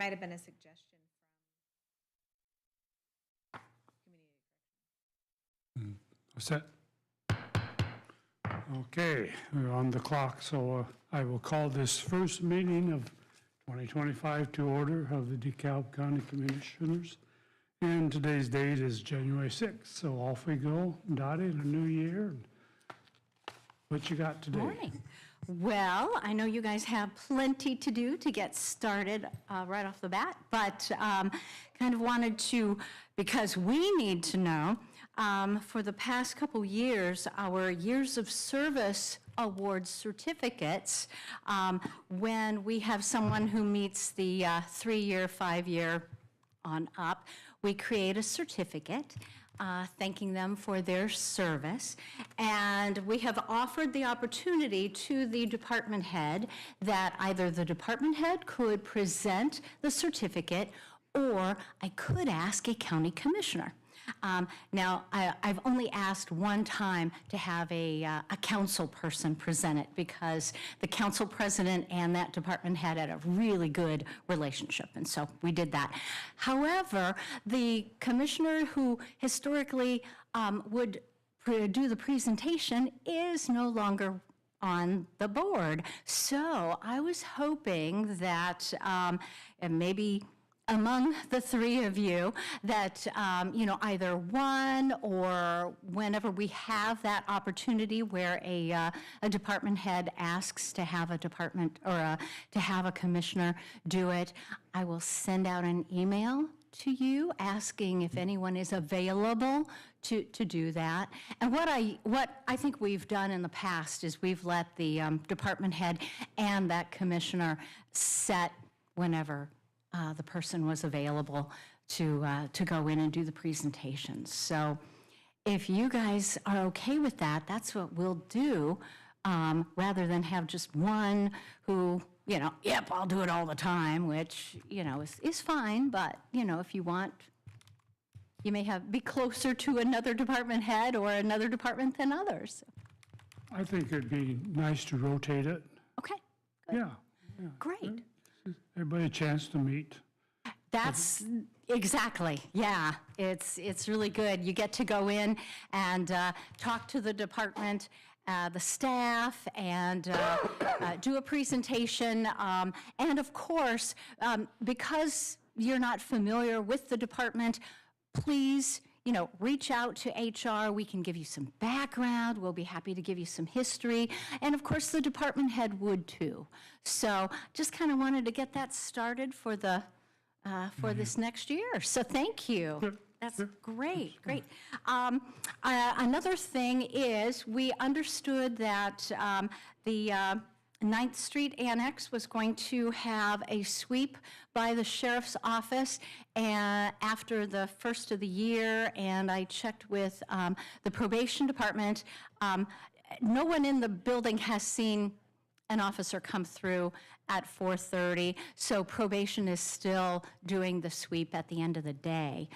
Might have been a suggestion from community What's that? Okay, we're on the clock, so I will call this first meeting of 2025 to order of the DeKalb County Commissioners. And today's date is January 6th, so off we go. Dottie, in a new year. What you got today? Morning. Well, I know you guys have plenty to do to get started right off the bat, but kind of wanted to, because we need to know, for the past couple years, our Years of Service Award certificates, when we have someone who meets the 3-year, 5-year on up, we create a certificate thanking them for their service. And we have offered the opportunity to the department head that either the department head could present the certificate or I could ask a county commissioner. Now, I've only asked one time to have a council person present it because the council president and that department head had a really good relationship, and so we did that. However, the commissioner who historically would do the presentation is no longer on the board. So I was hoping that and maybe among the three of you that, either one or whenever we have that opportunity where a department head asks to have a department or to have a commissioner do it, I will send out an email to you asking if anyone is available to do that. And what I think we've done in the past is we've let the department head and that commissioner set whenever the person was available to go in and do the presentations. So if you guys are okay with that, that's what we'll do, rather than have just one who, yep, I'll do it all the time, which, is fine, but, if you want, you may be closer to another department head or another department than others. I think it'd be nice to rotate it. Okay, good. Yeah. Great. Everybody a chance to meet. That's exactly, yeah. It's really good. You get to go in and talk to the department, the staff, and do a presentation. And of course, because you're not familiar with the department, please, reach out to HR. We can give you some background. We'll be happy to give you some history. And of course, the department head would too. So just kind of wanted to get that started for this next year. So thank you. That's great, great. Another thing is we understood that the 9th Street Annex was going to have a sweep by the sheriff's office after the first of the year, and I checked with the probation department. No one in the building has seen an officer come through at 4:30, so probation is still doing the sweep at the end of the day.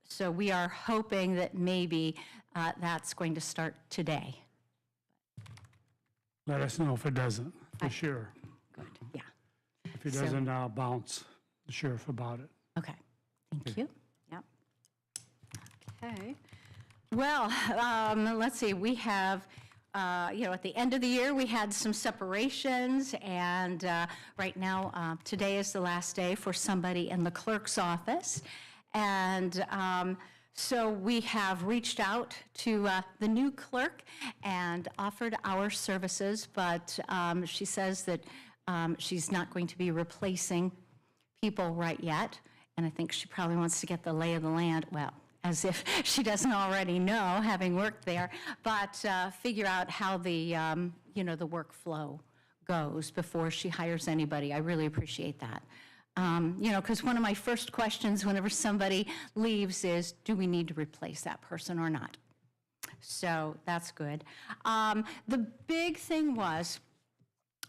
So we are hoping that maybe that's going to start today. Let us know if it doesn't, for sure. Good, yeah. If it doesn't, I'll bounce the sheriff about it. Okay, thank you. Yep. Okay. Well, let's see, we have, at the end of the year, we had some separations, and right now, today is the last day for somebody in the clerk's office. And so we have reached out to the new clerk and offered our services, but she says that she's not going to be replacing people right yet. And I think she probably wants to get the lay of the land, well, as if she doesn't already know, having worked there, but figure out how the, the workflow goes before she hires anybody. I really appreciate that. Because one of my first questions whenever somebody leaves is, do we need to replace that person or not? So that's good. The big thing was,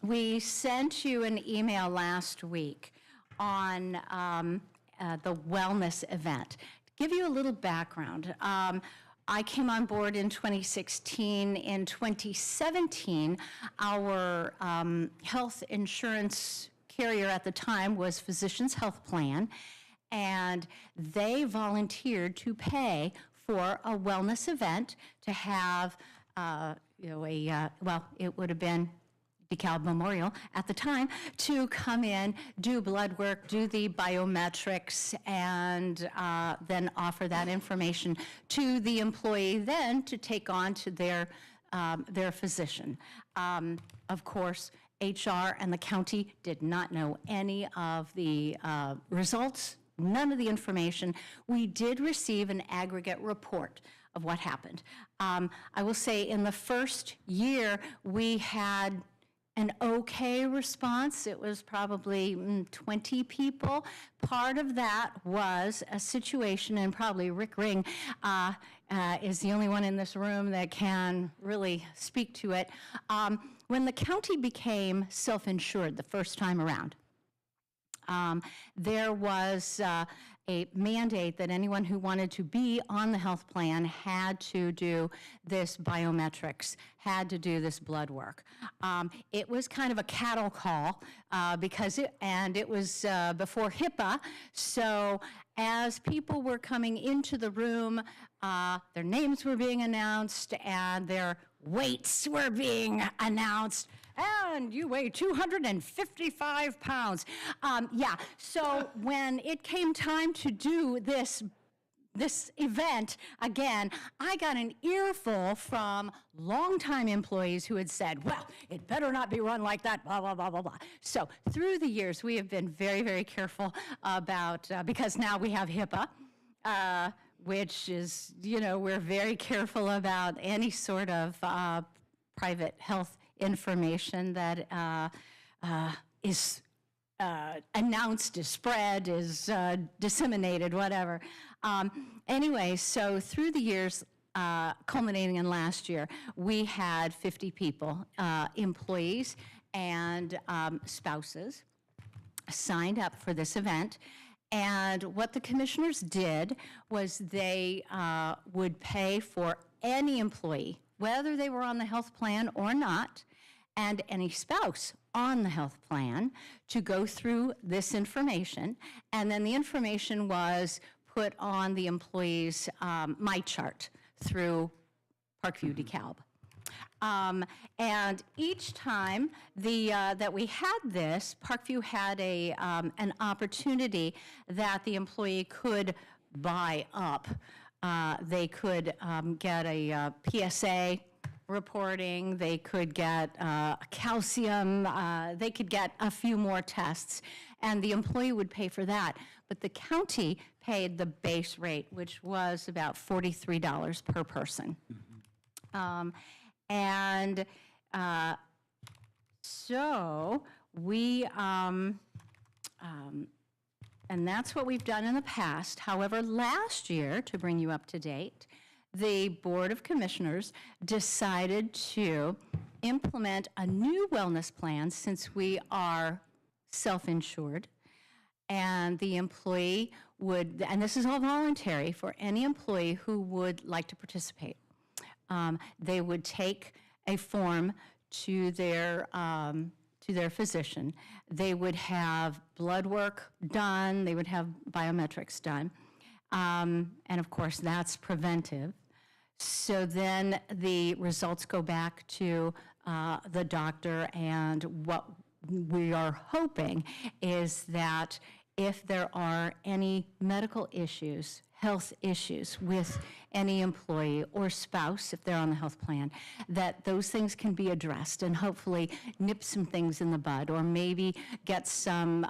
we sent you an email last week on the wellness event. Give you a little background. I came on board in 2016. In 2017, our health insurance carrier at the time was Physicians Health Plan, and they volunteered to pay for a wellness event to have, it would have been DeKalb Memorial at the time, to come in, do blood work, do the biometrics, and then offer that information to the employee then to take on to their physician. Of course, HR and the county did not know any of the results, none of the information. We did receive an aggregate report of what happened. I will say in the first year, we had an okay response. It was probably 20 people. Part of that was a situation, and probably Rick Ring is the only one in this room that can really speak to it. When the county became self-insured the first time around, there was a mandate that anyone who wanted to be on the health plan had to do this biometrics, had to do this blood work. It was kind of a cattle call because it was before HIPAA. So as people were coming into the room, their names were being announced and their weights were being announced. And you weigh 255 pounds. So when it came time to do this event, again, I got an earful from longtime employees who had said, well, it better not be run like that, blah, blah, blah, blah, blah. So through the years, we have been very, very careful about, because now we have HIPAA, which is, we're very careful about any sort of private health information that is announced, is spread, is disseminated, whatever. Anyway, so through the years, culminating in last year, we had 50 people, employees and spouses, signed up for this event. And what the commissioners did was they would pay for any employee, whether they were on the health plan or not, and any spouse on the health plan, to go through this information. And then the information was put on the employee's My Chart through Parkview DeKalb. And each time that we had this, Parkview had an opportunity that the employee could buy up. They could get a PSA reporting, they could get calcium, they could get a few more tests, and the employee would pay for that. But the county paid the base rate, which was about $43 per person. So we, and that's what we've done in the past. However, last year, to bring you up to date, the Board of Commissioners decided to implement a new wellness plan since we are self-insured, and the employee would, and this is all voluntary for any employee who would like to participate. They would take a form to their physician. They would have blood work done. They would have biometrics done. And of course, that's preventive. So then the results go back to the doctor, and what we are hoping is that if there are any medical issues, health issues with any employee or spouse, if they're on the health plan, that those things can be addressed and hopefully nip some things in the bud, or maybe get some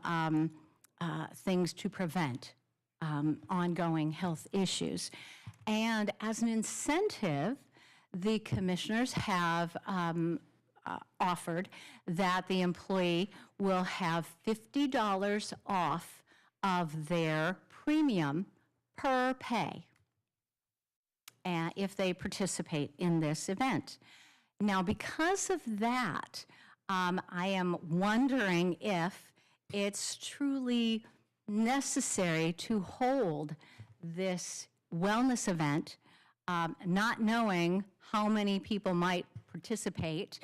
things to prevent ongoing health issues. And as an incentive, the commissioners have offered that the employee will have $50 off of their premium per pay if they participate in this event. Now, because of that, I am wondering if it's truly necessary to hold this wellness event, not knowing how many people might participate,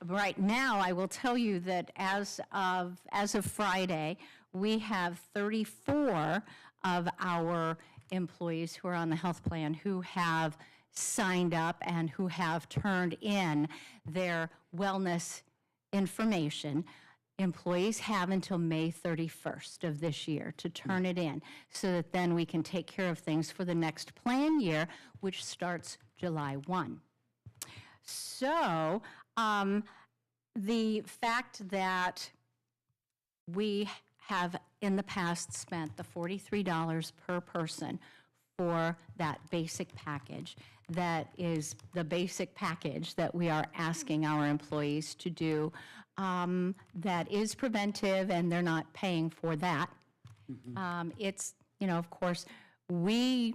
Right now, I will tell you that as of Friday, we have 34 of our employees who are on the health plan who have signed up and who have turned in their wellness information. Employees have until May 31st of this year to turn it in so that then we can take care of things for the next plan year, which starts July 1. So the fact that we have in the past spent the $43 per person for that basic package, that is the basic package that we are asking our employees to do, that is preventive and they're not paying for that. It's, of course, we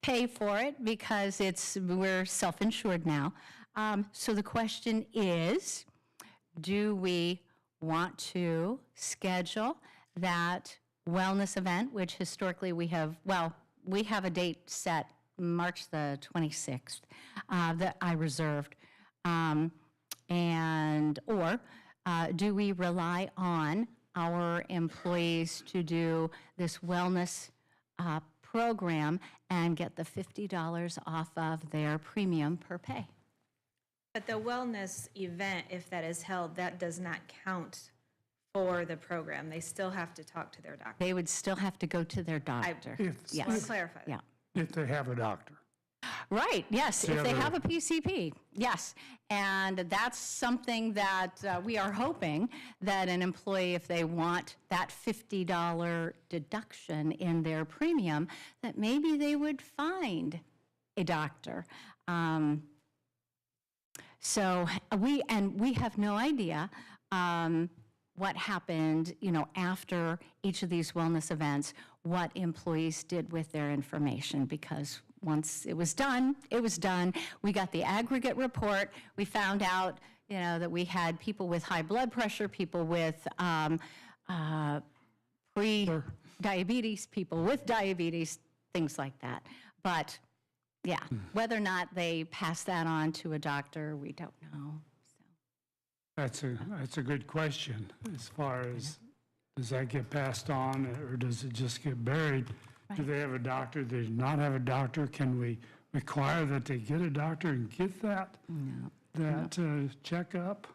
pay for it because we're self-insured now. So the question is, do we want to schedule that wellness event, which historically we have a date set, March the 26th, that I reserved, or do we rely on our employees to do this wellness program and get the $50 off of their premium per pay? But the wellness event, if that is held, that does not count for the program. They still have to talk to their doctor. They would still have to go to their doctor. Just want to clarify that. Yeah. If they have a doctor. Right, yes, if they have a PCP, yes. And that's something that we are hoping that an employee, if they want that $50 deduction in their premium, that maybe they would find a doctor. So we have no idea what happened, after each of these wellness events, what employees did with their information, because once it was done, it was done. We got the aggregate report. We found out, that we had people with high blood pressure, people with pre-diabetes, people with diabetes, things like that. But yeah, whether or not they pass that on to a doctor, we don't know. That's a good question, as far as, does that get passed on, or does it just get buried? Do they have a doctor? Do they not have a doctor? Can we require that they get a doctor and get that checkup?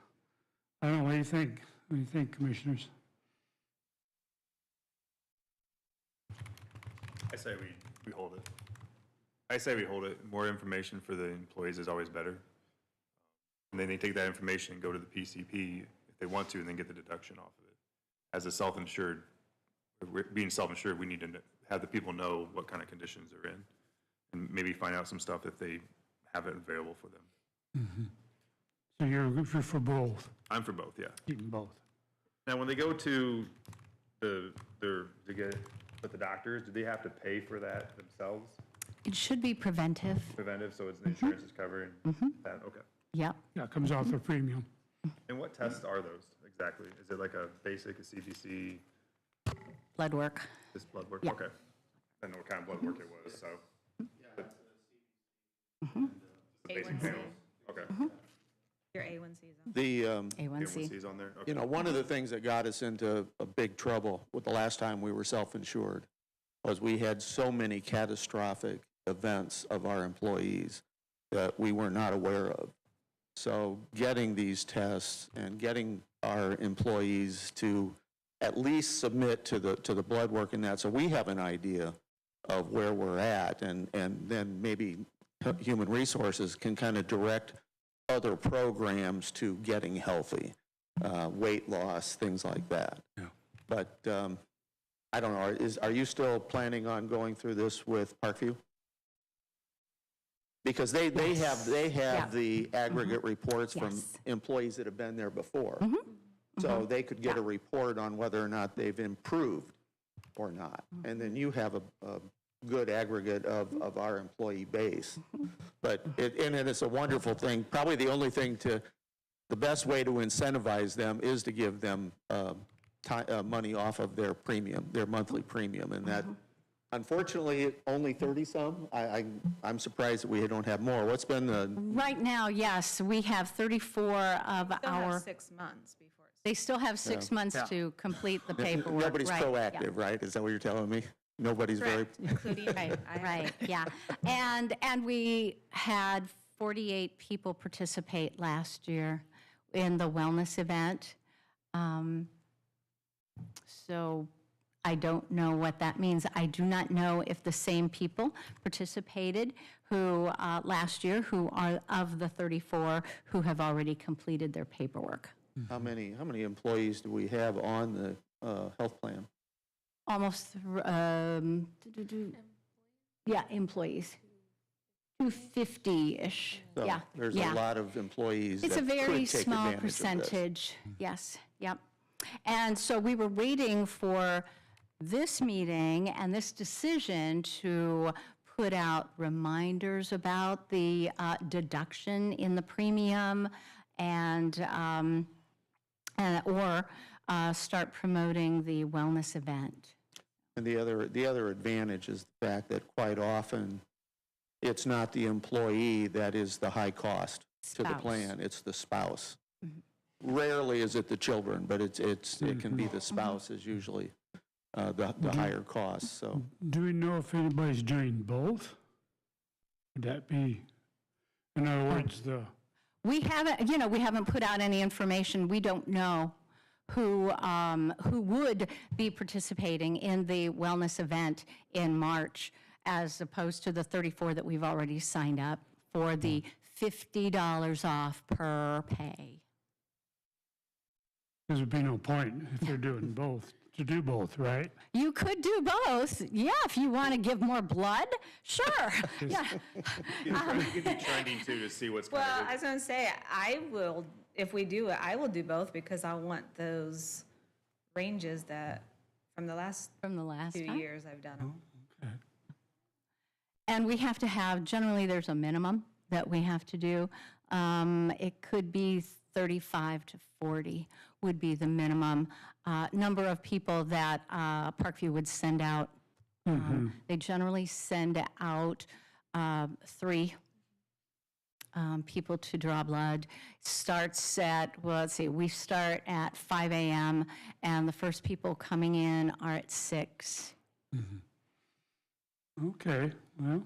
I don't know, what do you think? What do you think, commissioners? I say we hold it. I say we hold it. More information for the employees is always better. And then they take that information and go to the PCP if they want to, and then get the deduction off of it. As a self-insured, being self-insured, we need to have the people know what kind of conditions they're in, and maybe find out some stuff if they have it available for them. Mm-hmm. So you're for both? I'm for both, yeah. Even both. Now, when they go to to get with the doctors, do they have to pay for that themselves? It should be preventive. Preventive, so it's the insurance is covering that. Okay. Yep. Yeah, it comes off the premium. And what tests are those exactly? Is it like a basic, a CBC? Blood work. Just blood work? Yeah. Okay. I don't know what kind of blood work it was, so. The basic A1C. panels. Okay. Your A1C's on. The, A1C. A1C's on there? Okay. one of the things that got us into a big trouble with the last time we were self-insured was we had so many catastrophic events of our employees that we were not aware of. So getting these tests and getting our employees to at least submit to the blood work and that, so we have an idea of where we're at, and then maybe human resources can kind of direct other programs to getting healthy, weight loss, things like that. Yeah. But I don't know, are you still planning on going through this with Parkview? Because they have Yeah. the aggregate reports from Yes. employees that have been there before. So they could get a report on whether or not they've improved or not. And then you have a good aggregate of our employee base. But it's a wonderful thing. Probably the only thing the best way to incentivize them is to give them money off of their premium, their monthly premium. And Unfortunately, only 30-some. I'm surprised that we don't have more. What's been the, Right now, yes, we have 34 of Still have our, 6 months before. they still have 6 months to complete the paperwork. nobody's right, yeah. proactive, right? Is that what you're telling me? Nobody's very, Correct, including me. Right, right, yeah. And we had 48 people participate last year in the wellness event. So I don't know what that means. I do not know if the same people participated who, last year, who are of the 34 who have already completed their paperwork. how many employees do we have on the health plan? Almost, yeah, employees. 250-ish, So yeah. there's yeah. a lot of employees that It's a could very take small advantage of this. percentage, yes, yep. And so we were waiting for this meeting and this decision to put out reminders about the deduction in the premium and, or start promoting the wellness event. And the other advantage is the fact that quite often, it's not the employee that is the high cost to the Spouse. plan, it's the spouse. Rarely is it the children, but it can be the spouse is usually the higher cost, so. Do we know if anybody's doing both? Would that be, in other words, We haven't, we haven't put out any information. We don't know who would be participating in the wellness event in March, as opposed to the 34 that we've already signed up for the $50 off per pay. there's be no point if they're doing both, to do both, right? You could do both, yeah, if you want to give more blood, sure, yeah. You could do trending too to see what's kind Well, of. I was going to say, I will, if we do it, I will do both because I want those ranges that, from the last From the last 2 time. years I've done them. And we have to have, generally, there's a minimum that we have to do. It could be 35 to 40 would be the minimum number of people that Parkview would send out. They generally send out 3 people to draw blood. Starts at, well, let's see, we start at 5 a.m. and the first people coming in are at 6. Okay, well,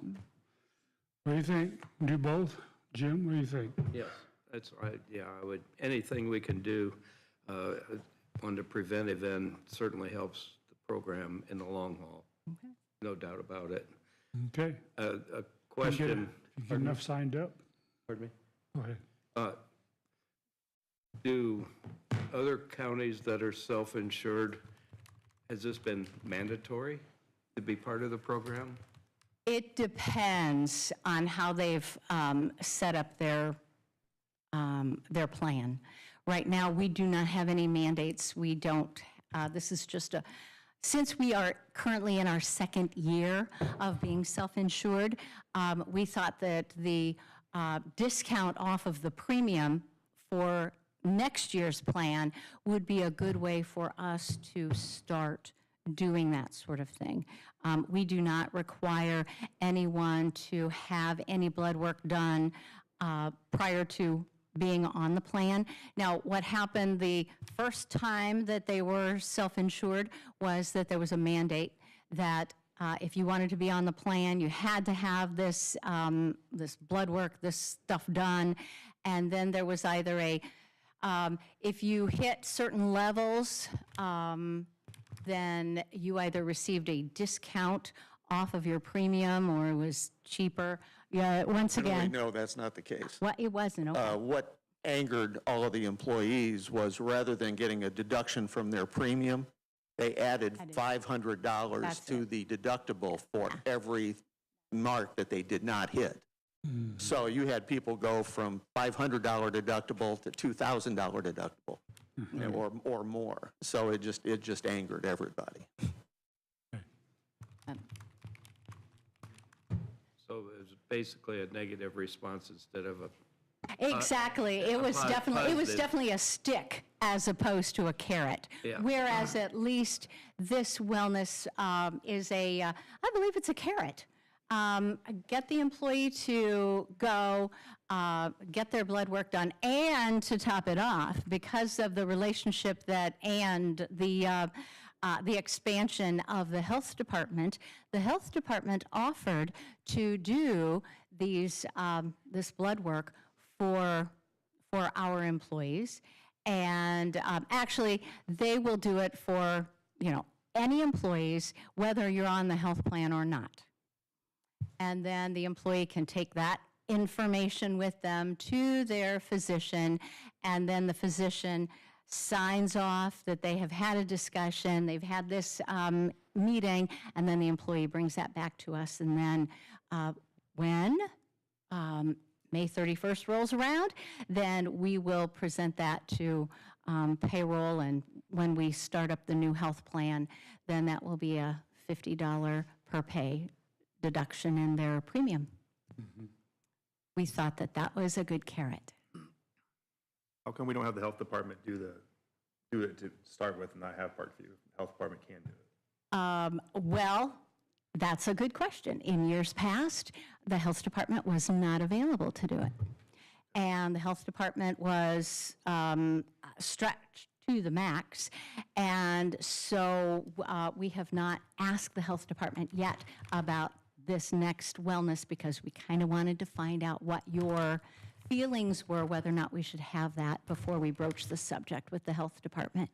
what do you think? Do both? Jim, what do you think? Yes, that's right, yeah, I would, anything we can do on the preventive end certainly helps the program in the long haul. No doubt about it. Okay. A You question, get enough signed up? pardon me? Go ahead. Do other counties that are self-insured, has this been mandatory to be part of the program? It depends on how they've set up their plan. Right now, we do not have any mandates. We don't, this is just since we are currently in our 2nd year of being self-insured, we thought that the discount off of the premium for next year's plan would be a good way for us to start doing that sort of thing. We do not require anyone to have any blood work done prior to being on the plan. Now, what happened the first time that they were self-insured was that there was a mandate that if you wanted to be on the plan, you had to have this, this blood work, this stuff done, and then there was either if you hit certain levels, then you either received a discount off of your premium or it was cheaper. Yeah, once Generally, again, no, that's not the case. what, it wasn't, okay. What angered all of the employees was rather than getting a deduction from their premium, they added $500 That's to the deductible for every mark that they did not hit. So you had people go from $500 deductible to $2,000 deductible, or more. So it just angered everybody. So it was basically a negative response instead of a, Exactly. It was positive. definitely a stick as opposed to a carrot. Yeah. Whereas at least this wellness is I believe it's a carrot. Get the employee to go get their blood work done, and to top it off, because of the relationship and the expansion of the health department offered to do this blood work for our employees. And actually, they will do it for, any employees, whether you're on the health plan or not. And then the employee can take that information with them to their physician, and then the physician signs off that they have had a discussion, they've had this meeting, and then the employee brings that back to us. And then when May 31st rolls around, then we will present that to payroll, and when we start up the new health plan, then that will be a $50 per pay deduction in their premium. We thought that was a good carrot. How come we don't have the health department do it to start with and not have Parkview? The health department can do it. Well, that's a good question. In years past, the health department was not available to do it. And the health department was stretched to the max. And so we have not asked the health department yet about this next wellness, because we kind of wanted to find out what your feelings were, whether or not we should have that before we broach the subject with the health department.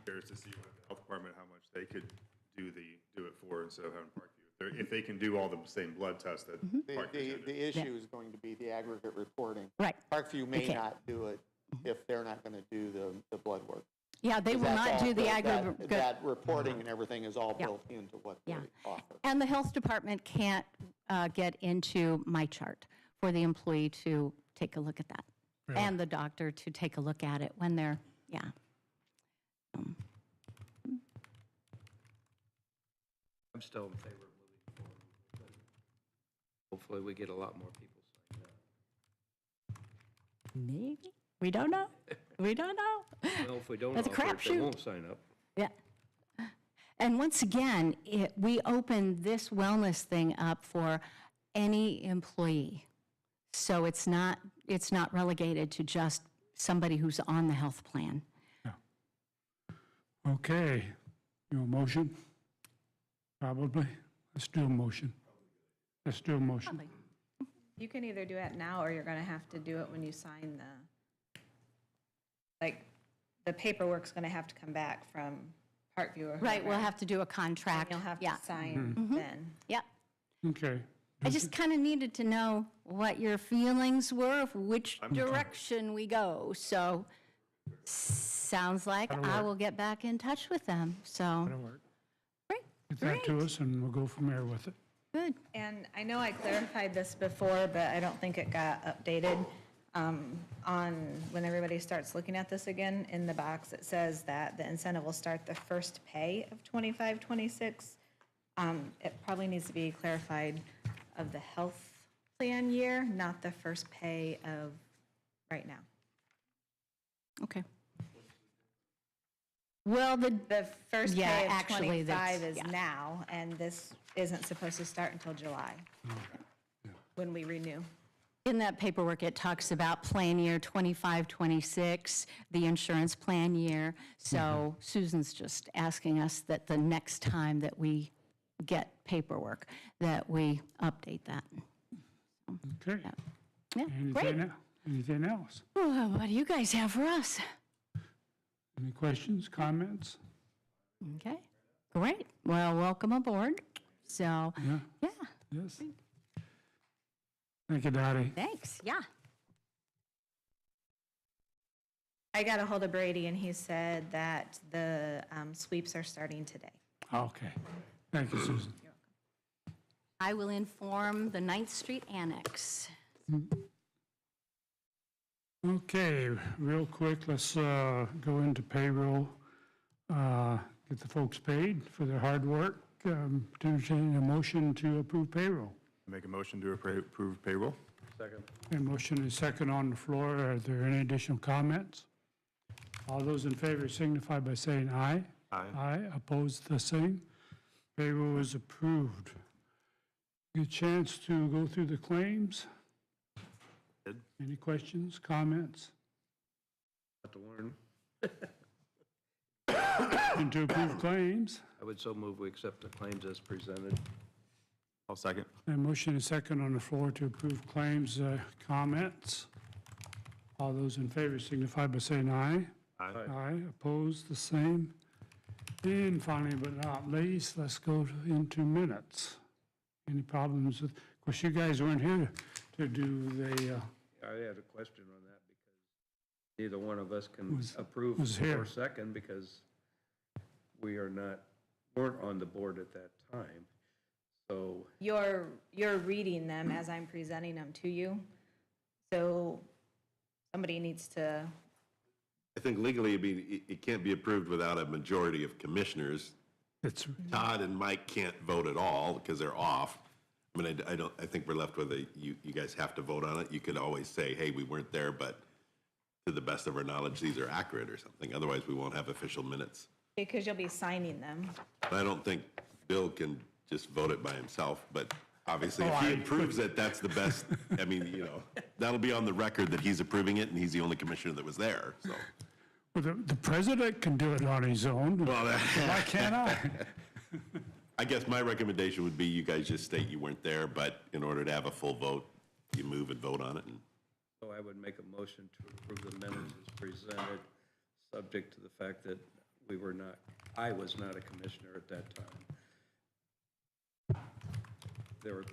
Curious to see what the health department, how much they could do it for instead of having Parkview. If they can do all the same blood tests that Parkview did. The issue is going to be the aggregate reporting. Right. Parkview may Okay. not do it if they're not going to do the blood work. Yeah, they will That's not all do the built- aggregate. That reporting and everything is all Yeah. built into what they Yeah. offer. And the health department can't get into my chart for the employee to take a look at that. Really? And the doctor to take a look at it when they're, yeah. I'm still in favor of moving forward. Hopefully, we get a lot more people signed up. Maybe. We don't know. We don't know. Well, if we don't That's a offer it, they crapshoot. won't sign up. Yeah. And once again, we open this wellness thing up for any employee. So it's not relegated to just somebody who's on the health plan. Okay, you want a motion? Probably. Let's do a motion. Let's do a motion. You can either do it now, or you're going to have to do it when you sign the paperwork's going to have to come back from Parkview or Right, we'll whoever. have to do a contract. You'll have Yeah. to sign then. Yep. Okay. I just kind of needed to know what your feelings were of which direction we go. So sounds like I will get back in touch with them. So, That'll work. great, Get that to us and we'll go from there with it. good. And I know I clarified this before, but I don't think it got updated. On when everybody starts looking at this again, in the box, it says that the incentive will start the first pay of 25-26. It probably needs to be clarified of the health plan year, not the first pay of right now. Okay. Well, The first Yeah, pay of actually, 25 that's- is yeah. now, and this isn't supposed to start until July, when we renew. in that paperwork, it talks about plan year 25, 26, the insurance plan year. So Susan's just asking us that the next time that we get paperwork, that we update that. Okay. Yeah, great. Anything else? Well, what do you guys have for us? Any questions, comments? Okay, great. Well, welcome aboard. So, Yeah. yeah, Yes. Thank you, Dottie. thanks, yeah. I got a hold of Brady, and he said that the sweeps are starting today. Okay. Thank you, Susan. I will inform the 9th Street Annex. Okay, real quick, let's go into payroll. Get the folks paid for their hard work. To entertain a motion to approve payroll. Make a motion to approve payroll. Second. A motion is second on the floor. Are there any additional comments? All those in favor signify by saying aye. Aye. Aye, opposed, the same. Payroll is approved. Good chance to go through the claims. Good. Any questions, comments? Have to learn. And to approve claims. I would so move we accept the claims as presented. I'll second. A motion and second on the floor to approve claims. Comments? All those in favor signify by saying aye. Aye. Aye, opposed, the same. And finally, but not least, let's go into minutes. Any problems with, of course, you guys weren't here to do the, I had a question on that because neither one of us can Was approve here. or second because we weren't on the board at that time. So, You're reading them as I'm presenting them to you. So somebody needs to, I think legally, I mean, it can't be approved without a majority of commissioners. it's, Todd and Mike can't vote at all because they're off. I mean, I think we're left with you guys have to vote on it. You could always say, hey, we weren't there, but to the best of our knowledge, these are accurate or something. Otherwise, we won't have official minutes. because you'll be signing them. I don't think Bill can just vote it by himself, but obviously, if he approves it, that's the best. I mean, that'll be on the record that he's approving it, and he's the only commissioner that was there, so. well, the president can do it on his own. Well, Why can't I? I guess my recommendation would be you guys just state you weren't there, but in order to have a full vote, you move and vote on it. And so I would make a motion to approve the minutes as presented, subject to the fact that I was not a commissioner at that time. They were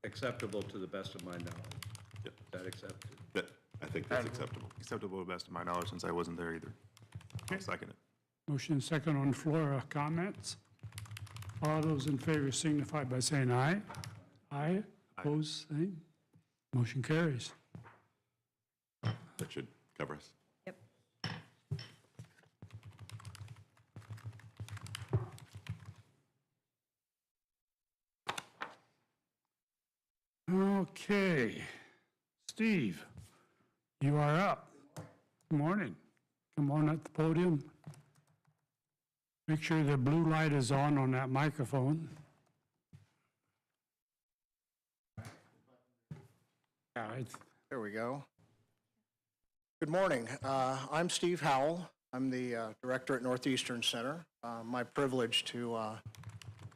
acceptable to the best of my knowledge. Yep. Is that accepted? But I think that's acceptable. Acceptable to the best of my knowledge since I wasn't there either. I'll second it. Motion and second on the floor. Comments? All those in favor signify by saying aye. Aye, opposed, same. Motion carries. That should cover us. Yep. Okay. Steve, you are up. Good morning. Come on at the podium. Make sure the blue light is on that microphone. Yeah, There we go. Good morning. I'm Steve Howell. I'm the director at Northeastern Center. My privilege to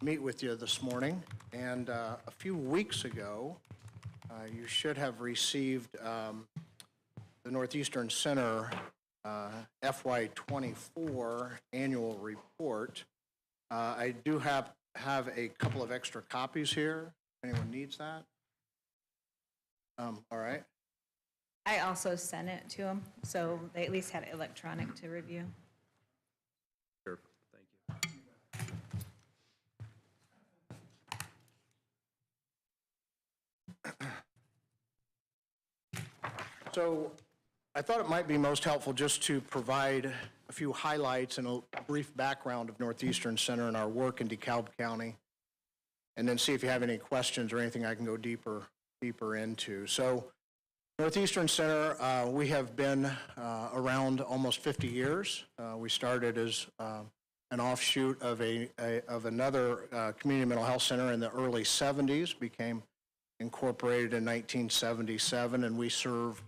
meet with you this morning. And a few weeks ago, you should have received the Northeastern Center FY24 annual report. I do have a couple of extra copies here. Anyone needs that? All right. I also sent it to them, so they at least had it electronic to review. Sure, thank you. So I thought it might be most helpful just to provide a few highlights and a brief background of Northeastern Center and our work in DeKalb County, and then see if you have any questions or anything I can go deeper into. So Northeastern Center, we have been around almost 50 years. We started as an offshoot of another community mental health center in the early 70s, became incorporated in 1977, and we serve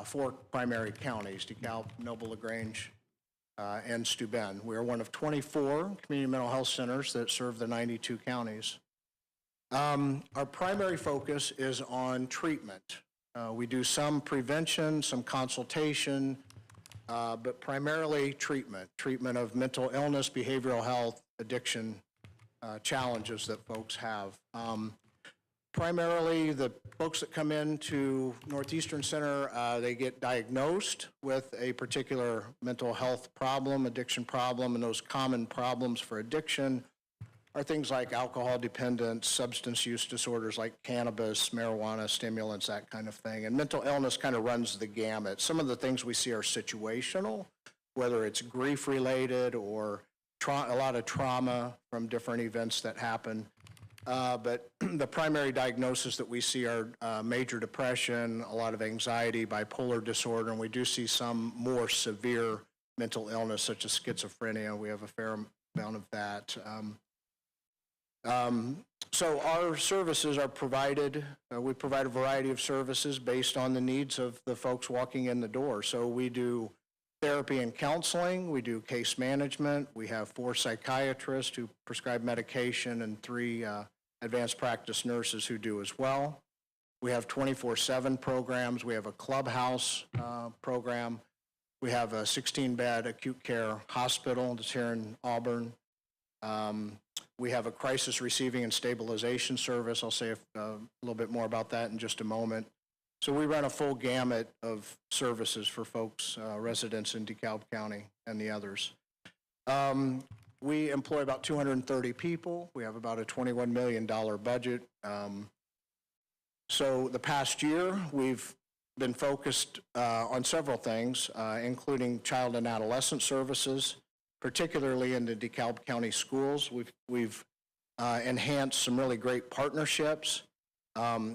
4 primary counties: DeKalb, Noble, LaGrange, and Steuben. We are one of 24 community mental health centers that serve the 92 counties. Our primary focus is on treatment. We do some prevention, some consultation, but primarily treatment of mental illness, behavioral health, addiction challenges that folks have. Primarily, the folks that come into Northeastern Center, they get diagnosed with a particular mental health problem, addiction problem, and those common problems for addiction are things like alcohol dependence, substance use disorders like cannabis, marijuana, stimulants, that kind of thing. And mental illness kind of runs the gamut. Some of the things we see are situational, whether it's grief-related or a lot of trauma from different events that happen. But the primary diagnosis that we see are major depression, a lot of anxiety, bipolar disorder, and we do see some more severe mental illness such as schizophrenia. We have a fair amount of that. So our services are provided, we provide a variety of services based on the needs of the folks walking in the door. So we do therapy and counseling, we do case management, we have 4 psychiatrists who prescribe medication and 3 advanced practice nurses who do as well. We have 24/7 programs, we have a clubhouse program, we have a 16-bed acute care hospital that's here in Auburn. We have a crisis receiving and stabilization service. I'll say a little bit more about that in just a moment. So we run a full gamut of services for folks, residents in DeKalb County and the others. We employ about 230 people. We have about a $21 million budget. So the past year, we've been focused on several things, including child and adolescent services, particularly in the DeKalb County schools. We've enhanced some really great partnerships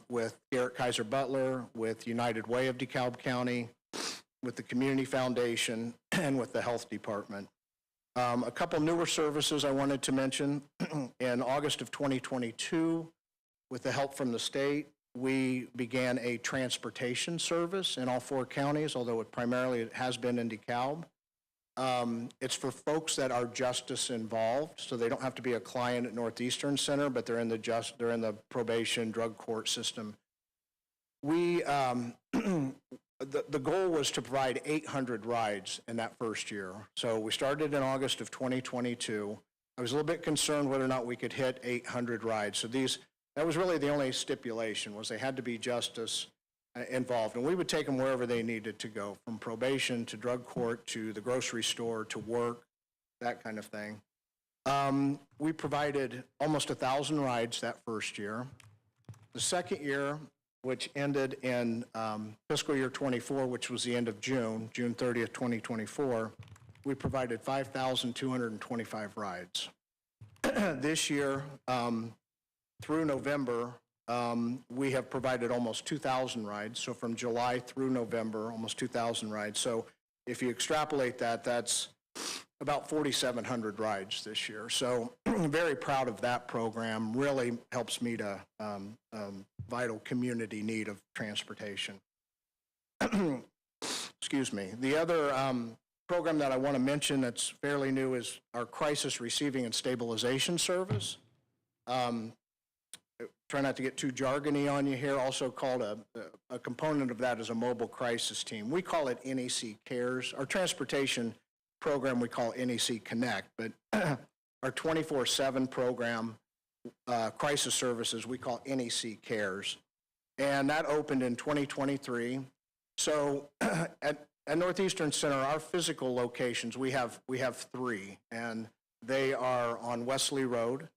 with Garrett Kaiser Butler, with United Way of DeKalb County, with the Community Foundation, and with the Health Department. A couple newer services I wanted to mention. In August of 2022, with the help from the state, we began a transportation service in all 4 counties, although it primarily has been in DeKalb. It's for folks that are justice involved, so they don't have to be a client at Northeastern Center, but they're in the probation drug court system. We the goal was to provide 800 rides in that first year. So we started in August of 2022. I was a little bit concerned whether or not we could hit 800 rides. So that was really the only stipulation, was they had to be justice involved, and we would take them wherever they needed to go, from probation to drug court to the grocery store to work, that kind of thing. We provided almost 1,000 rides that first year. The second year, which ended in fiscal year 24, which was the end of June 30th, 2024, we provided 5,225 rides. This year, through November, we have provided almost 2,000 rides. So from July through November, almost 2,000 rides. So if you extrapolate that, that's about 4,700 rides this year. So very proud of that program. Really helps meet a vital community need of transportation. Excuse me. The other program that I want to mention that's fairly new is our crisis receiving and stabilization service. Try not to get too jargony on you here. Also called a component of that is a mobile crisis team. We call it NEC Cares. Our transportation program we call NEC Connect, but our 24/7 program, crisis services, we call NEC Cares. And that opened in 2023. So at Northeastern Center, our physical locations, we have 3, and they are on Wesley Road.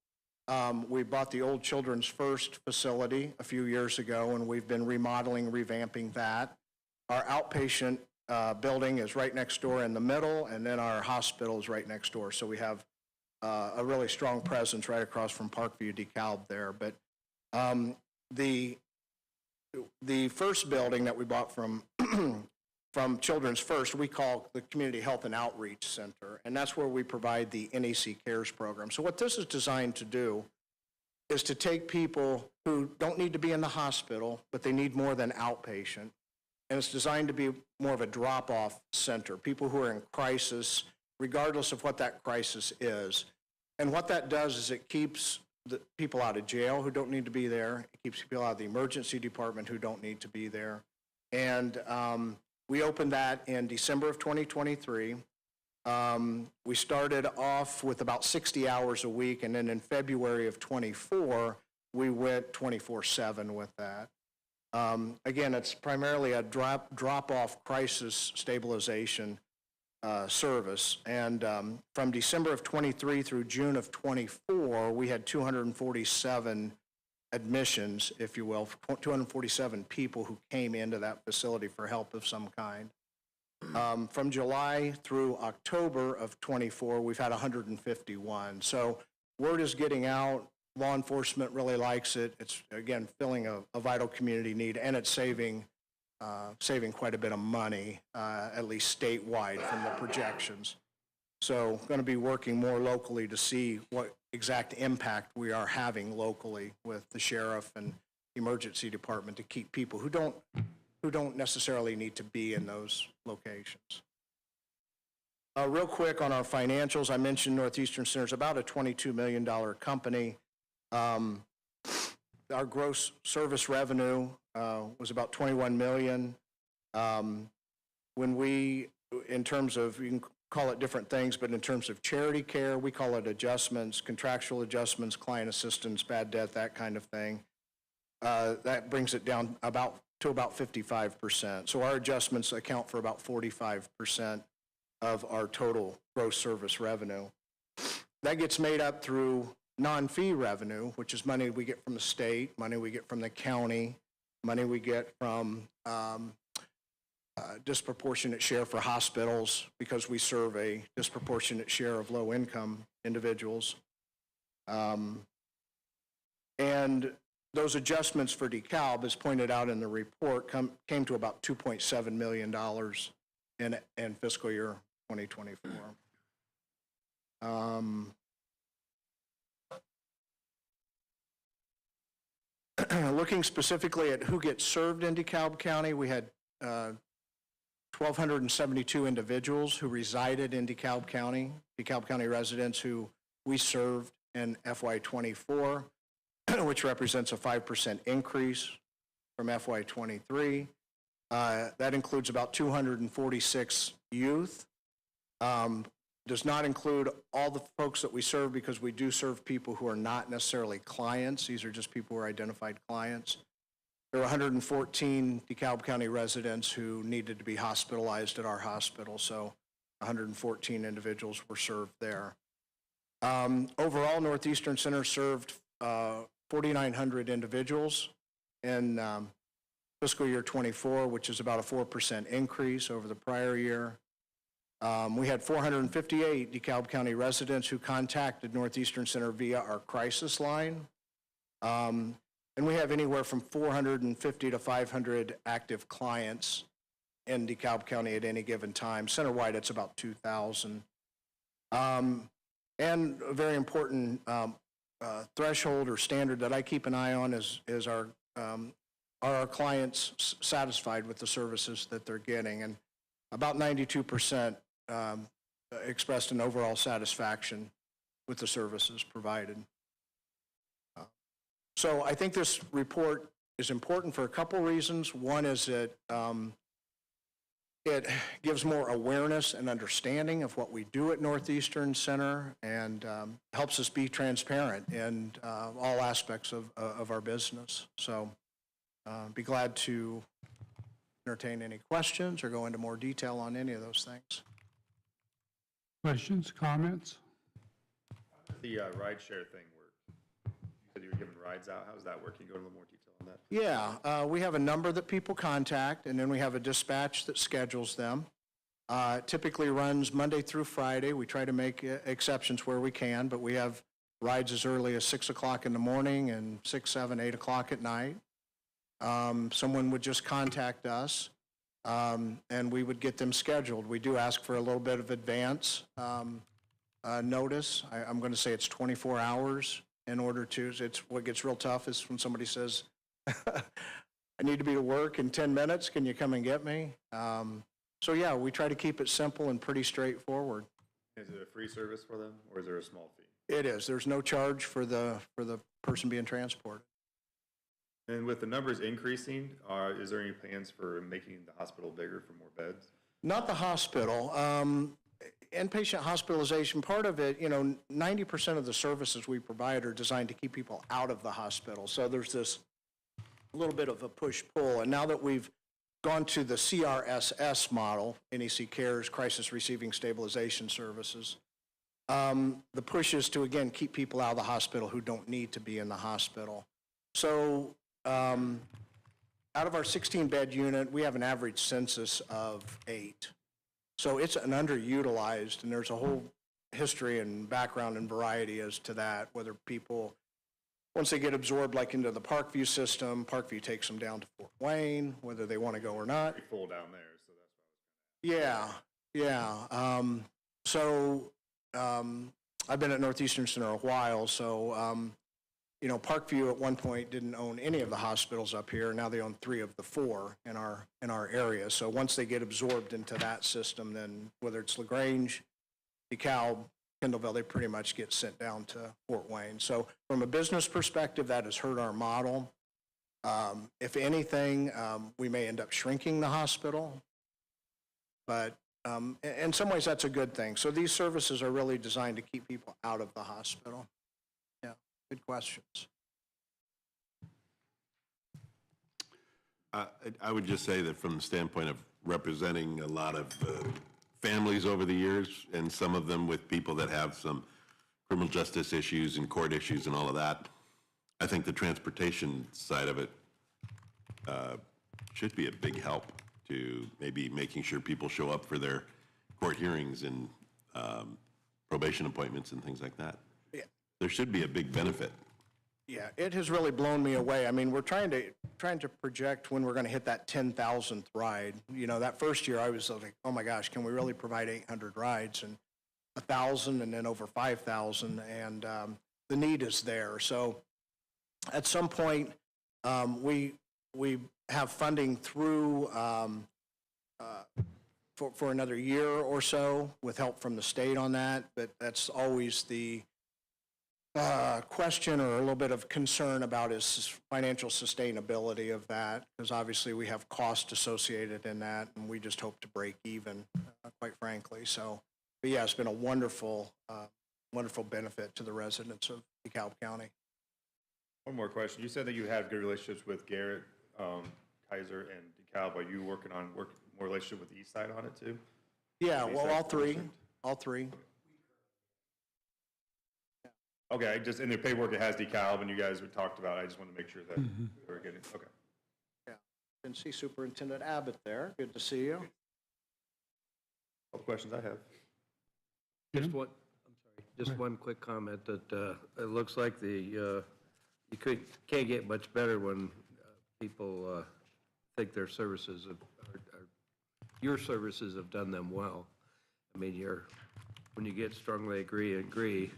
We bought the old Children's First facility a few years ago, and we've been remodeling, revamping that. Our outpatient building is right next door in the middle, and then our hospital is right next door. So we have a really strong presence right across from Parkview DeKalb there. But the first building that we bought from from Children's First, we call the Community Health and Outreach Center, and that's where we provide the NEC Cares program. So what this is designed to do is to take people who don't need to be in the hospital, but they need more than outpatient, and it's designed to be more of a drop-off center, people who are in crisis, regardless of what that crisis is. And what that does is it keeps the people out of jail who don't need to be there, it keeps people out of the emergency department who don't need to be there, and we opened that in December of 2023. We started off with about 60 hours a week, and then in February of 24, we went 24/7 with that. Again, it's primarily a drop-off crisis stabilization service. And from December of 23 through June of 24, we had 247 admissions, if you will, 247 people who came into that facility for help of some kind. From July through October of 24, we've had 151. So word is getting out. Law enforcement really likes it. It's, again, filling a vital community need, and it's saving saving quite a bit of money, at least statewide from the projections. So going to be working more locally to see what exact impact we are having locally with the sheriff and emergency department to keep people who don't necessarily need to be in those locations. Real quick on our financials, I mentioned Northeastern Center is about a $22 million company. Our gross service revenue was about $21 million. When we, in terms of, you can call it different things, but in terms of charity care, we call it adjustments, contractual adjustments, client assistance, bad debt, that kind of thing. That brings it down to about 55%. So our adjustments account for about 45% of our total gross service revenue. That gets made up through non-fee revenue, which is money we get from the state, money we get from the county, money we get from disproportionate share for hospitals because we serve a disproportionate share of low-income individuals. And those adjustments for DeKalb, as pointed out in the report, came to about $2.7 million in fiscal year 2024. Looking specifically at who gets served in DeKalb County, we had 1,272 individuals who resided in DeKalb County residents who we served in FY24, which represents a 5% increase from FY23. That includes about 246 youth. Does not include all the folks that we serve because we do serve people who are not necessarily clients. These are just people who are identified clients. There were 114 DeKalb County residents who needed to be hospitalized at our hospital, so 114 individuals were served there. Overall, Northeastern Center served 4,900 individuals in fiscal year 24, which is about a 4% increase over the prior year. We had 458 DeKalb County residents who contacted Northeastern Center via our crisis line. And we have anywhere from 450 to 500 active clients in DeKalb County at any given time. Center-wide, it's about 2,000. And a very important threshold or standard that I keep an eye on is are our clients satisfied with the services that they're getting? And about 92% expressed an overall satisfaction with the services provided. So I think this report is important for a couple reasons. One is that it gives more awareness and understanding of what we do at Northeastern Center and helps us be transparent in all aspects of our business. So be glad to entertain any questions or go into more detail on any of those things. Questions, comments? The ride share thing work? You said you were giving rides out. How's that working? Go into a little more detail on that. Yeah, we have a number that people contact, and then we have a dispatch that schedules them. Typically runs Monday through Friday. We try to make exceptions where we can, but we have rides as early as 6 o'clock in the morning and 6, 7, 8 o'clock at night. Someone would just contact us, and we would get them scheduled. We do ask for a little bit of advance notice. I'm going to say it's 24 hours in order to, what gets real tough is when somebody says, I need to be to work in 10 minutes. Can you come and get me? So yeah, we try to keep it simple and pretty straightforward. Is it a free service for them, or is there a small fee? It is. There's no charge for the person being transported. And with the numbers increasing, is there any plans for making the hospital bigger for more beds? Not the hospital. Inpatient hospitalization, part of it, 90% of the services we provide are designed to keep people out of the hospital. So there's this little bit of a push-pull. And now that we've gone to the CRSS model, NEC Cares, Crisis Receiving Stabilization Services, the push is to, again, keep people out of the hospital who don't need to be in the hospital. So out of our 16-bed unit, we have an average census of 8. So it's an underutilized, and there's a whole history and background and variety as to that, whether once they get absorbed like into the Parkview system, Parkview takes them down to Fort Wayne, whether they want to go or not. Pretty full down there, so that's I've been at Northeastern Center a while, so, Parkview at one point didn't own any of the hospitals up here. Now they own 3 of the 4 in our area. So once they get absorbed into that system, then whether it's LaGrange, DeKalb, Kendallville, they pretty much get sent down to Fort Wayne. So from a business perspective, that has hurt our model. If anything, we may end up shrinking the hospital, but in some ways, that's a good thing. So these services are really designed to keep people out of the hospital. Yeah, good questions. I would just say that from the standpoint of representing a lot of families over the years, and some of them with people that have some criminal justice issues and court issues and all of that, I think the transportation side of it should be a big help to maybe making sure people show up for their court hearings and probation appointments and things like that. Yeah. There should be a big benefit. Yeah, it has really blown me away. I mean, we're trying to project when we're going to hit that 10,000th ride. That first year I was like, oh my gosh, can we really provide 800 rides, and 1,000 and then over 5,000, and the need is there. So at some point, we have funding through for another year or so with help from the state on that, but that's always the question or a little bit of concern about is financial sustainability of that, because obviously we have cost associated in that, and we just hope to break even, quite frankly. So, but yeah, it's been a wonderful benefit to the residents of DeKalb County. One more question. You said that you have good relationships with Garrett, Kaiser, and DeKalb. Are you working more relationship with the East Side on it too? Yeah, East well, Side all three. Okay, just in their paperwork it has DeKalb, and you guys talked about it. I just wanted to make sure that they were getting, okay. Yeah, and see Superintendent Abbott there. Good to see you. All the questions I have. Just one quick comment that it looks like you can't get much better when people think their services your services have done them well. I mean, when you get strongly agree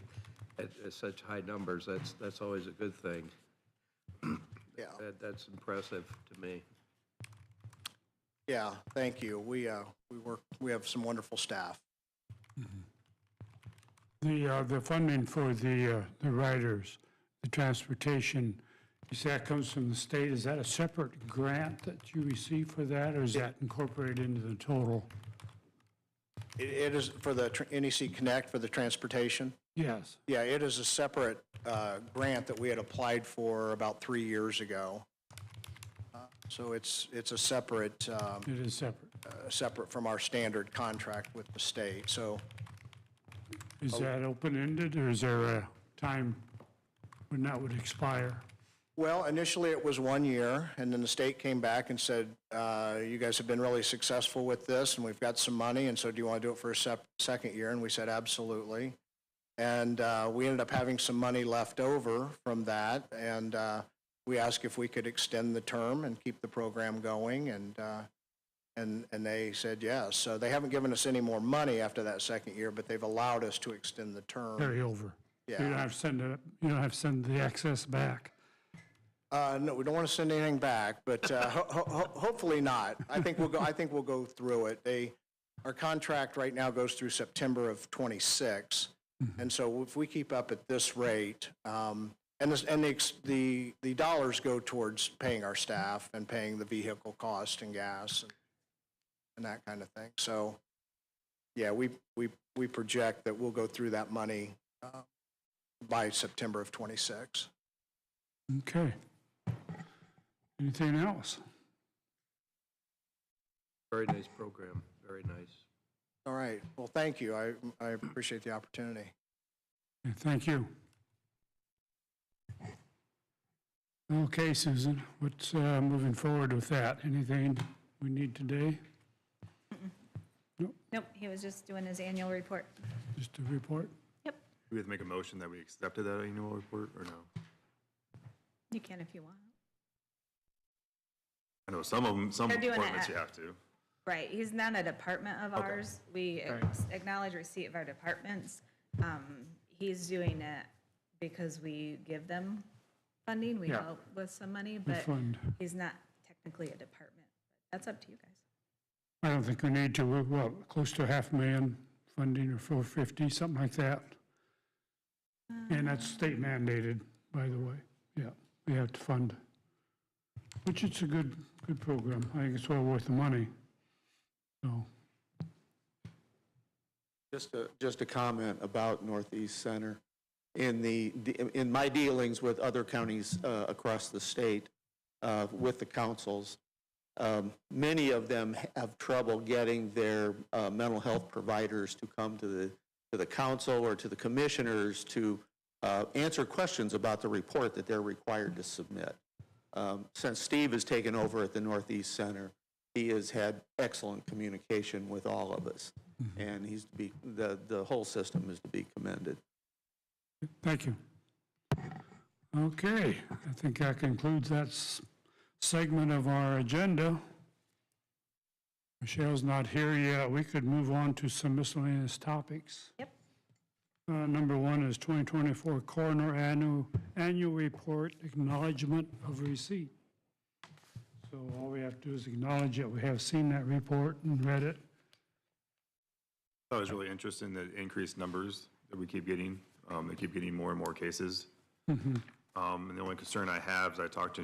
at such high numbers, that's always a good thing. Yeah. That's impressive to me. Yeah, thank you. We have some wonderful staff. The funding for the riders, the transportation, you say that comes from the state. Is that a separate grant that you receive for that, or is that incorporated into the total? It is for the NEC Connect for the transportation. Yes. Yeah, it is a separate grant that we had applied for about 3 years ago. So it's a separate. It is separate. Separate from our standard contract with the state. So Is that open-ended, or is there a time when that would expire? well, initially it was 1 year, and then the state came back and said, you guys have been really successful with this, and we've got some money, and so do you want to do it for a second year? And we said, absolutely. And we ended up having some money left over from that, and we asked if we could extend the term and keep the program going, and they said yes. So they haven't given us any more money after that second year, but they've allowed us to extend the term. Carry over. Yeah. You don't have to send it, you don't have to send the excess back. No, we don't want to send anything back, but hopefully not. I think we'll go through it. Our contract right now goes through September of '26, and so if we keep up at this rate, and the dollars go towards paying our staff and paying the vehicle cost and gas and that kind of thing. So, yeah, we project that we'll go through that money by September of '26. Okay. Anything else? Very nice program, very nice. All right. Well, thank you. I appreciate the opportunity. Okay, thank you. Okay, Susan, what's moving forward with that? Anything we need today? Nope, he was just doing his annual report. Just a report? Yep. Do we have to make a motion that we accepted that annual report, or no? You can if you want. I know some of them, some They're doing it departments at- you have to. Right, he's not a department of ours. We acknowledge receipt of our departments. He's doing it because we give them funding, we Yeah. help with some money, but fund. he's not technically a department. That's up to you guys. I don't think we need to, we're, what, close to 500,000 funding or 450, something like that. And that's state mandated, by the way. Yeah, we have to fund. Which it's a good program. I think it's well worth the money. So, Just a comment about Northeast Center. In my dealings with other counties across the state, with the councils, many of them have trouble getting their mental health providers to come to the council or to the commissioners to answer questions about the report that they're required to submit. Since Steve has taken over at the Northeast Center, he has had excellent communication with all of us, and he's to be, the whole system is to be commended. thank you. Okay, I think that concludes that segment of our agenda. Michelle's not here yet. We could move on to some miscellaneous topics. Yep. Number one is 2024 Coroner Annual Report Acknowledgement of Receipt. So all we have to do is acknowledge that we have seen that report and read it. I was really interested in the increased numbers that we keep getting. They keep getting more and more cases. And the only concern I have is I talked to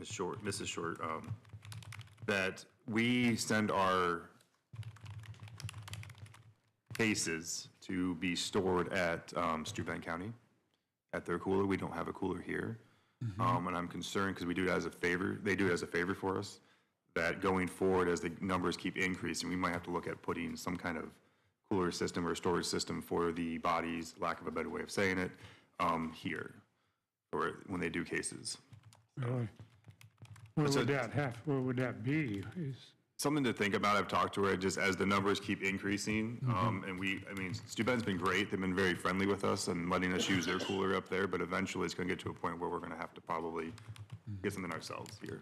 Mrs. Short, that we send our cases to be stored at Steuben County at their cooler. We don't have a cooler here. And I'm concerned because we do it as a favor, they do it as a favor for us, that going forward as the numbers keep increasing, we might have to look at putting some kind of cooler system or storage system for the bodies, lack of a better way of saying it, here, or when they do cases. Really? Where would that be? Something to think about. I've talked to her just as the numbers keep increasing. And Steuben's been great. They've been very friendly with us and letting us use their cooler up there, but eventually it's going to get to a point where we're going to have to probably get something ourselves here.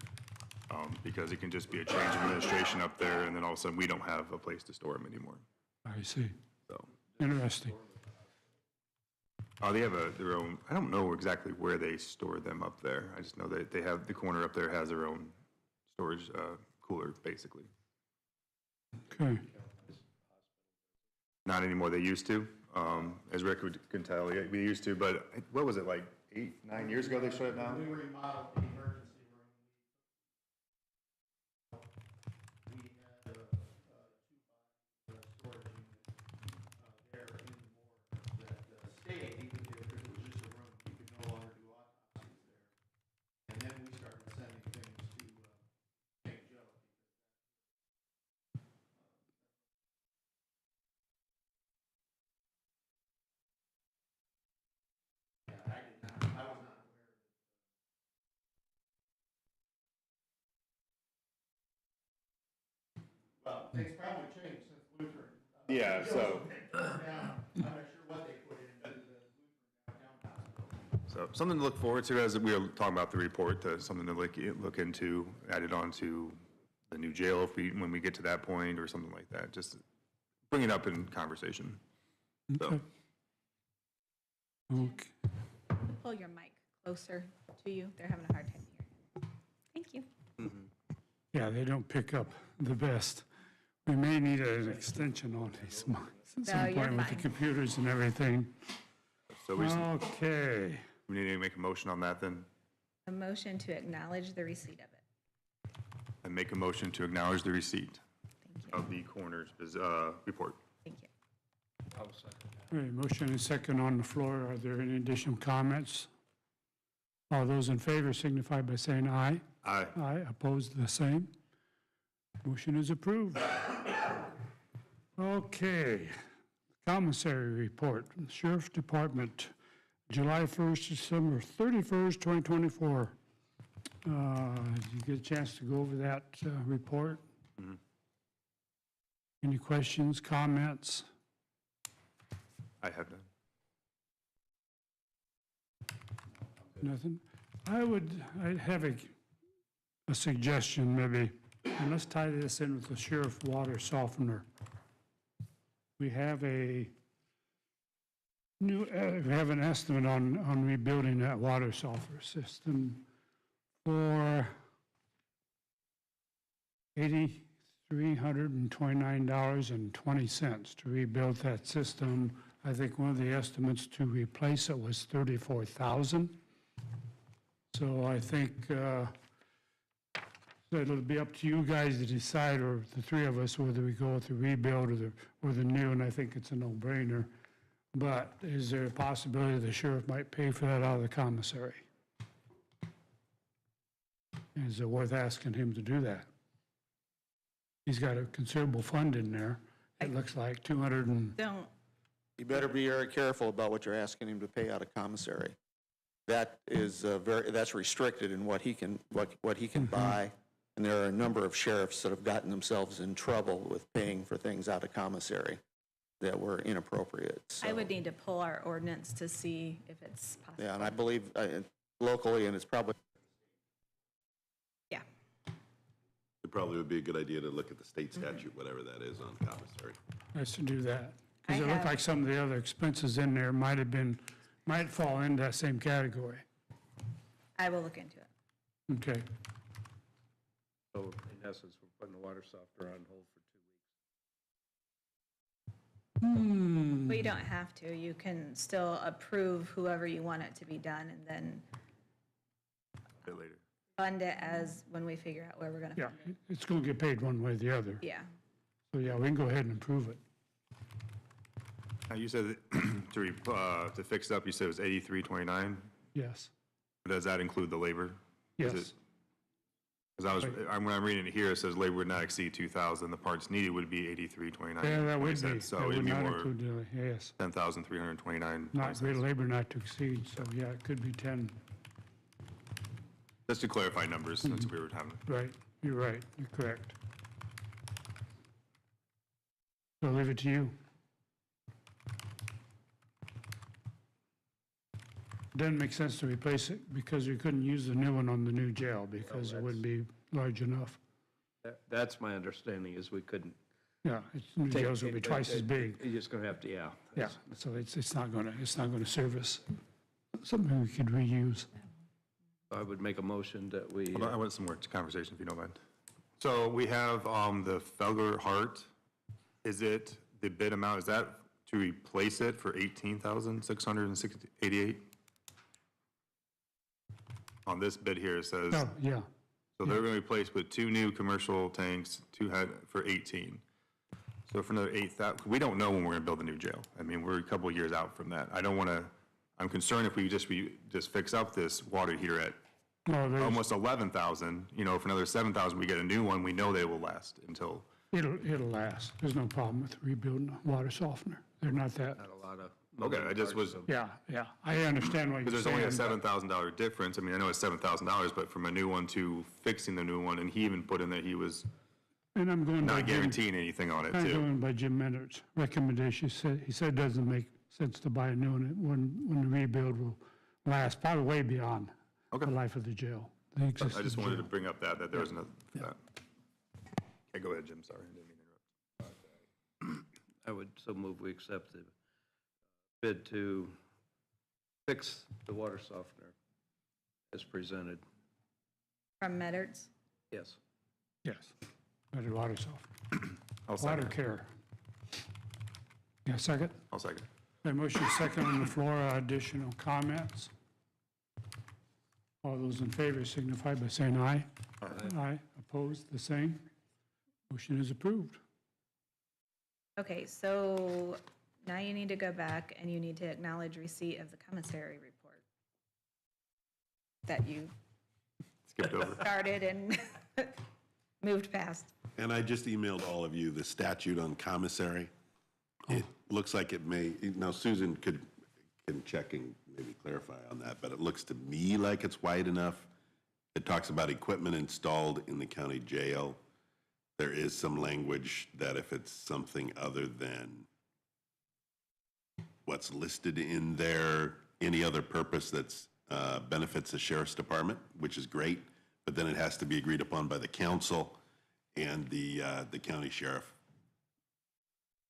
Because it can just be a change of administration up there, and then all of a sudden we don't have a place to store them anymore. I see. So, Interesting. they have their own, I don't know exactly where they store them up there. I just know that they have, the corner up there has their own storage cooler, basically. Okay. Not anymore. They used to. As Rick can tell, yeah, we used to, but what was it, like 8, 9 years ago they shut it down? We remodeled the emergency room. We had a 2-by storage unit there in the morgue that stayed, even if it was just a room, you could no longer do autopsies there. And then we started sending things to St. Joe. Yeah, I was not aware of it. Well, things probably changed since Lutheran. Yeah, so. I'm not sure what they put in, but the Lutheran downtown hospital. So something to look forward to as we were talking about the report, something to look into, added on to the new jail if when we get to that point or something like that. Just bring it up in conversation. So, Okay. Pull your mic closer to you. They're having a hard time hearing. Thank you. Yeah, they don't pick up the best. We may need an extension on these mics at No, some you're point with the fine. computers and everything. so we Okay. need to make a motion on that then, A motion to acknowledge the receipt of it. and make a motion to acknowledge the receipt Thank you. of the coroner's report. Thank you. I'll second that. All right, motion and second on the floor. Are there any additional comments? All those in favor signify by saying aye. Aye. Aye, opposed, the same. Motion is approved. Okay, commissary report, Sheriff's Department, July 1st, December 31st, 2024. Did you get a chance to go over that report? Any questions, comments? I have none. Nothing? I'd have a suggestion maybe, and let's tie this in with the sheriff water softener. We have we have an estimate on rebuilding that water softener system for $8,329.20 to rebuild that system. I think one of the estimates to replace it was $34,000. So I think so it'll be up to you guys to decide, or the three of us, whether we go with the rebuild or the new, and I think it's a no-brainer. But is there a possibility the sheriff might pay for that out of the commissary? Is it worth asking him to do that? He's got a considerable fund in there. It looks like 200 and, Don't, You better be very careful about what you're asking him to pay out of commissary. That is that's restricted in what he can buy. And there are a number of sheriffs that have gotten themselves in trouble with paying for things out of commissary that were inappropriate. So, I would need to pull our ordinance to see if it's possible. yeah, and I believe locally, and it's probably, Yeah. It probably would be a good idea to look at the state statute, whatever that is, on commissary. nice to do that. I Because it looked have- like some of the other expenses in there might fall into that same category. I will look into it. Okay. So in essence, we're putting the water softener on hold for 2 weeks. But you don't have to. You can still approve whoever you want it to be done and then A bit later. fund it as when we figure out where we're going to Yeah, fund it. it's going to get paid one way or the other. Yeah. So yeah, we can go ahead and approve it. Now, you said that to fix it up, you said it was 8329. Yes, Does that include the labor? yes. Because when I'm reading it here, it says labor would not exceed 2,000. The parts needed would be 8329. Yeah, that would be. So That it'd would be not more include the, yes. 10,329. Not great labor not to exceed, so yeah, it could be 10. Just to clarify numbers, since we were having. Right, you're right, you're correct. So I'll leave it to you. Doesn't make sense to replace it because we couldn't use the new one on the new jail because it wouldn't be large enough. That's my understanding, is we couldn't. Yeah, new jails will be twice as big. You're just going to have to, yeah. Yeah, so it's not gonna service something we could reuse. I would make a motion that we, Hold on, I want some more conversation, if you don't mind. So we have the Felger Hart. Is it, the bid amount, is that to replace it for $18,688? On this bid here, it says, Oh, yeah, so they're going to replace with 2 new commercial tanks, 2 head for 18. So for another 8,000, we don't know when we're going to build a new jail. I mean, we're a couple of years out from that. I don't want to, I'm concerned if we just fix up this water heater at no, there's, almost 11,000, for another 7,000, we get a new one, we know they will last until, it'll last. There's no problem with rebuilding a water softener. They're not that, not a lot of. okay, I just was, yeah, I understand what you're because saying. there's only a $7,000 difference. I mean, I know it's $7,000, but from a new one to fixing the new one, and he even put in that he was And I'm going by not Jim, guaranteeing anything on it I'm too. going by Jim Menard's recommendation. He said it doesn't make sense to buy a new one when the rebuild will last, probably way beyond the life of the jail. The I existing just wanted to jail. bring up that there was another, that. Okay, go ahead, Jim, sorry, I didn't mean to interrupt. I would so move we accept the bid to fix the water softener as presented. From Meddards? Yes. Yes, better water softener. I'll Water second. care. Yeah, second? I'll second. A motion second on the floor. Additional comments? All those in favor signify by saying aye. Aye. Opposed, the same. Motion is approved. Okay, so now you need to go back and you need to acknowledge receipt of the commissary report that you Skipped over. started and moved past. And I just emailed all of you the statute on commissary. It looks like it may, now Susan can check and maybe clarify on that, but it looks to me like it's wide enough. It talks about equipment installed in the county jail. There is some language that if it's something other than what's listed in there, any other purpose that's benefits the sheriff's department, which is great, but then it has to be agreed upon by the council and the county sheriff.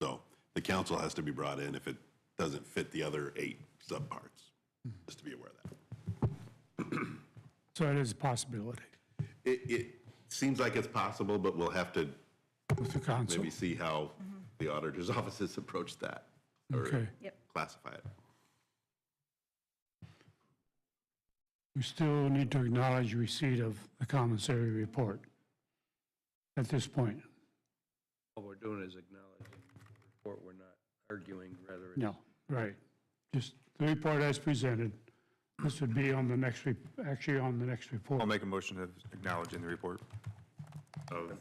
So the council has to be brought in if it doesn't fit the other 8 subparts, just to be aware of that. So it is a possibility It seems like it's possible, but we'll have to with the council. maybe see how the auditor's offices approach that or Okay. Yep. classify it. We still need to acknowledge receipt of the commissary report at this point. All we're doing is acknowledging the report, we're not arguing, rather it's... No, right. Just the report as presented. This would be on the next, actually on the next report. I'll make a motion of acknowledging the report. Of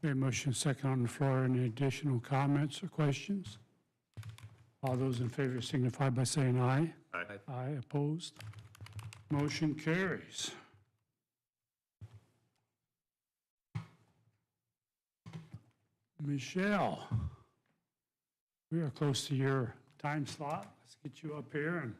Okay, motion second on the floor. Any additional comments or questions? All those in favor signify by saying aye. Aye. Aye, opposed? Motion carries. Michelle, we are close to your time slot. Let's get you up here and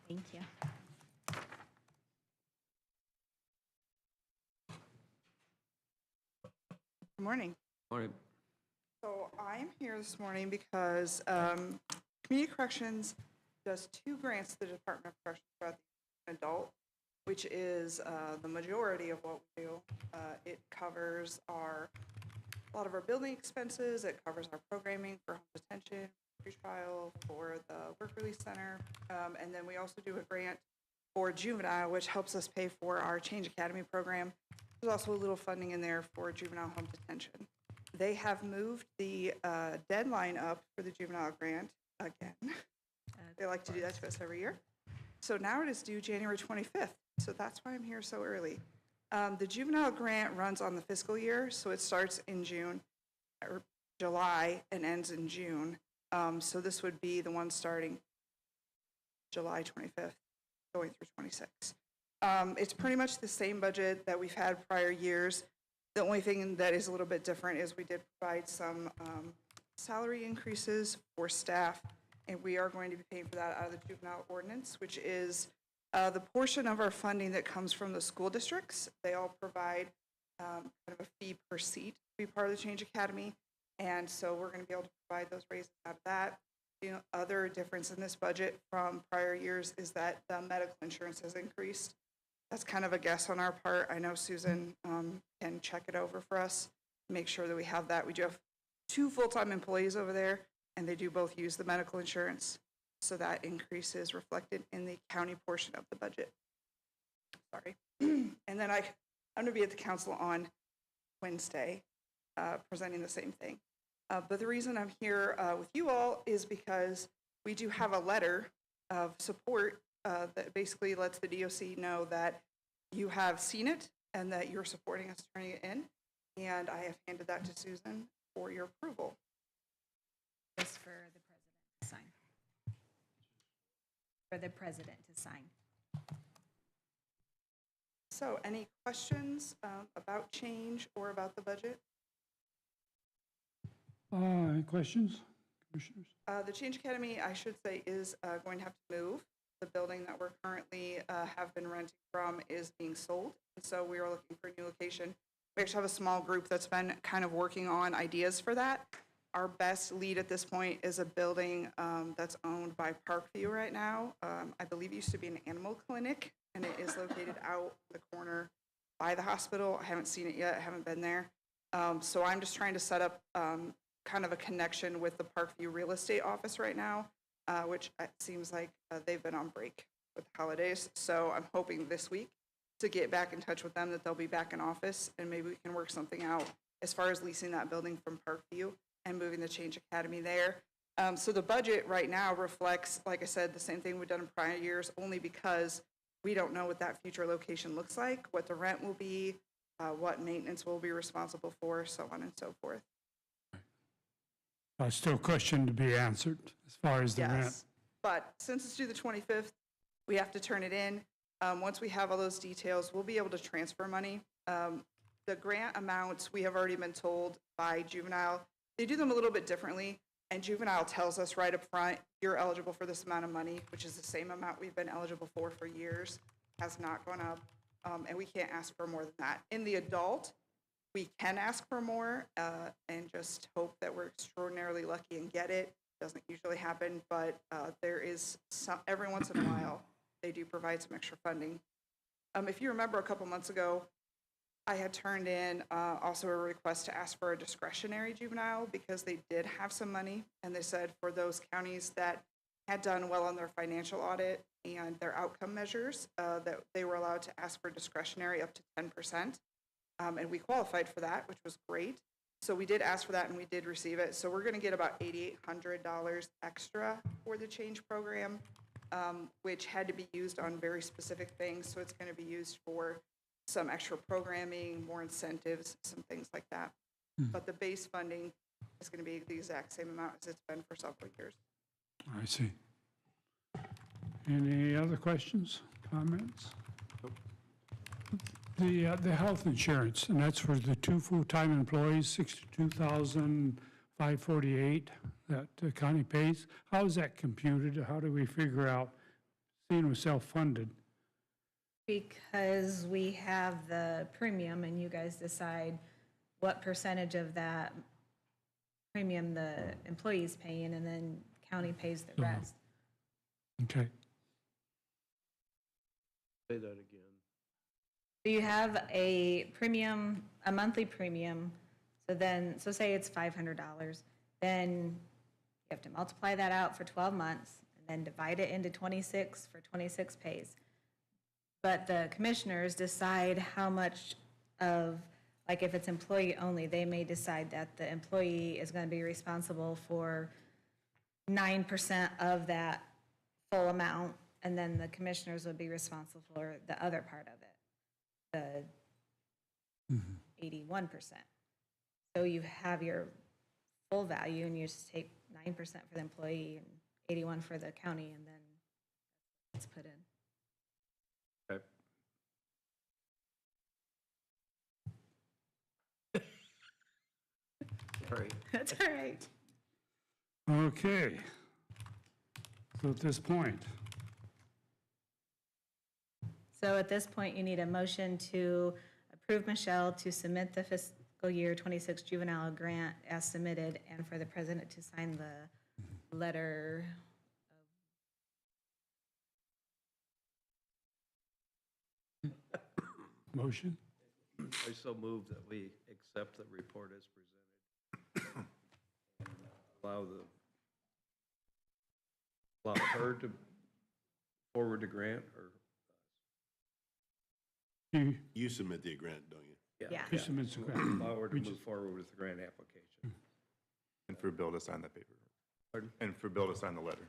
Thank you. Good morning. Morning. So I'm here this morning because Community Corrections does 2 grants to the Department of Corrections throughout the adult, which is the majority of what we do. It covers a lot of our building expenses. It covers our programming for home detention, pretrial, for the work release center. And then we also do a grant for juvenile, which helps us pay for our Change Academy program. There's also a little funding in there for juvenile home detention. They have moved the deadline up for the juvenile grant again. They like to do that to us every year. So now it is due January 25th. So that's why I'm here so early. The juvenile grant runs on the fiscal year, so it starts in June or July and ends in June. So this would be the one starting July 25th, going through 26. It's pretty much the same budget that we've had prior years. The only thing that is a little bit different is we did provide some salary increases for staff, and we are going to be paying for that out of the juvenile ordinance, which is the portion of our funding that comes from the school districts. They all provide kind of a fee per seat to be part of the Change Academy, and so we're going to be able to provide those raises out of that. The other difference in this budget from prior years is that the medical insurance has increased. That's kind of a guess on our part. I know Susan can check it over for us, make sure that we have that. We do have 2 full-time employees over there, and they do both use the medical insurance. So that increase is reflected in the county portion of the budget. Sorry. And then I'm going to be at the council on Wednesday presenting the same thing. But the reason I'm here with you all is because we do have a letter of support that basically lets the DOC know that you have seen it and that you're supporting us turning it in. And I have handed that to Susan for your approval. Just for the president to sign. For the president to sign. So any questions about change or about the budget? any questions, commissioners? The Change Academy, I should say, is going to have to move. The building that we're currently have been renting from is being sold, and so we are looking for a new location. We actually have a small group that's been kind of working on ideas for that. Our best lead at this point is a building that's owned by Parkview right now. I believe it used to be an animal clinic, and it is located out the corner by the hospital. I haven't seen it yet. I haven't been there. So I'm just trying to set up kind of a connection with the Parkview real estate office right now, which it seems like they've been on break with the holidays. So I'm hoping this week to get back in touch with them that they'll be back in office, and maybe we can work something out as far as leasing that building from Parkview and moving the Change Academy there. So the budget right now reflects, like I said, the same thing we've done in prior years, only because we don't know what that future location looks like, what the rent will be, what maintenance we'll be responsible for, so on and so forth. Still a question to be answered as far as the rent. Yes, but since it's due the 25th, we have to turn it in. Once we have all those details, we'll be able to transfer money. the grant amounts, we have already been told by juvenile, they do them a little bit differently. And juvenile tells us right up front, you're eligible for this amount of money, which is the same amount we've been eligible for years, has not gone up. And we can't ask for more than that. In the adult, we can ask for more and just hope that we're extraordinarily lucky and get it. Doesn't usually happen, but there is some, every once in a while, they do provide some extra funding. If you remember a couple months ago, I had turned in also a request to ask for a discretionary juvenile because they did have some money. And they said for those counties that had done well on their financial audit and their outcome measures, that they were allowed to ask for discretionary up to 10%. And we qualified for that, which was great. So we did ask for that and we did receive it. So we're going to get about $8,800 extra for the change program, which had to be used on very specific things. So it's going to be used for some extra programming, more incentives, some things like that. But the base funding is going to be the exact same amount as it's been for several years. I see. Any other questions, comments? The health insurance, and that's for the 2 full-time employees, $62,548 that the county pays. How is that computed? How do we figure out, seeing we're self-funded? Because we have the premium and you guys decide what percentage of that premium the employee's paying and then county pays the rest. Okay. Say that again. So you have a premium, a monthly premium, so say it's $500, then you have to multiply that out for 12 months and then divide it into 26 for 26 pays. But the commissioners decide how much of, like if it's employee only, they may decide that the employee is going to be responsible for 9% of that full amount, and then the commissioners would be responsible for the other part of it, the 81%. So you have your full value and you just take 9% for the employee and 81 for the county, and then it's put in. Okay. All right. That's all right. Okay. So at this point, So at this point, you need a motion to approve Michelle to submit the fiscal year 26 juvenile grant as submitted, and for the president to sign the letter. motion? I so move that we accept the report as presented. Allow her to forward the grant, or? You submit the grant, don't you? Yeah. Who submits the grant? Allow her to move forward with the grant application. And for Bill to sign that paper. Pardon? And for Bill to sign the letter.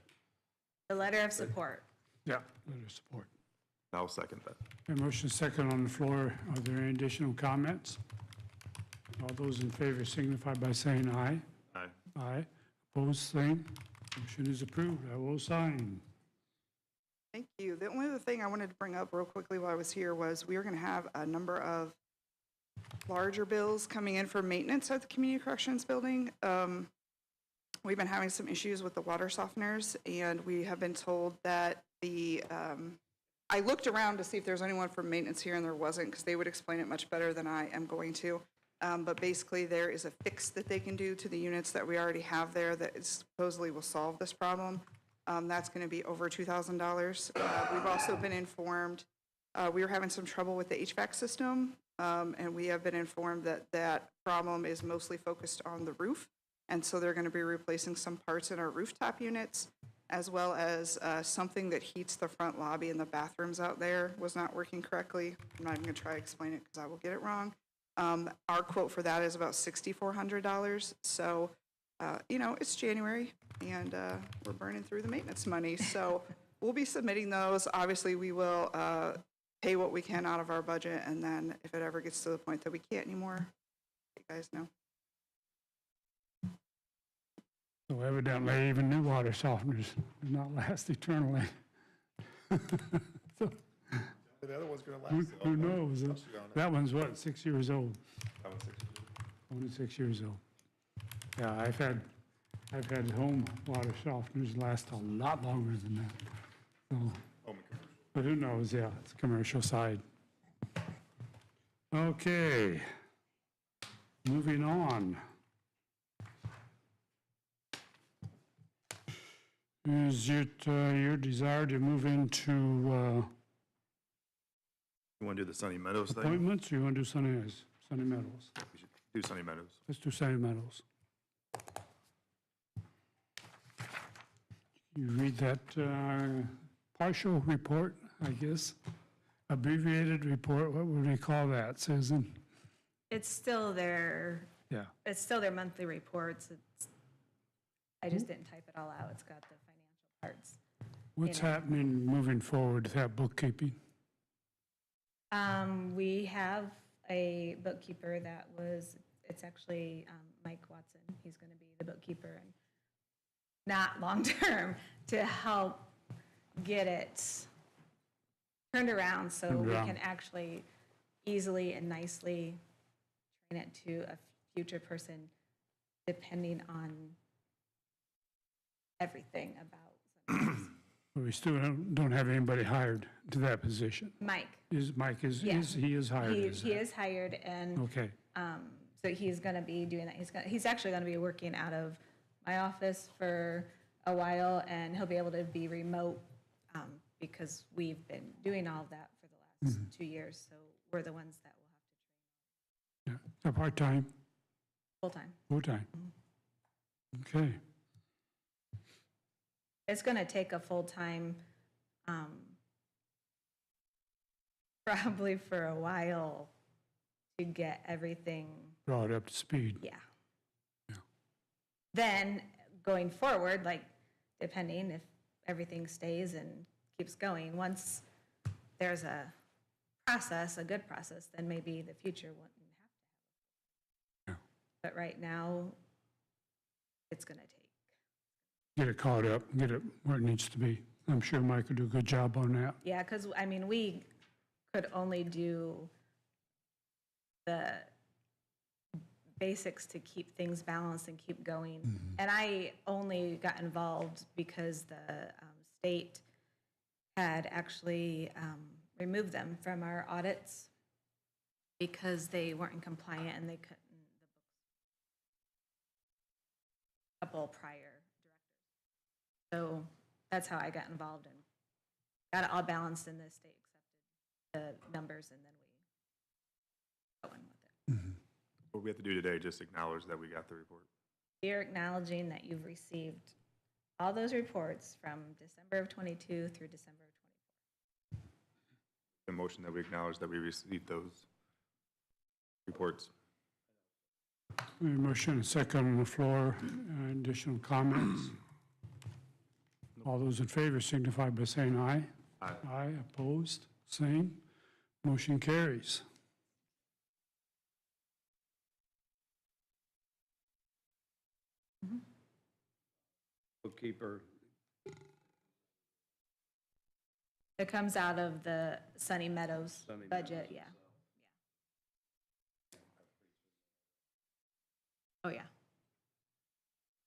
The letter of support. Yeah, letter of support. I'll second that. A motion second on the floor. Are there any additional comments? All those in favor signify by saying aye. Aye. Aye. Opposed, same. Motion is approved. I will sign. Thank you. The only other thing I wanted to bring up real quickly while I was here was we were going to have a number of larger bills coming in for maintenance at the community corrections building. We've been having some issues with the water softeners, and we have been told that I looked around to see if there's anyone from maintenance here, and there wasn't, because they would explain it much better than I am going to. But basically, there is a fix that they can do to the units that we already have there that supposedly will solve this problem. That's going to be over $2,000. We've also been informed, we were having some trouble with the HVAC system, and we have been informed that that problem is mostly focused on the roof. And so they're going to be replacing some parts in our rooftop units, as well as something that heats the front lobby and the bathrooms out there was not working correctly. I'm not even going to try to explain it because I will get it wrong. Our quote for that is about $6,400. So, it's January, and we're burning through the maintenance money. So we'll be submitting those. Obviously, we will pay what we can out of our budget, and then if it ever gets to the point that we can't anymore, you guys know. So evidently, even new water softeners do not last eternally. So, the other one's gonna Who last. who knows? That one's what, 6 years old? That one's 6 years. Only 6 years old. Yeah, I've had home water softeners last a lot longer than that. So, Home and commercial. but who knows, yeah, it's commercial side. Okay. Moving on. Is it your desire to move into You wanna do the Sunny Meadows thing? appointments, or you want to do Sunny Meadows? We should do Sunny Meadows. Let's do Sunny Meadows. You read that partial report, I guess, abbreviated report, what would we call that, Susan? It's still their monthly reports. I just didn't type it all out. It's got the financial parts. What's know. happening moving forward with that bookkeeping? We have a bookkeeper it's actually Mike Watson. He's going to be the bookkeeper and not long-term to help get it turned around so Turned we around. can actually easily and nicely train it to a future person depending on everything about We still don't have anybody hired to that position. Mike. Mike is Yeah. he is hired? He is that? is hired, and Okay, so he's going to be doing that. He's actually going to be working out of my office for a while, and he'll be able to be remote because we've been doing all of that for the last 2 years. So we're the ones that will have to train yeah, so part-time, full-time. full-time. Okay, It's going to take a full-time, probably for a while, to get everything, brought up to speed. yeah. Yeah. Then, going forward, like, depending if everything stays and keeps going, once there's a process, a good process, then maybe the future wouldn't have to have. Yeah. But right now, it's going to take. Get it caught up, get it where it needs to be. I'm sure Mike will do a good job on that. Yeah, because, I mean, we could only do the basics to keep things balanced and keep going. And I only got involved because the state had actually removed them from our audits because they weren't compliant and they couldn't, the couple prior directors. So that's how I got involved and got it all balanced, and the state accepted the numbers, and then we went with it. What we have to do today, just acknowledge that we got the report. You're acknowledging that you've received all those reports from December of '22 through December of '24. The motion that we acknowledge that we received those reports. We have a motion and a second on the floor. Additional comments? All those in favor signify by saying aye. Aye. Aye, opposed, same. Motion carries. Bookkeeper, It comes out of the Sunny Meadows Sunny budget, yeah. Oh, yeah.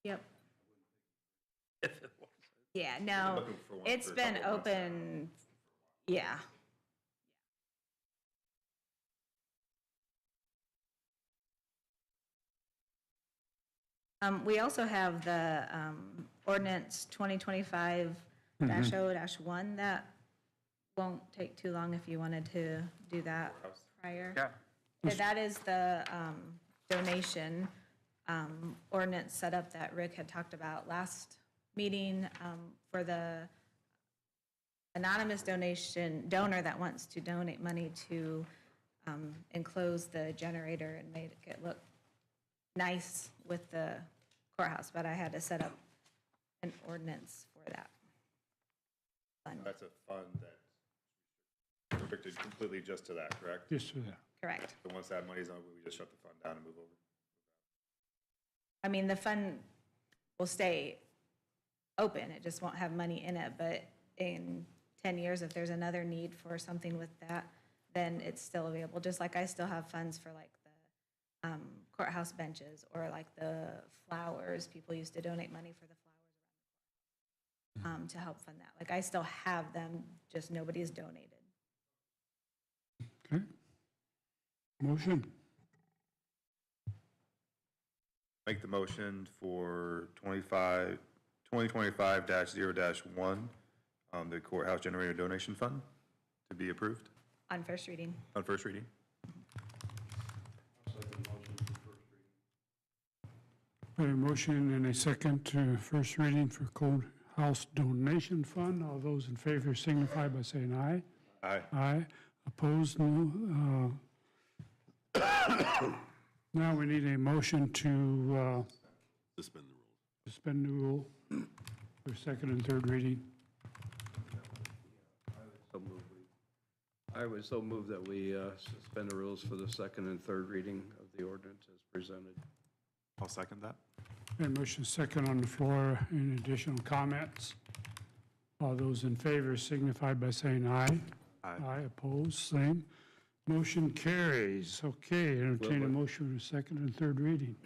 Yep. Yeah, no, looking for one it's for a been couple months now. open, yeah. We also have the ordinance 2025-0-1 that won't take too long if you wanted to do that prior. Yeah. That is the donation ordinance setup that Rick had talked about last meeting for the anonymous donor that wants to donate money to enclose the generator and make it look nice with the courthouse, but I had to set up an ordinance for that. Fund. That's a fund that's restricted completely just to that, correct? Just for that. Correct. So once that money's on, we just shut the fund down and move over. I mean, the fund will stay open, it just won't have money in it, but in 10 years, if there's another need for something with that, then it's still available. Just like I still have funds for like the courthouse benches or like the flowers. People used to donate money for the flowers to help fund that. Like I still have them, just nobody's donated. Okay. Motion. Make the motion for 2025-0-1, the courthouse generator donation fund to be approved On first reading. on first reading. A motion and a second to first reading for courthouse donation fund. All those in favor signify by saying aye. Aye. Aye. Opposed, no. Now we need a motion to Suspend the rules. suspend the rule for second and third reading. I would so move that we suspend the rules for the second and third reading of the ordinance as presented. I'll second that. A motion second on the floor. Any additional comments? All those in favor signify by saying aye. Aye. Aye, opposed, same. Motion carries. Okay, entertain a motion for second and third reading.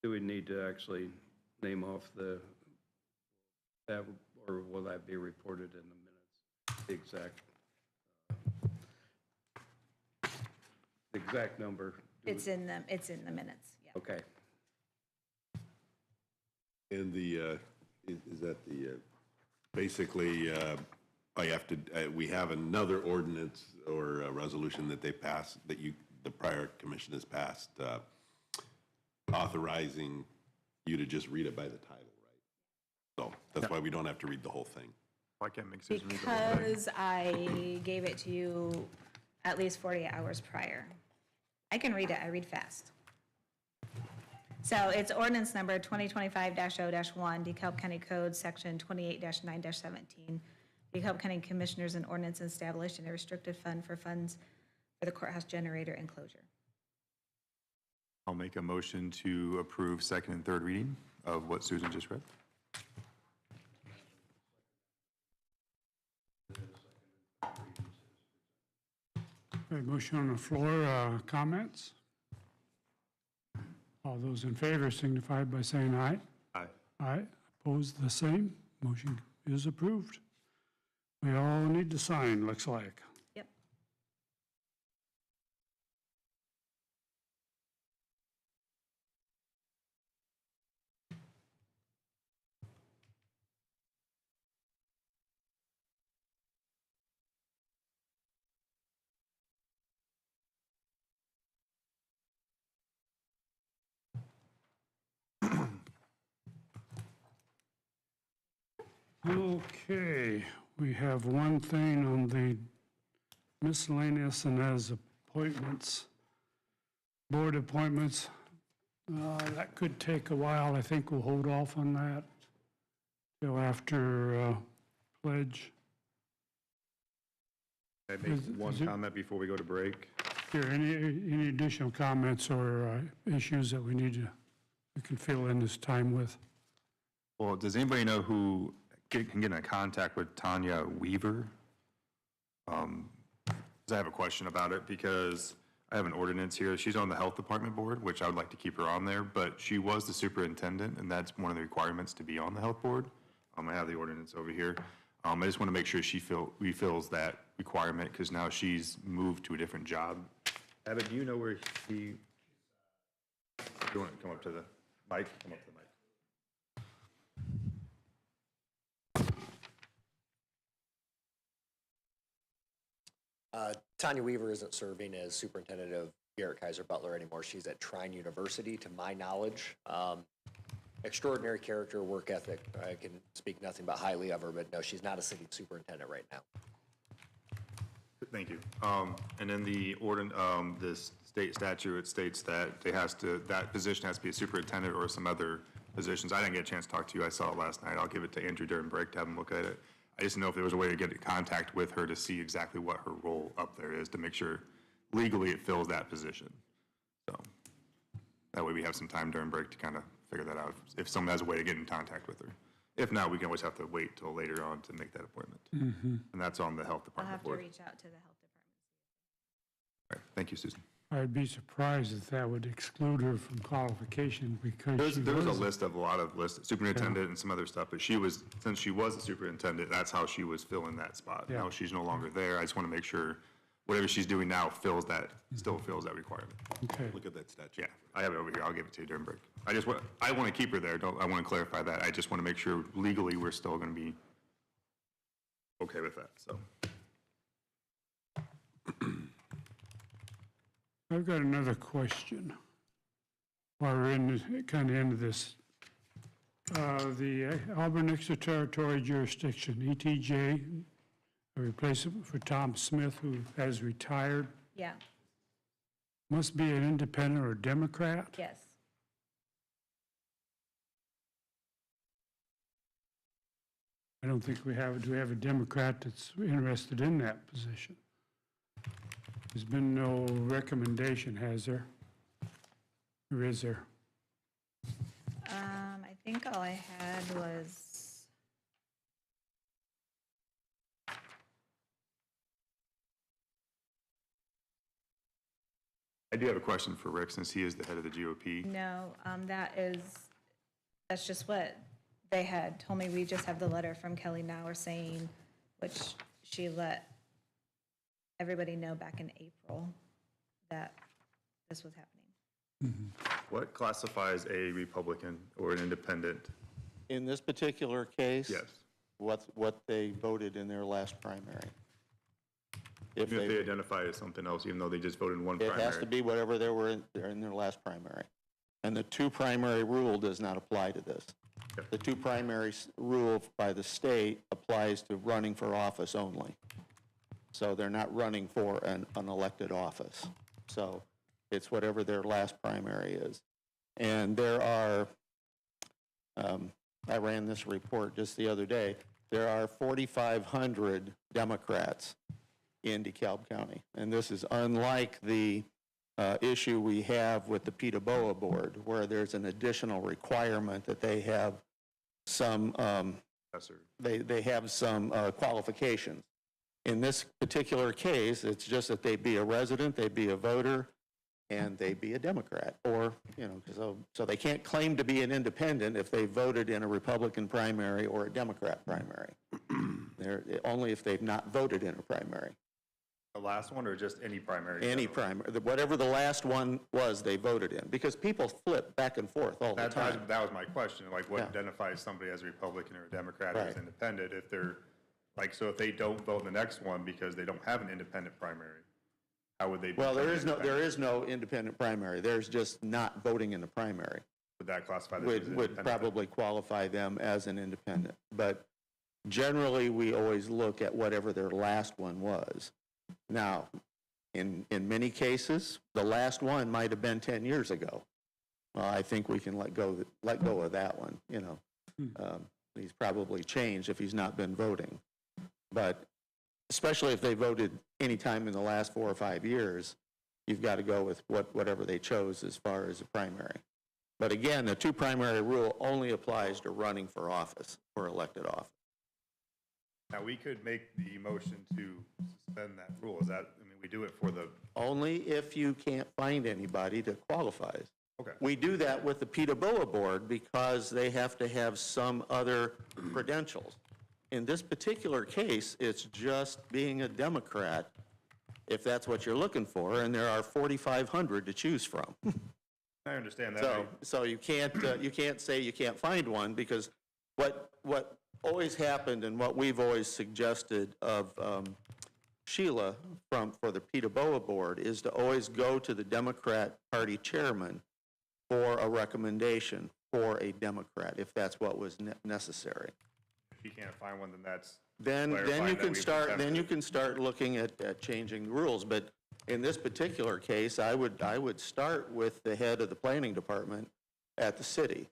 Do we need to actually name off that, or will that be reported in the minutes? The exact number? It's in the minutes, yeah. Okay. And is that basically, I have to, we have another ordinance or a resolution that they passed, that the prior commission has passed, authorizing you to just read it by the title, right? So that's why we don't have to read the whole thing. Why can't make Susan read the whole thing? Because I gave it to you at least 48 hours prior. I can read it, I read fast. So it's ordinance number 2025-0-1, DeKalb County Code, section 28-9-17. DeKalb County Commissioners and ordinance established in a restricted fund for funds for the courthouse generator enclosure. I'll make a motion to approve second and third reading of what Susan just read. Okay, motion on the floor, comments? All those in favor signify by saying aye. Aye. Aye, opposed, the same. Motion is approved. We all need to sign, looks like. Yep. Okay, we have one thing on the miscellaneous and as appointments, board appointments. That could take a while. I think we'll hold off on that till after pledge. Can I make one is it- comment before we go to break? Here, any additional comments or issues that we can fill in this time with? Well, does anybody know who can get in contact with Tanya Weaver? 'Cause I have a question about it because I have an ordinance here. She's on the health department board, which I would like to keep her on there, but she was the superintendent, and that's one of the requirements to be on the health board. I have the ordinance over here. I just want to make sure she refills that requirement because now she's moved to a different job. Evan, do you know where she? Do you want to come up to the mic? Come up to the mic. Tanya Weaver isn't serving as superintendent of Garrett Kaiser Butler anymore. She's at Trine University, to my knowledge. Extraordinary character, work ethic. I can speak nothing but highly of her, but no, she's not a city superintendent right now. Thank you. And in the this state statute, it states that that position has to be a superintendent or some other positions. I didn't get a chance to talk to you. I saw it last night. I'll give it to Andrew during break to have him look at it. I just didn't know if there was a way to get in contact with her to see exactly what her role up there is to make sure legally it fills that position. So that way we have some time during break to kind of figure that out, if someone has a way to get in contact with her. If not, we can always have to wait till later on to make that appointment. And that's on the health I'll department have to board. reach out to the health department. All right, thank you, Susan. I'd be surprised if that would exclude her from qualification because she There was a was. list of a lot of lists, superintendent and some other stuff, but since she was a superintendent, that's how she was filling that spot. Yeah. Now she's no longer there. I just want to make sure whatever she's doing now still fills that requirement. Okay, Look at that statue. Yeah, I have it over here. I'll give it to you during break. I want to keep her there. I want to clarify that. I just want to make sure legally we're still going to be okay with that, so. I've got another question. While we're kind of into this. The Auburn Extraterritorial Jurisdiction, ETJ, a replacement for Tom Smith, who has retired, Yeah, must be an independent or Democrat? yes. I don't think do we have a Democrat that's interested in that position? There's been no recommendation, has there? Or is there? I think all I had was, I do have a question for Rick, since he is the head of the GOP. no, that's just what they had told me. We just have the letter from Kelly Nauer saying, which she let everybody know back in April, that this was happening. What classifies a Republican or an independent? In this particular case? Yes. What they voted in their last primary. Even if they identify as something else, even though they just voted in one It primary? has to be whatever they were in their last primary. And the two primary rule does not apply to this. Okay. The two primary rule by the state applies to running for office only. So they're not running for an elected office. So it's whatever their last primary is. And there are, I ran this report just the other day, there are 4,500 Democrats in DeKalb County. And this is unlike the issue we have with the Peterborough Board, where there's an additional requirement that they have some, Yes, sir. they have some qualifications. In this particular case, it's just that they be a resident, they be a voter, and they be a Democrat. Or, so they can't claim to be an independent if they voted in a Republican primary or a Democrat primary. They're only if they've not voted in a primary. The last one, or just any primary? Any primary, whatever the last one was, they voted in, because people flip back and forth all the time. That was my question, like what Yeah. identifies somebody as a Republican or a Democrat Right. as independent? If they're, so if they don't vote in the next one because they don't have an independent primary, how would they? Well, there become is no independent primary. There's just not voting in the primary. Would that classify them as Would independent? probably qualify them as an independent. But generally, we always look at whatever their last one was. Now, in many cases, the last one might have been 10 years ago. Well, I think we can let go of that one, He's probably changed if he's not been voting. But especially if they voted any time in the last 4 or 5 years, you've got to go with whatever they chose as far as a primary. But again, the two primary rule only applies to running for office, for elected office. Now, we could make the motion to suspend that rule. Is that, we do it for the, Only if you can't find anybody that qualifies. okay. We do that with the Peterborough Board because they have to have some other credentials. In this particular case, it's just being a Democrat, if that's what you're looking for, and there are 4,500 to choose from. I understand that. So you can't say you can't find one, because what always happened and what we've always suggested of Sheila for the Peterborough Board is to always go to the Democrat Party chairman for a recommendation for a Democrat, if that's what was necessary. If you can't find one, then that's. Then clarifying you that can we've start, then you attempted. can start looking at changing the rules. But in this particular case, I would start with the head of the planning department at the city,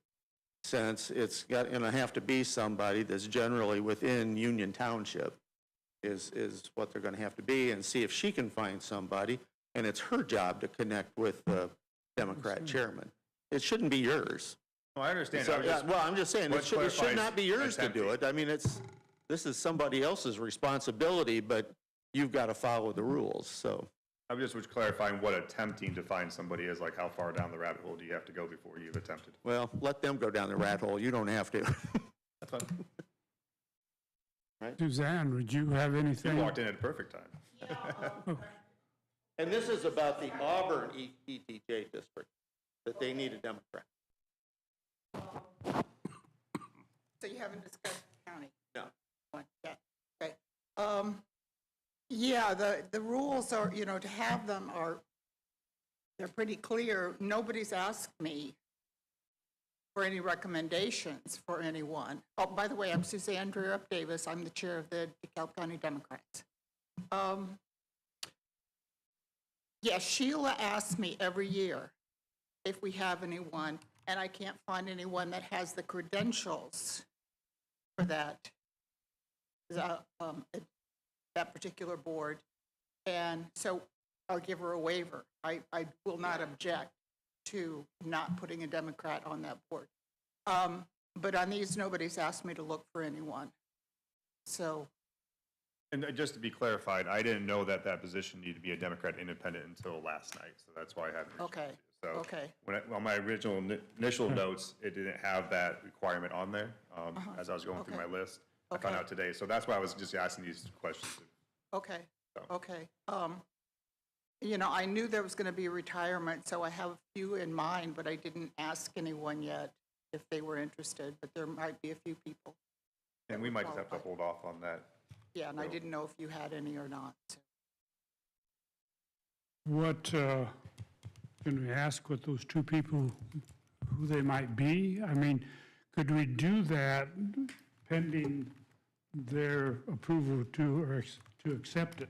since it's going to have to be somebody that's generally within Union Township is what they're going to have to be, and see if she can find somebody. And it's her job to connect with the Democrat chairman. It shouldn't be yours. No, I understand. So, I was yeah, just- well, I'm just saying, what it should clarifies not be yours to do attempting? it. I mean, this is somebody else's responsibility, but you've got to follow the rules, so. I was just clarifying what attempting to find somebody is, like how far down the rabbit hole do you have to go before you've attempted? Well, let them go down the rat hole. You don't have to. That's fine. Suzanne, would you have You anything? walked in at a perfect time. And this is about the Auburn ETJ district, that they need a Democrat. So you haven't discussed the county? No. One, yeah, okay. Yeah, the rules are, to have them they're pretty clear. Nobody's asked me for any recommendations for anyone. Oh, by the way, I'm Suzanne Drew-Up Davis. I'm the chair of the DeKalb County Democrats. Yeah, Sheila asks me every year if we have anyone, and I can't find anyone that has the credentials for that particular board. And so I'll give her a waiver. I will not object to not putting a Democrat on that board. But on these, nobody's asked me to look for anyone. So, And just to be clarified, I didn't know that that position needed to be a Democrat independent until last night, so that's why I haven't reached out to Okay, you. So okay. on my original initial notes, it didn't have that requirement on there, as I was going through my Okay. list. I found Okay. out today, so that's why I was just asking these questions. okay, So. okay. I knew there was going to be a retirement, so I have a few in mind, but I didn't ask anyone yet if they were interested, but there might be a few people. And we might just have to hold off on that. Yeah, and I didn't know if you had any or not. So. What, can we ask what those two people, who they might be? I mean, could we do that pending their approval to accept it?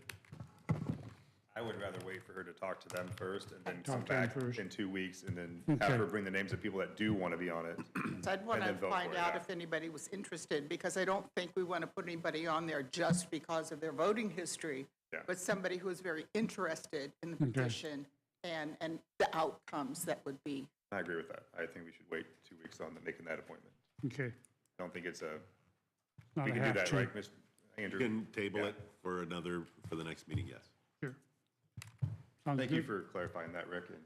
I would rather wait for her to talk to them first and then come Talk to them back first. in 2 weeks and then have Okay. her bring the names of people that do want to be on it. So I'd want And to then vote find for it out after. if anybody was interested, because I don't think we want to put anybody on there just because of their voting history, Yeah. but somebody who is very interested in the position and the outcomes that would be. I agree with that. I think we should wait 2 weeks on making that appointment. Okay. I don't think it's Not we a can do have that, to. right, Mr. Andrew? Can table Yeah. it for the next meeting, yes. Sure. Sounds Thank you good. for clarifying that, Rick. And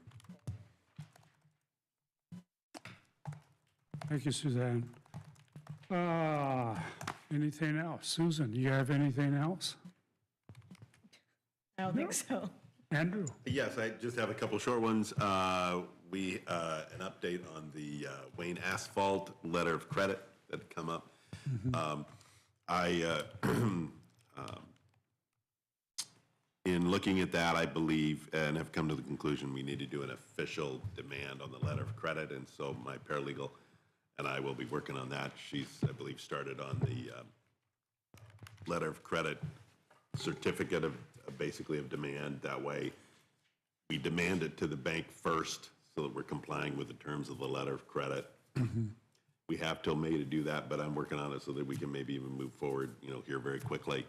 Thank you, Suzanne. Anything else? Susan, do you have anything else? I don't think so. Andrew? Yes, I just have a couple short ones. An update on the Wayne Asphalt letter of credit that had come up. In looking at that, I believe, and have come to the conclusion, we need to do an official demand on the letter of credit, and so my paralegal and I will be working on that. She's, I believe, started on the letter of credit certificate of, basically of demand. That way, we demand it to the bank first so that we're complying with the terms of the letter of credit. We have till May to do that, but I'm working on it so that we can maybe even move forward, here very quickly.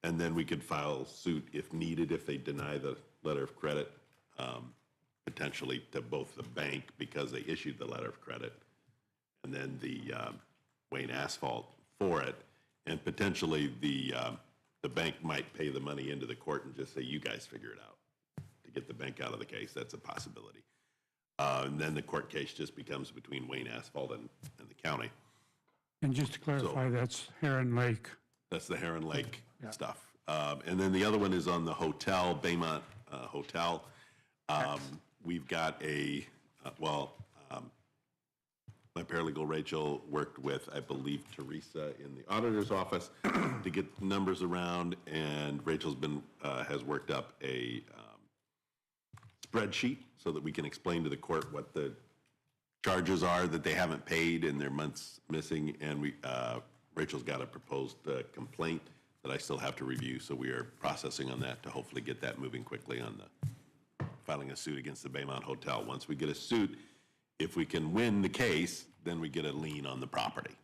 And then we could file suit if needed, if they deny the letter of credit, potentially to both the bank because they issued the letter of credit, and then the Wayne Asphalt for it. And potentially the bank might pay the money into the court and just say, you guys figure it out to get the bank out of the case. That's a possibility. And then the court case just becomes between Wayne Asphalt and the county. And just to clarify, that's Heron Lake. That's the Heron Lake stuff. And then the other one is on the hotel, Baymont Hotel. We've got my paralegal Rachel worked with, I believe, Teresa in the auditor's office to get numbers around, and Rachel's has worked up a spreadsheet so that we can explain to the court what the charges are that they haven't paid and their months missing, and Rachel's got a proposed complaint that I still have to review, so we are processing on that to hopefully get that moving quickly on filing a suit against the Baymont Hotel. Once we get a suit, if we can win the case, then we get a lien on the property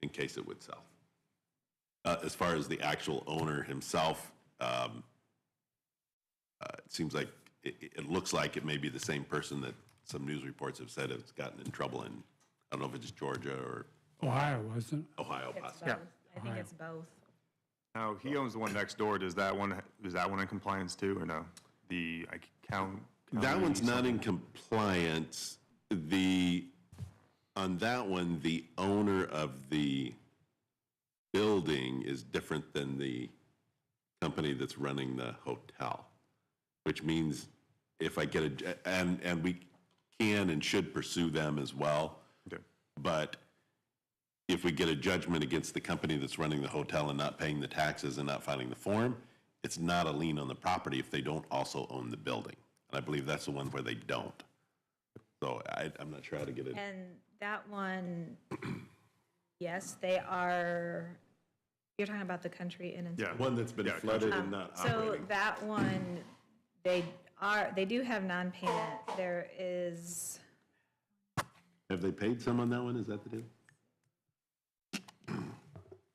in case it would sell. As far as the actual owner himself, it seems like, it looks like it may be the same person that some news reports have said it's gotten in trouble in, I don't know if it's Georgia or Ohio, wasn't it? Ohio It's possibly. both. I think it's both. Now, he owns the one next door. Is that one in compliance too, or no? The, count? That one's not in compliance. On that one, the owner of the building is different than the company that's running the hotel, which means if I get and we can and should pursue them as well. Okay. But if we get a judgment against the company that's running the hotel and not paying the taxes and not filing the form, it's not a lien on the property if they don't also own the building. And I believe that's the one where they don't. So I'm not sure how to get it. And that one, yes, they are, you're talking about the Country Inn and Yeah. One that's been Yeah, flooded and not So operating. that one, they do have non-payment. There is, Have they paid some on that one? Is that the deal?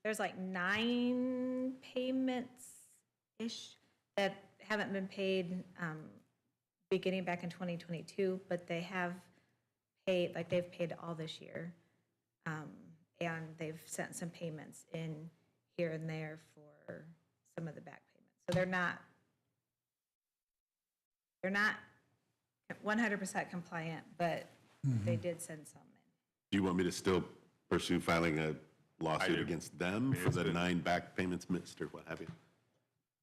there's like 9 payments-ish that haven't been paid, beginning back in 2022, but they have paid, like they've paid all this year. And they've sent some payments in here and there for some of the back payments. So they're not 100% compliant, but they did send some in. Do you want me to still pursue filing a lawsuit do. against them for it's the been- 9 back payments missed or what have you?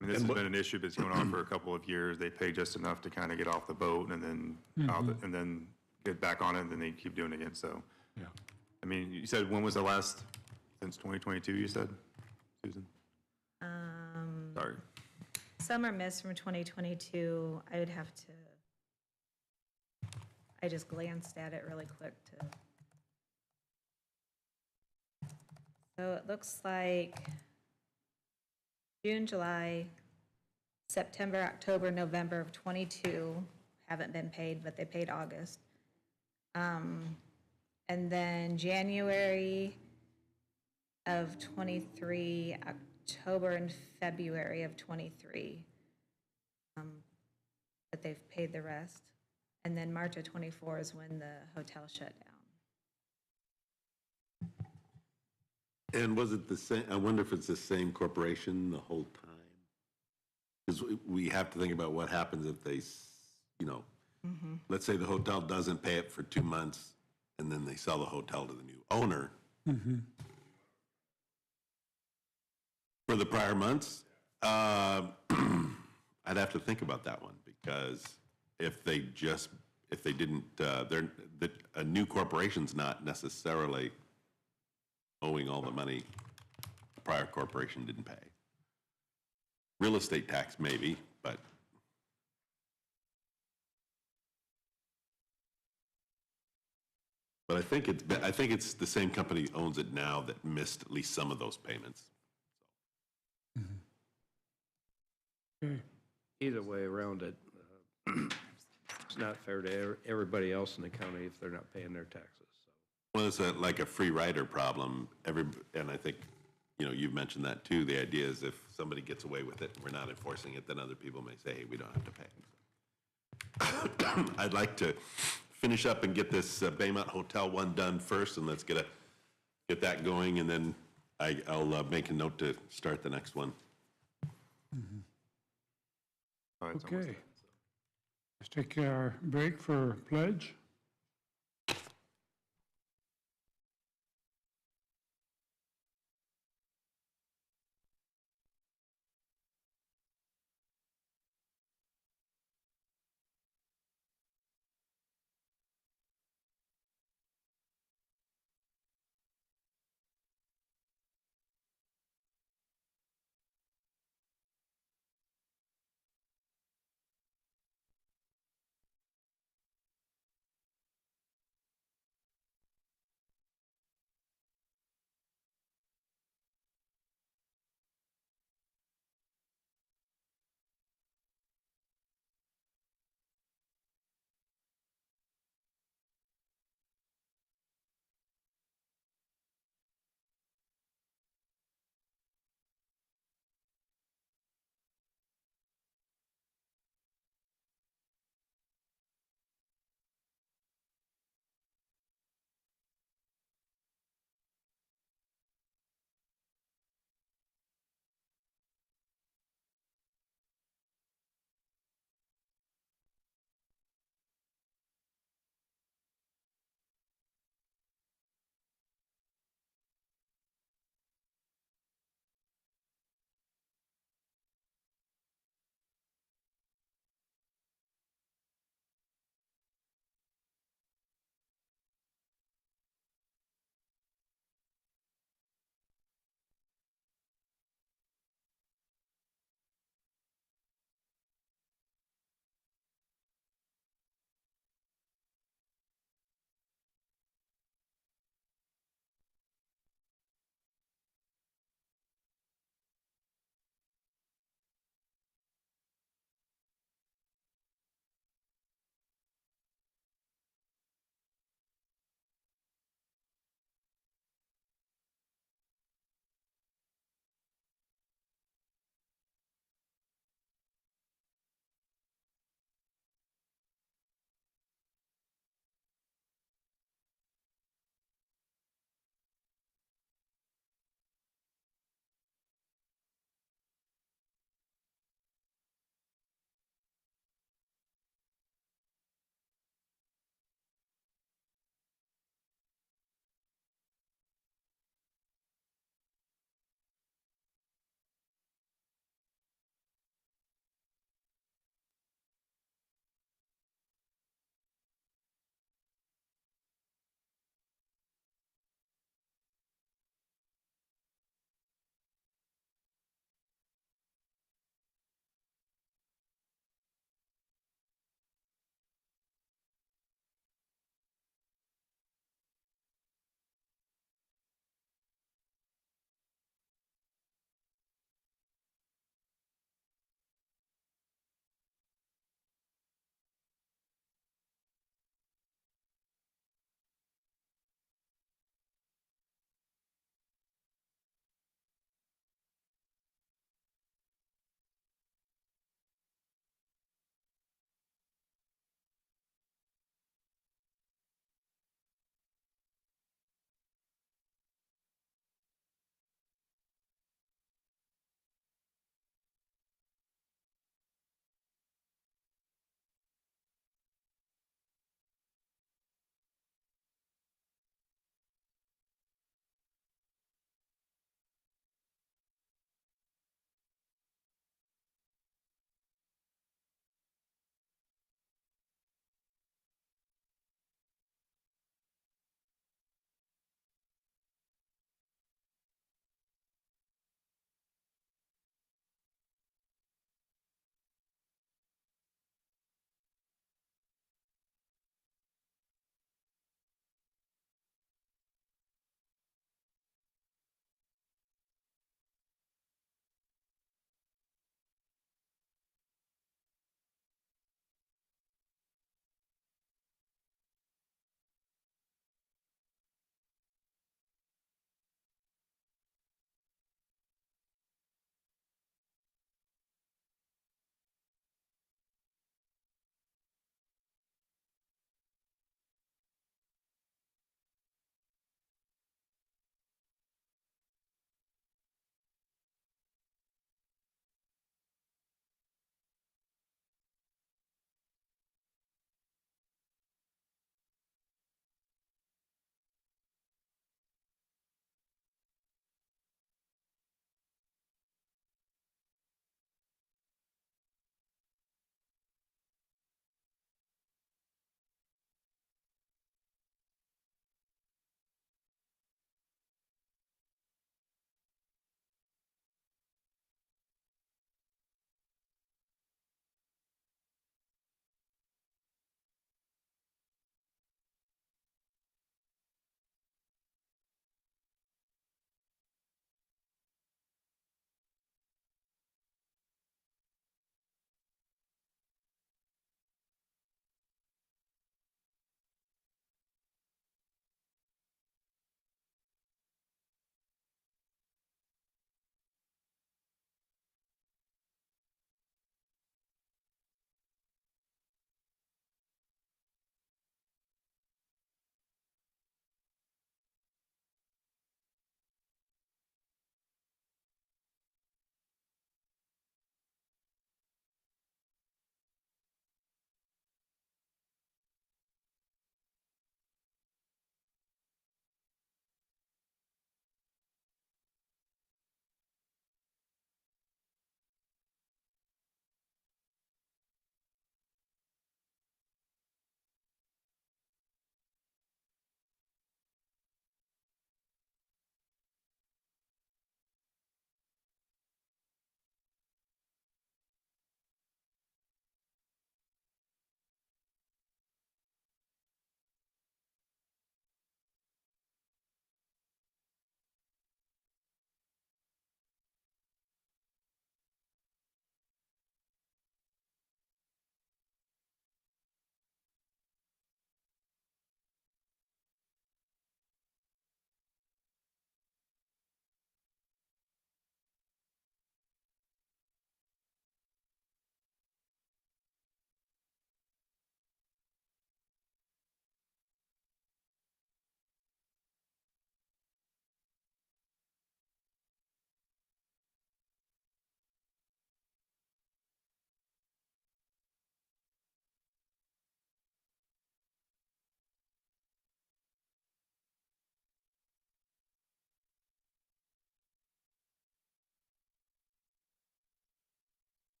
I mean, this has been an issue that's going on for a couple of years. They pay just enough to kind of get off the boat and then, and then get back on it, and then they keep doing it again, so. Yeah. I mean, you said, when was the last, since 2022, you said, Susan? Sorry. Some are missed from 2022. I would have to, I just glanced at it really quick to. So it looks like June, July, September, October, November of '22 haven't been paid, but they paid August. And then January of '23, October and February of '23. But they've paid the rest. And then March of '24 is when the hotel shut down. And was it the same, I wonder if it's the same corporation the whole time? Because we have to think about what happens if they, let's say the hotel doesn't pay it for 2 months, and then they sell the hotel to the new owner. For the prior months, I'd have to think about that one, because if they didn't, a new corporation's not necessarily owing all the money the prior corporation didn't pay. Real estate tax maybe, but I think it's the same company that owns it now that missed at least some of those payments. Okay. Either way around it, it's not fair to everybody else in the county if they're not paying their taxes. So. Well, it's like a free rider problem. And I think, you've mentioned that too. The idea is if somebody gets away with it and we're not enforcing it, then other people may say, hey, we don't have to pay. I'd like to finish up and get this Baymont Hotel one done first, and let's get that going, and then I'll make a note to start the next one. Oh, it's almost Okay. done. Let's take our break for pledge.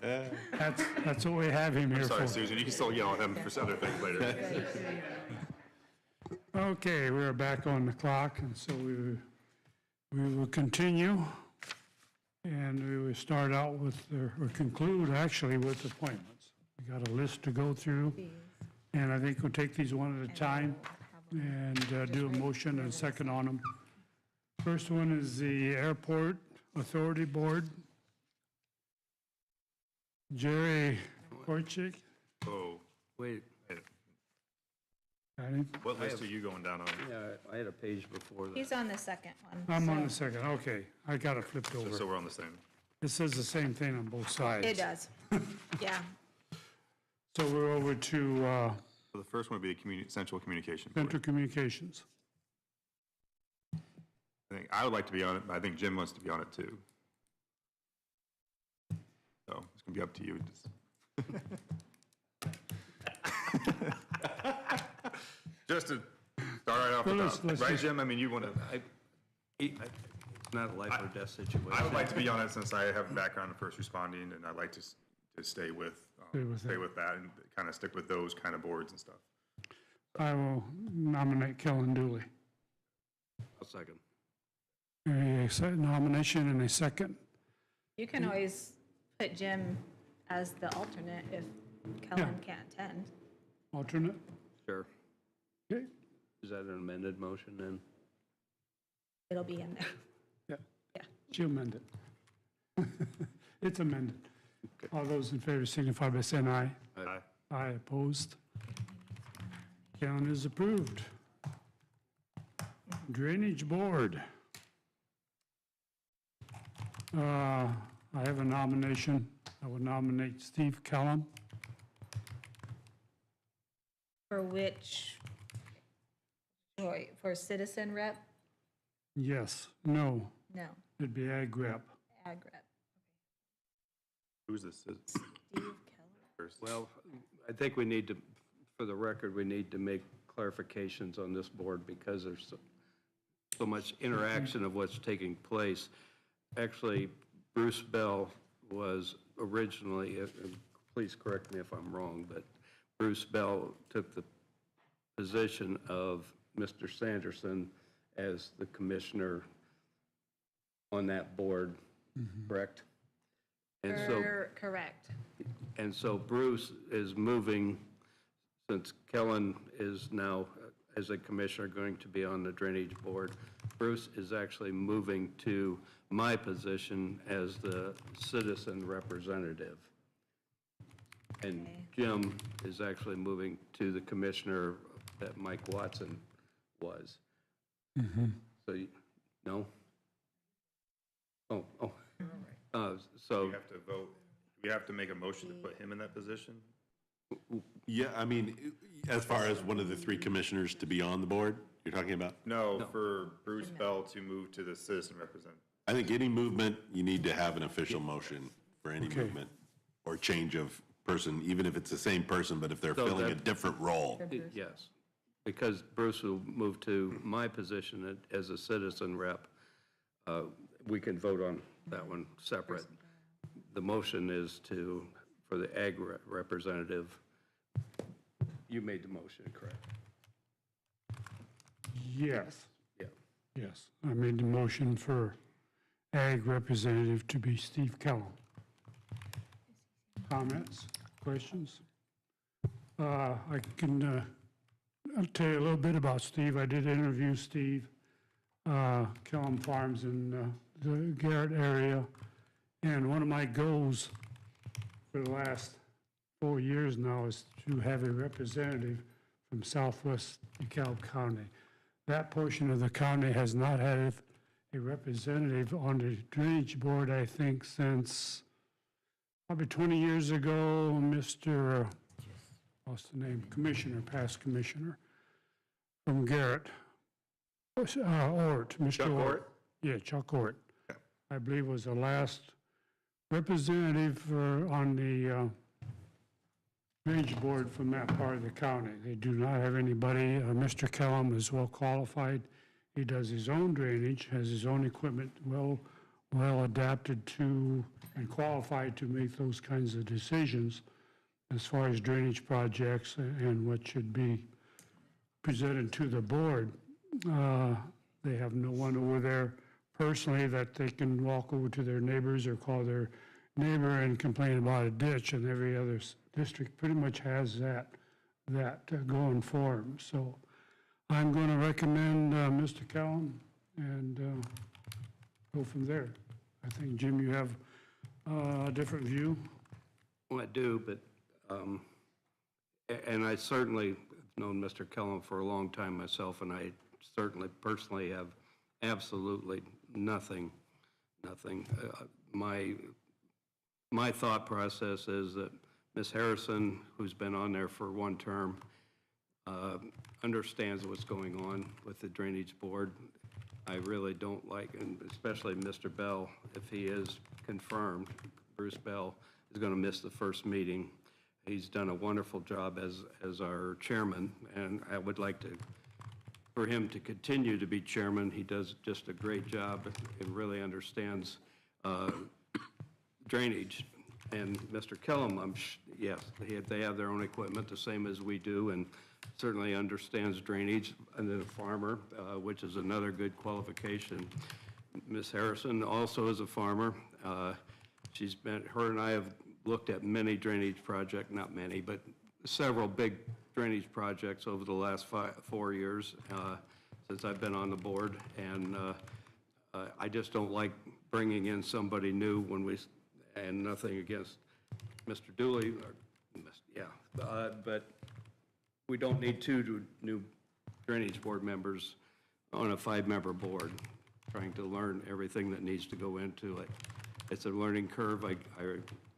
That's what we have him here for. Sorry, Susan, you can still yell at him for other things later. Okay, we're back on the clock, and so we will continue. And we will start out with, or conclude actually with appointments. We got a list to go through, and I think we'll take these one at a time and do a motion and a second on them. First one is the Airport Authority Board. Jerry Korchik. Oh, Wait, what list are you going down on? yeah, I had a page before that. He's on the second one. I'm on so- the second, okay. I got it flipped So over. we're on the same. It says the same thing on both sides. It does. Yeah. So we're over to So the first one would be the Central Communication Board. Central Communications. I would like to be on it, but I think Jim wants to be on it too. So it's gonna be up to you. Just to start right off the Well, top, let's right, just- Jim? I mean, you want to, It's not a life or death situation. I would like to be on it since I have a background in first responding, and I'd like to stay with that and kind of stick with those kind of boards and stuff. I will nominate Kellen Dooley. I'll second. A nomination and a second. You can always put Jim as the alternate if Kellen can't attend. Alternate? Sure. Okay. Is that an amended motion then? It'll be in there. Yeah. Yeah. She'll amend it. It's amended. All those in favor signify by saying aye. Aye. Aye, opposed. Kellen is approved. Drainage Board. I have a nomination. I would nominate Steve Kellum. For which, for citizen rep? Yes, no, No, it'd be Ag Rep. ag rep. Who's this? Steve Keller. First. Well, I think we need to, for the record, we need to make clarifications on this board because there's so much interaction of what's taking place. Actually, Bruce Bell was originally, please correct me if I'm wrong, but Bruce Bell took the position of Mr. Sanderson as the commissioner on that board, correct? And so, Correct. and so Bruce is moving, since Kellen is now, as a commissioner, going to be on the Drainage Board, Bruce is actually moving to my position as the citizen representative. And Jim is actually moving to the commissioner that Mike Watson was. So, no? Oh. So, We have to vote, we have to make a motion to put him in that position? Yeah, I mean, as far as one of the three commissioners to be on the board, you're talking about? No, for Bruce Bell to move to the citizen representative. I think any movement, you need to have an official motion for any movement or change of person, even if it's the same person, but if they're So filling a that- different role. yes, because Bruce will move to my position as a citizen rep. We can vote on that one separate. The motion is for the ag representative. You made the motion, correct? Yes, Yeah. yes. I made the motion for Ag Representative to be Steve Kellum. Comments, questions? I can, I'll tell you a little bit about Steve. I did interview Steve. Kellum Farms in the Garrett area. And one of my goals for the last 4 years now is to have a representative from southwest DeKalb County. That portion of the county has not had a representative on the drainage board, I think, since probably 20 years ago, Mr., what's the name, past commissioner from Garrett, Ort, Mr. Chuck Ort? Yeah, Chuck Ort. I believe was the last representative on the drainage board from that part of the county. They do not have anybody. Mr. Kellum is well qualified. He does his own drainage, has his own equipment, well well adapted to and qualified to make those kinds of decisions as far as drainage projects and what should be presented to the board. They have no one over there personally that they can walk over to their neighbors or call their neighbor and complain about a ditch, and every other district pretty much has that going for them. So I'm going to recommend Mr. Callum and go from there. I think, Jim, you have a different view. Well, I do, but, and I certainly have known Mr. Kellum for a long time myself, and I certainly personally have absolutely nothing. My thought process is that Ms. Harrison, who's been on there for one term, understands what's going on with the Drainage Board. I really don't like, and especially Mr. Bell, if he is confirmed, Bruce Bell is going to miss the first meeting. He's done a wonderful job as our chairman, and I would like for him to continue to be chairman. He does just a great job and really understands drainage. And Mr. Kellum, yes, they have their own equipment, the same as we do, and certainly understands drainage, and then a farmer, which is another good qualification. Ms. Harrison also is a farmer. Her and I have looked at many drainage projects, not many, but several big drainage projects over the last 4 years since I've been on the board, and I just don't like bringing in somebody new and nothing against Mr. Dooley, but we don't need two new drainage board members on a 5-member board trying to learn everything that needs to go into it. It's a learning curve. I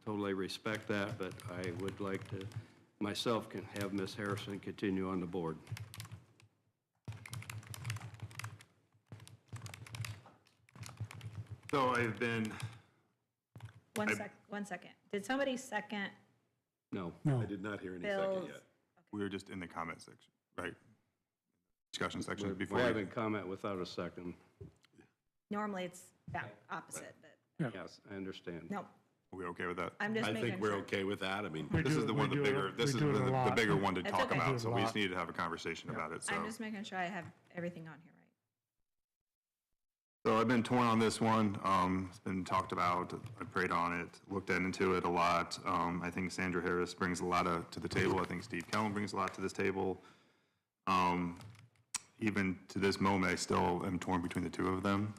totally respect that, but I would like to, myself, can have Ms. Harrison continue on the board. So I've been, One second. Did somebody second No. I did not hear any second Bill's? yet. we were just in the comment section, right? Discussion section We're before. having comment without a second. Normally it's back opposite, but Yes, I understand. no, Are we okay with that? I'm just I making think we're sure. okay with that. I mean, This is the one, we do it the a bigger lot. one to It's talk okay. about, We do so it a we just lot. needed to have a conversation about it, so. I'm just making sure I have everything on here right. So I've been torn on this one. It's been talked about. I prayed on it, looked into it a lot. I think Sandra Harris brings a lot to the table. I think Steve Kellum brings a lot to this table. Even to this moment, I still am torn between the two of them.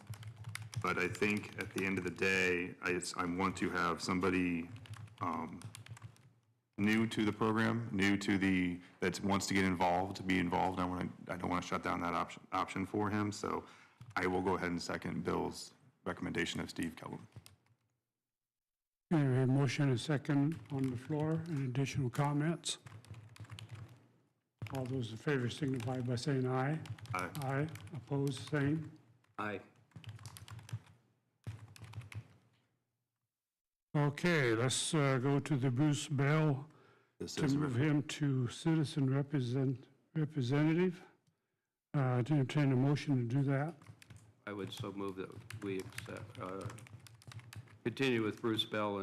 But I think at the end of the day, I want to have somebody new to the program, that wants to get involved, to be involved. I don't want to shut down that option for him. So I will go ahead and second Bill's recommendation of Steve Kellum. Okay, we have a motion and a second on the floor. Any additional comments? All those in favor signify by saying aye. Aye. Aye. Opposed, same. Aye. Okay, let's go to the Bruce Bell to move him to citizen representative. To entertain a motion to do that. I would so move that we accept, continue with Bruce Bell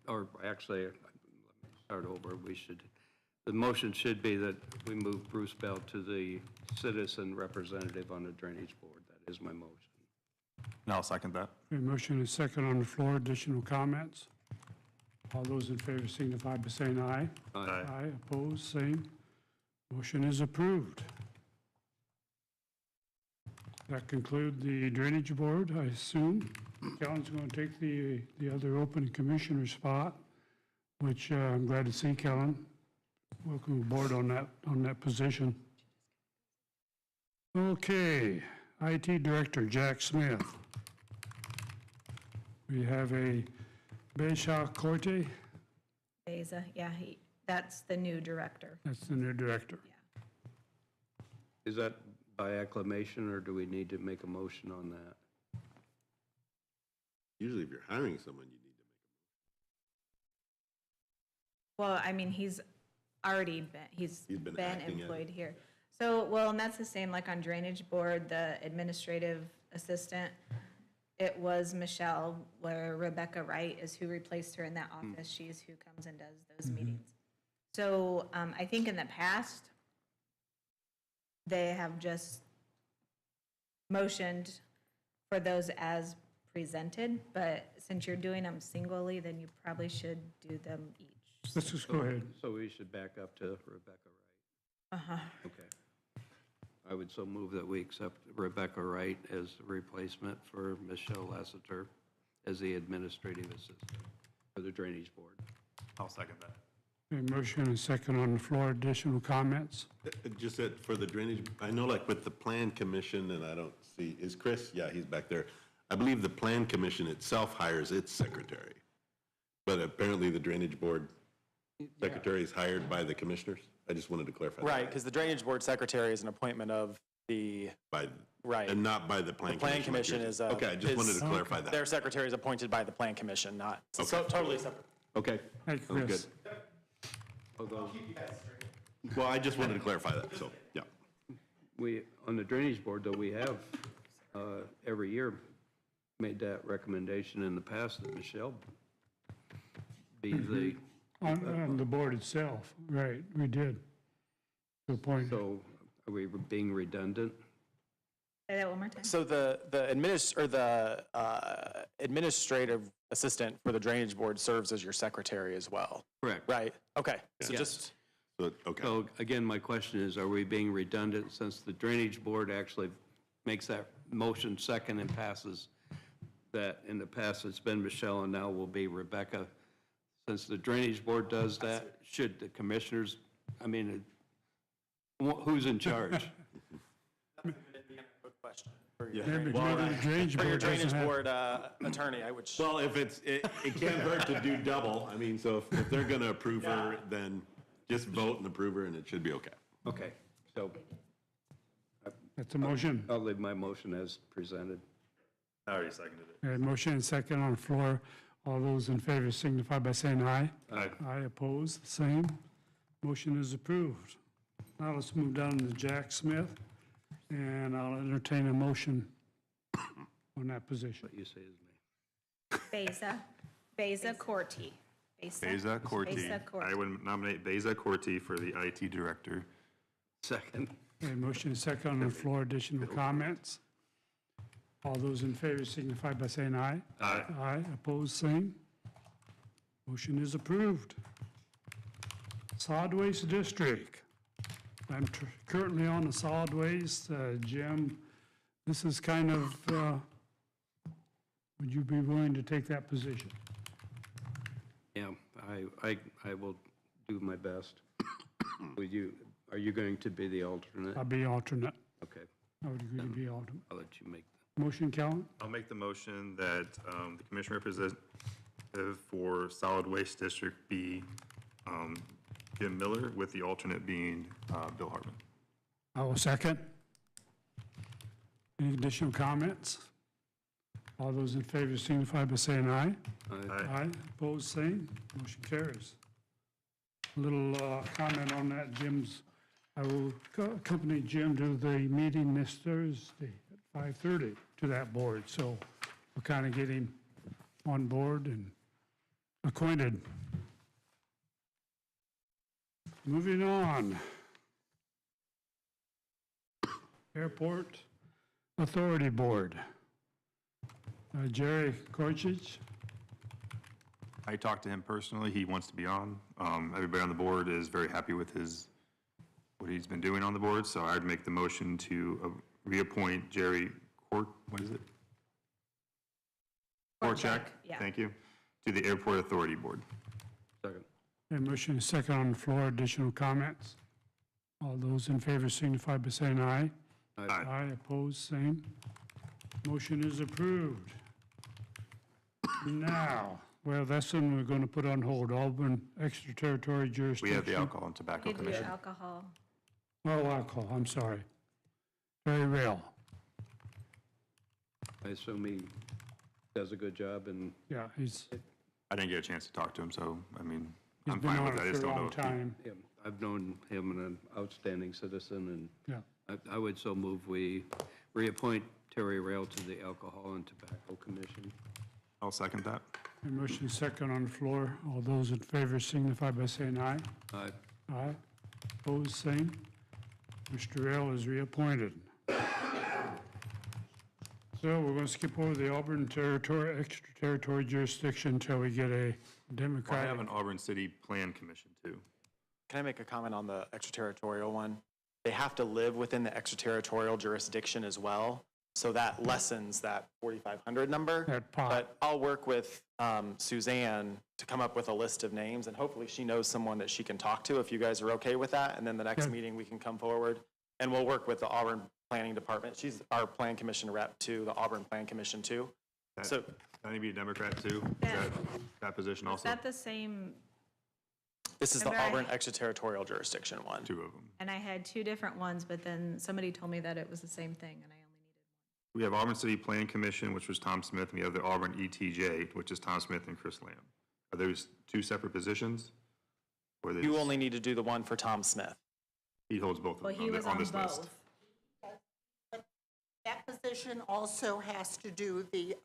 or actually, let me start over. The motion should be that we move Bruce Bell to the citizen representative on the Drainage Board. That is my motion. And I'll second that. A motion and a second on the floor. Additional comments? All those in favor signify by saying aye. Aye. Aye. Opposed, same. Motion is approved. That concludes the Drainage Board, I assume. Kellen's going to take the other open commissioner spot, which I'm glad to see, Kellen. Welcome aboard on that position. Okay, IT Director Jack Smith. We have a Besha Corte, Beza, yeah, that's the new director. that's the new director. Is that by acclamation, or do we need to make a motion on that? usually if you're hiring someone, you need to make Well, I mean, he's already been, he's been been acting in employed here. So, well, and that's the same, like on Drainage Board, the administrative assistant, it was Michelle, where Rebecca Wright is who replaced her in that office. She's who comes and does those meetings. So I think in the past, they have just motioned for those as presented, but since you're doing them singly, then you probably should do them each. Let's just go ahead. So we should back up to Rebecca Wright. Okay. I would so move that we accept Rebecca Wright as the replacement for Michelle Lassiter as the administrative assistant for the Drainage Board. I'll second that. A motion and second on the floor. Additional comments? Just that for the drainage, I know like with the Plan Commission, and I don't see, is Chris? Yeah, he's back there. I believe the Plan Commission itself hires its secretary, but apparently the Drainage Board secretary is hired by the commissioners? I just wanted to clarify that. Right, because the Drainage Board Secretary is an appointment of the, By, right. and not by the Plan The Commission. Plan Commission is, Okay, I just wanted to clarify that. their secretary is appointed by the Plan Commission, not, so totally separate. Okay. Thank you, Sounds Chris. good. Well, I just wanted to clarify that, so, yeah. We, on the Drainage Board, though, we have every year made that recommendation in the past that Michelle be the, On the board itself, right, we did. Good point. so are we being redundant? Say that one more time. So the administrative assistant for the Drainage Board serves as your secretary as well, Correct. right? Okay, so Yes. just, So, okay. So again, my question is, are we being redundant since the Drainage Board actually makes that motion second and passes that? In the past, it's been Michelle and now will be Rebecca. Since the Drainage Board does that, should the commissioners, I mean, who's in charge? quick question for Yeah, but maybe the Drainage your Board doesn't Drainage have. Board attorney, I would. Well, if it can't hurt to do double. I mean, so if they're going to approve her, then just vote and approve her and it should be okay. Okay, so That's a motion. I'll leave my motion as presented. I already seconded it. A motion and second on the floor. All those in favor signify by saying aye. Aye. Aye, opposed, the same. Motion is approved. Now let's move down to Jack Smith, and I'll entertain a motion on that position. What you say is me. Beza Corti. Beza Corti. Beza Corti. I would nominate Beza Corti for the IT director. Second. A motion and second on the floor. Additional comments? All those in favor signify by saying aye. Aye. Aye, opposed, same. Motion is approved. Solid Waste District. I'm currently on the solid waste. Jim, this is kind of, would you be willing to take that position? Yeah, I will do my best. Would you, are you going to be the alternate? I'll be alternate. Okay, I would agree to be alternate. I'll let you make Motion, Callan? I'll make the motion that the commission representative for Solid Waste District be Jim Miller, with the alternate being Bill Hartman. I will second. Any additional comments? All those in favor signify by saying aye. Aye. Aye, opposed, same. Motion carries. A little comment on that, Jim's, I will accompany Jim to the meeting this Thursday at 5:30 to that board, so we'll kind of get him on board and acquainted. Moving on. Airport Authority Board. Jerry Korchich. I talked to him personally. He wants to be on. Everybody on the board is very happy with what he's been doing on the board, so I'd make the motion to reappoint Jerry Korchak? Yeah. Thank you, to the Airport Authority Board. second. A motion is second on the floor. Additional comments? All those in favor signify by saying aye. Aye. Aye, opposed, same. Motion is approved. Now, well, that's one we're going to put on hold. Auburn Extraterritorial We Jurisdiction. have the Alcohol and Tobacco You do Commission. alcohol. Oh, alcohol, I'm sorry. Very real. I assume he does a good job and Yeah, he's I didn't get a chance to talk to him, so, I mean, been I'm fine on with that. I it just for a don't know long if he... time. yeah, I've known him and an outstanding citizen, Yeah. and I would so move we reappoint Terry Rail to the Alcohol and Tobacco Commission. I'll second that. A motion second on the floor. All those in favor signify by saying aye. Aye. Aye. Opposed, same. Mr. Rail is reappointed. So we're going to skip over the Auburn territory, extraterritorial jurisdiction until we get a I Democratic. have an Auburn City Plan Commission too. Can I make a comment on the extraterritorial one? They have to live within the extraterritorial jurisdiction as well, so that lessens that 4,500 number. That pot. But I'll work with Suzanne to come up with a list of names, and hopefully she knows someone that she can talk to, if you guys are okay with that, and then the next Yeah. meeting we can come forward, and we'll work with the Auburn Planning Department. She's our Plan Commission rep to the Auburn Plan Commission too. That- So Can I be a Democrat too? Is Yeah. that position Is also? that the same, this is the Remember I- Auburn extraterritorial jurisdiction one. Two of them. and I had two different ones, but then somebody told me that it was the same thing, and I only needed one. We have Auburn City Plan Commission, which was Tom Smith, and we have the Auburn ETJ, which is Tom Smith and Chris Lamb. Are those two separate positions? Or You only need to do the one for Tom Smith. he holds both of Well, them he was on on this list? both. That position also has to do the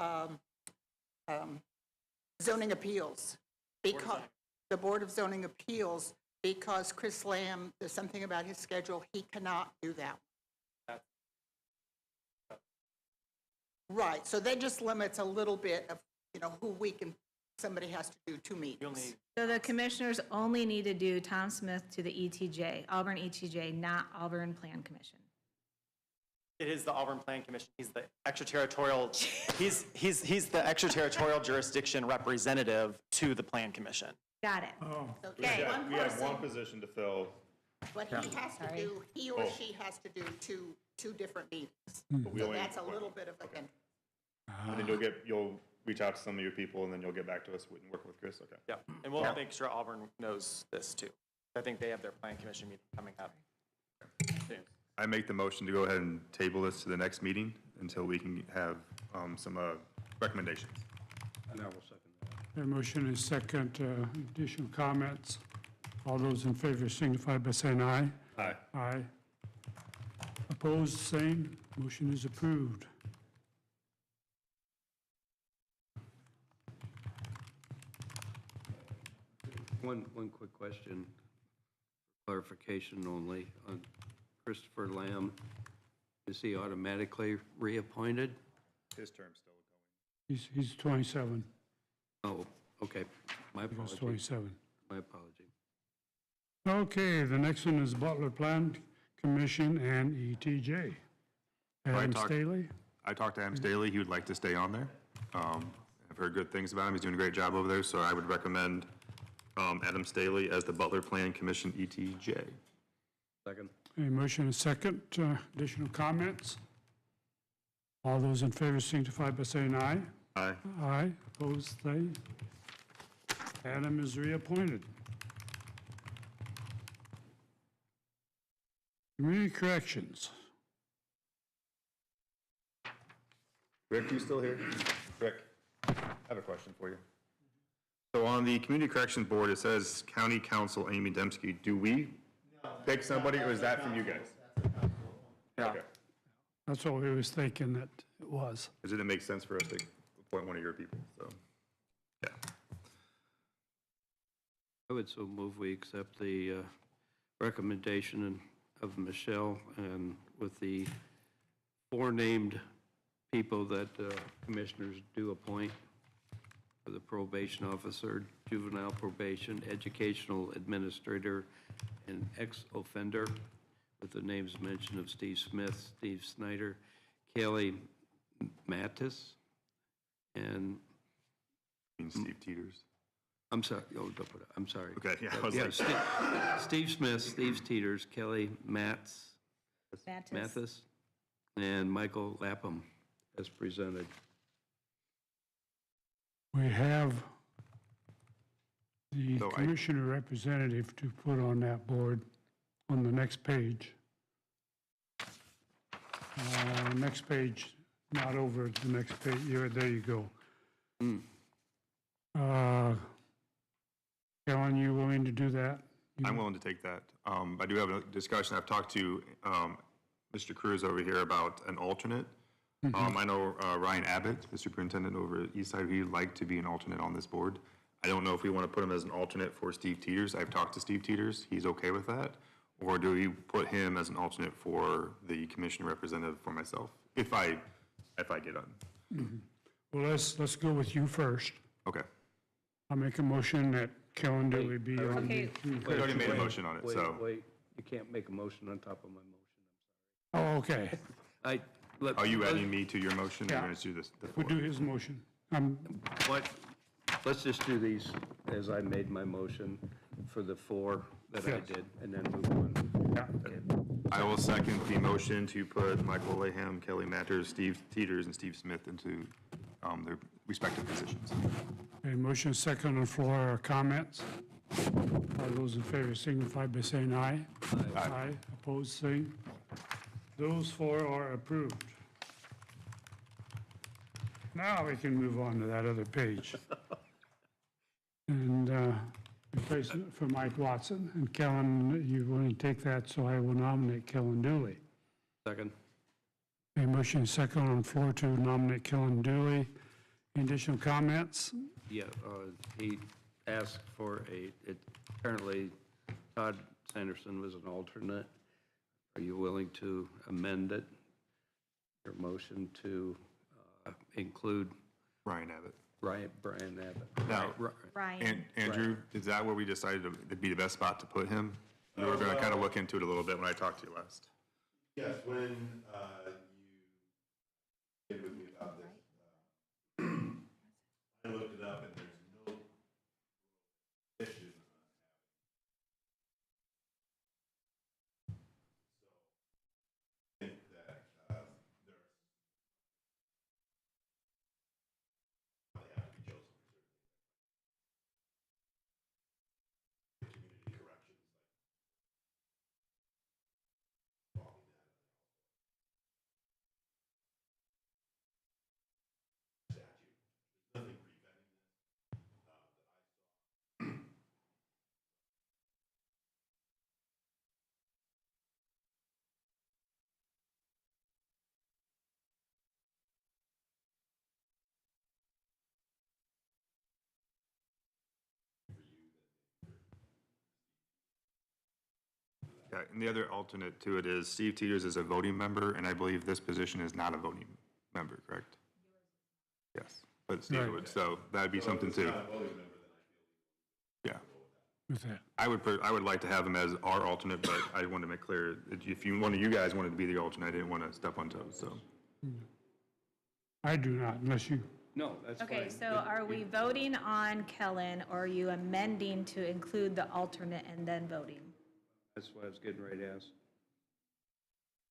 zoning appeals, because, the Board of Zoning Appeals, because Chris Lamb, there's something about his schedule, he cannot do that. Right, so that just limits a little bit of, who we can, somebody has to do two meetings. So the commissioners only need to do Tom Smith to the ETJ, Auburn ETJ, not Auburn Plan Commission. It is the Auburn Plan Commission. He's the extraterritorial, he's the extraterritorial jurisdiction representative to the Plan Commission. Got it. Okay, one We have person, one position to fill, but he has to do, he or she has to do two different meetings. but we So only, that's a little bit of a, and then you'll reach out to some of your people, and then you'll get back to us and work with Chris, okay? Yeah, and we'll make sure Auburn knows this too. I think they have their Plan Commission meeting coming up soon. I make the motion to go ahead and table this to the next meeting until we can have some recommendations. And I will second that. A motion is second. Additional comments? All those in favor signify by saying aye. Aye. Aye. Opposed, same. Motion is approved. One quick question, clarification only, on Christopher Lamb. Is he automatically reappointed? His term's still going. He's 27. Oh, okay, my He was apology, 27. my apology. Okay, the next one is Butler Plan Commission and ETJ. Adam talked- Staley? I talked to Adam Staley, he would like to stay on there. I've heard good things about him, he's doing a great job over there, so I would recommend Adam Staley as the Butler Plan Commission ETJ. Second? A motion is second. Additional comments? All those in favor signify by saying aye. Aye. Aye. Opposed, same. Adam is reappointed. Community Corrections. Rick, you still here? Rick, I have a question for you. So on the Community Corrections Board, it says County Council Amy Dembski. Do we pick somebody, or is that from you guys? Yeah. Okay. That's what we was thinking that it was. Because it didn't make sense for us to appoint one of your people, so, yeah. I would so move we accept the recommendation of Michelle, and with the four named people that commissioners do appoint for the probation officer, juvenile probation, educational administrator, and ex-offender, with the names mentioned of Steve Smith, Steve Snyder, Kelly Mattis, and Steve Teeters. I'm sorry, oh, don't put it, I'm sorry. Okay, yeah, I was like- Steve Smith, Steve Teeters, Kelly Mattis. Mathis, and Michael Lapham as presented. We have the So commissioner representative to put on that board on the next page. Next page, not over the next page. There you go. Kellen, you willing to do that? I'm willing to take that. I do have a discussion. I've talked to Mr. Cruz over here about an alternate. I know Ryan Abbott, the superintendent over at Eastside, he'd like to be an alternate on this board. I don't know if we want to put him as an alternate for Steve Teeters. I've talked to Steve Teeters, he's okay with that. Or do we put him as an alternate for the commission representative for myself, if I get on? Well, let's go with you first. Okay. I'll make a motion that Kellen Dooley be on Okay. the. I already made a motion on it, so. Wait, you can't make a motion on top of my motion. Oh, okay. Are you adding me to your motion, or you're going to do this? We'll do his motion. Let's just do these as I made my motion for the 4 that I Yes. did, and then move on. Yeah. I will second the motion to put Michael Laham, Kelly Matters, Steve Teeters, and Steve Smith into their respective positions. Okay, motion second on the floor. Comments? All those in favor signify by saying aye. Aye. Opposed, same. Those 4 are approved. Now we can move on to that other page. And replacement for Mike Watson. And Kellen, you want to take that, so I will nominate Kellen Dooley. Second. A motion second on the floor to nominate Kellen Dooley. Any additional comments? Yeah, he asked for apparently Todd Sanderson was an alternate. Are you willing to amend it, your motion to include Ryan Abbott. Brian Abbott? Now, Ryan. Andrew, is that where we decided it'd be the best spot to put him? We were going to kind of look into it a little bit when I talked to you last. Yes, when you did with me about this, I looked it up and there's no issue. So I think that there are they have to be chosen for certain community corrections like Yeah, and the other alternate to it is Steve Teeters is a voting member, and I believe this position is not a voting member, correct? Yes, but Steve Right. would, so that'd be something too. Yeah. With that. I would like to have him as our alternate, but I want to make clear, that if one of you guys wanted to be the alternate, I didn't want to step on toes, so. I do not, unless you, No, that's fine. Okay, so are we voting on Kellen, or are you amending to include the alternate and then voting? That's what I was getting ready to ask.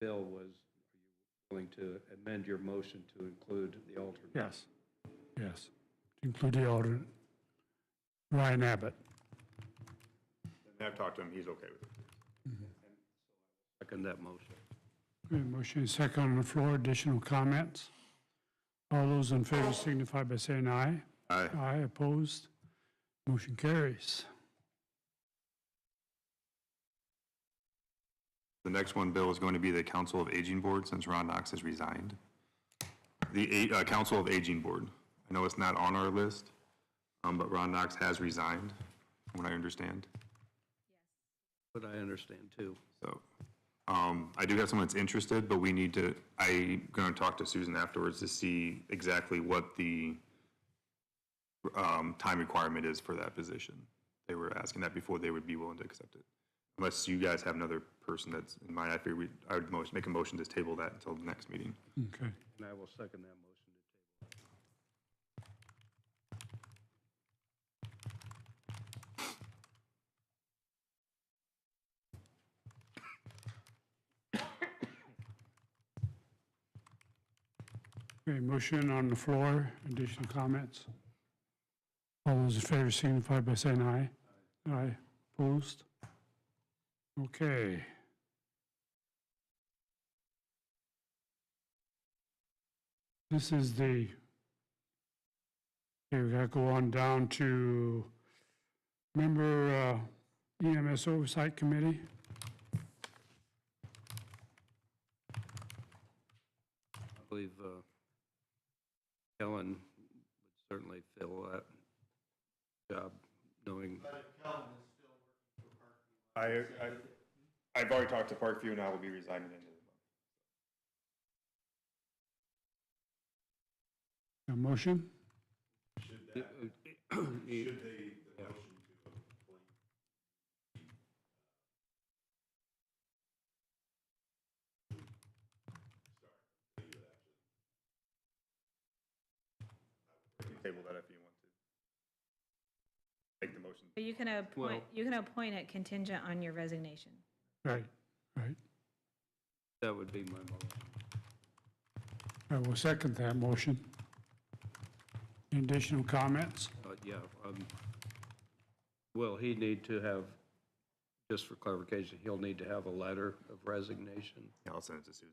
Bill was, are you willing to amend your motion to include the alternate? yes, yes. Include the alternate. Ryan Abbott. And I've talked to him, he's okay with it. Second that motion. Okay, motion is second on the floor. Additional comments? All those in favor signify by saying aye. Aye. Aye, opposed? Motion carries. The next one, Bill, is going to be the Council of Aging Board, since Ron Knox has resigned. The Council of Aging Board. I know it's not on our list, but Ron Knox has resigned, from what I understand. But I understand too. So, I do have someone that's interested, but I'm going to talk to Susan afterwards to see exactly what the time requirement is for that position. They were asking that before they would be willing to accept it. Unless you guys have another person that's in mind, I would make a motion to table that until the next meeting. Okay. And I will second that motion to table. Okay, motion on the floor. Additional comments? All those in favor signify by saying aye. Aye. Opposed? Okay. This is the, okay, we gotta go on down to member EMS Oversight Committee. I believe Kellen would certainly fill that job, knowing. I've already talked to Parkview and I will be resigning into the month. A motion? You can table that if you want to. Make the motion. But you can appoint it contingent on your resignation. Right, right. That would be my motion. I will second that motion. Any additional comments? Yeah. Will he need to have, just for clarification, he'll need to have a letter of resignation? Yeah, I'll send it to Susan.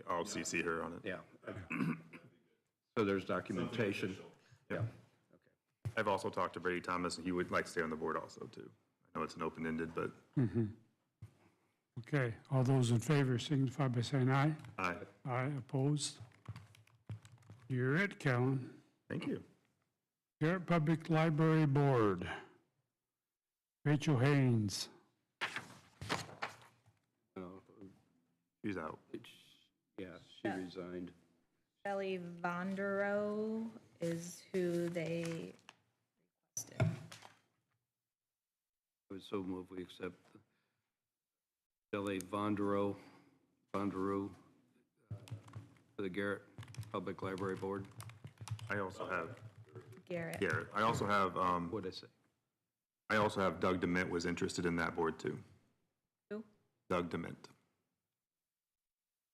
I'll CC her on it. Yeah. So there's documentation? Yeah. Okay. I've also talked to Brady Thomas, and he would like to stay on the board also, too. I know it's an open-ended, but Okay, all those in favor signify by saying aye. aye. Aye, opposed? You're it, Kellen. Thank you. Garrett Public Library Board. Rachel Haynes. She's out. Yeah, she resigned. Shelley Vonderow is who they requested. I would so move we accept Shelley Vonderow for the Garrett Public Library Board. I also have Garrett. Garrett. I also have, What'd I say? I also have Doug DeMint was interested in that board, too. Who? Doug DeMint.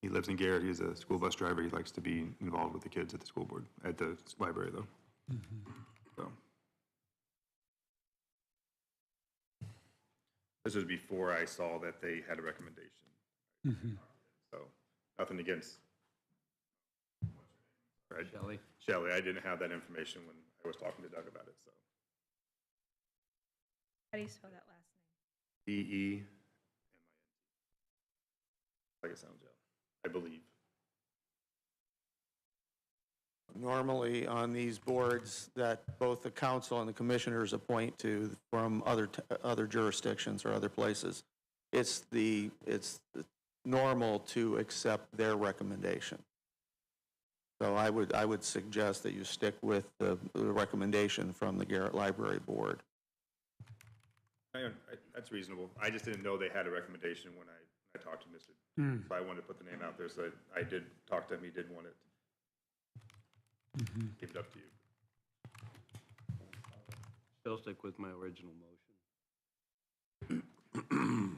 He lives in Garrett. He's a school bus driver. He likes to be involved with the kids at the school board, at the library, though. So. This was before I saw that they had a recommendation. So, nothing against Shelley? Shelley. I didn't have that information when I was talking to Doug about it, so. How do you spell that last name? DEMINT. Like it sounds, yeah. I believe. Normally, on these boards that both the council and the commissioners appoint to from other jurisdictions or other places, it's normal to accept their recommendation. So I would suggest that you stick with the recommendation from the Garrett Library Board. That's reasonable. I just didn't know they had a recommendation when I talked to Mr. So I wanted to put the name out there, so I did talk to him. He did want it. Leave it up to you. Still stick with my original motion.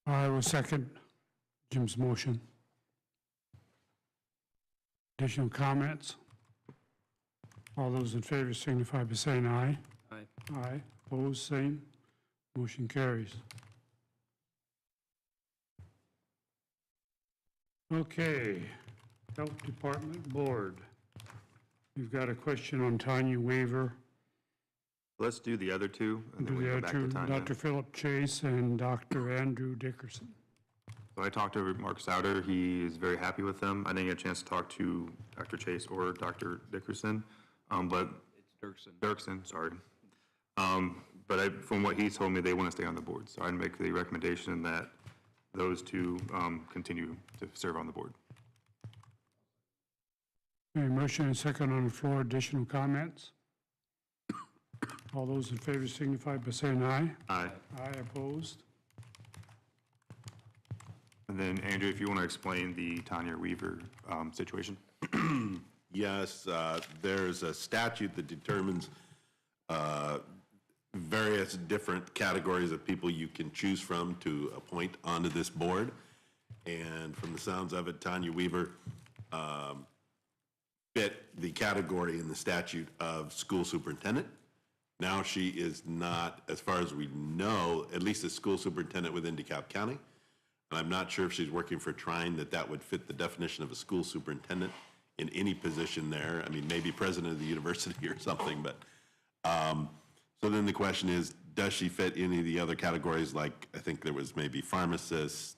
I will second Jim's motion. Additional comments? All those in favor signify by saying aye. Aye. Aye, opposed, same. Motion carries. Okay, Health Department Board. We've got a question on Tanya Weaver. Let's do the other two, and then we The go other back two, to Tanya. Dr. Philip Chase and Dr. Andrew Dickerson. So I talked to Mark Souter. He is very happy with them. I didn't get a chance to talk to Dr. Chase or Dr. Dickerson, but It's Dirksen, sorry. But from what he told me, they want to stay on the board. So I'd make the recommendation that those two continue to serve on the board. Okay, motion and second on the floor. Additional comments? All those in favor signify by saying aye. Aye. Aye, opposed? And then, Andrew, if you want to explain the Tanya Weaver situation. Yes, there's a statute that determines various different categories of people you can choose from to appoint onto this board. And from the sounds of it, Tanya Weaver fit the category in the statute of school superintendent. Now she is not, as far as we know, at least a school superintendent within DeKalb County. And I'm not sure if she's working for Trine, that would fit the definition of a school superintendent in any position there. I mean, maybe president of the university or something, but So then the question is, does she fit any of the other categories? Like, I think there was maybe pharmacist,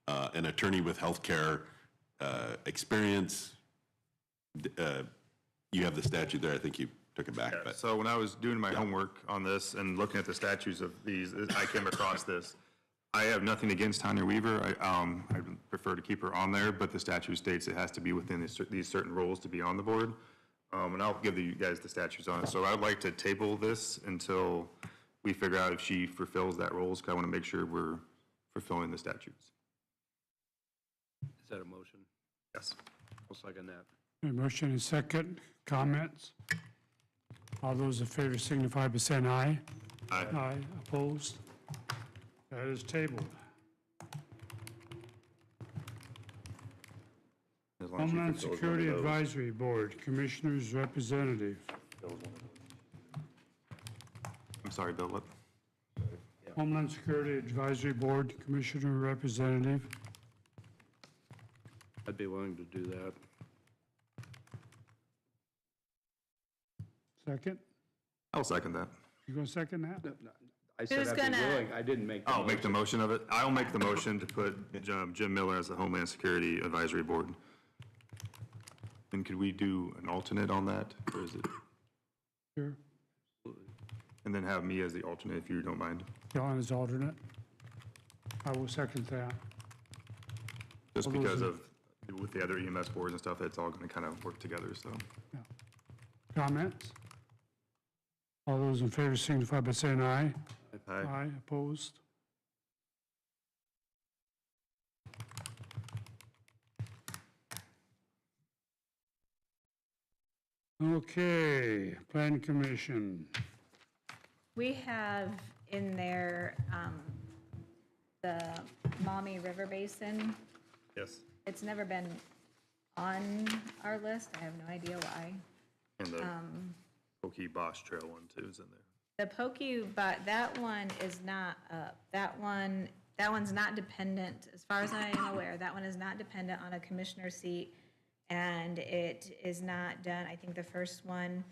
an attorney with healthcare experience. You have the statute there. I think you took it back, but. So when I was doing my homework on this and looking at the statutes of these, I came across this. I have nothing against Tanya Weaver. I prefer to keep her on there, but the statute states it has to be within these certain rules to be on the board. And I'll give you guys the statutes on it. So I'd like to table this until we figure out if she fulfills that role, because I want to make sure we're fulfilling the statutes. Is that a motion? Yes. I'll second that. A motion and second. Comments? All those in favor signify by saying aye. Aye. Aye. Opposed? That is tabled. As long as she Homeland fulfills one of Security those. Advisory Board, Commissioners Representative. I'm sorry, Bill, what? Homeland Security Advisory Board, Commissioner Representative. I'd be willing to do that. Second? I'll second that. You gonna second that? I said Who's I'd be gonna- willing. I didn't make the I'll make the motion. motion of it. I'll make the motion to put Jim Miller as the Homeland Security Advisory Board. And could we do an alternate on that, or is it, Sure. and then have me as the alternate, if you don't mind? John is alternate. I will second that. Just All those because in- of, with the other EMS boards and stuff, it's all gonna kind of work together, so. Comments? All those in favor signify by saying aye. Aye. Aye. Opposed? Okay, Plan Commission. We have in there the Maumee River Basin. Yes. It's never been on our list. I have no idea why. And the Pokey Bosch Trail one too is in there. The Pokey, but that one is not up. That one's not dependent, as far as I am aware, that one is not dependent on a commissioner seat, and it is not done. I think the first one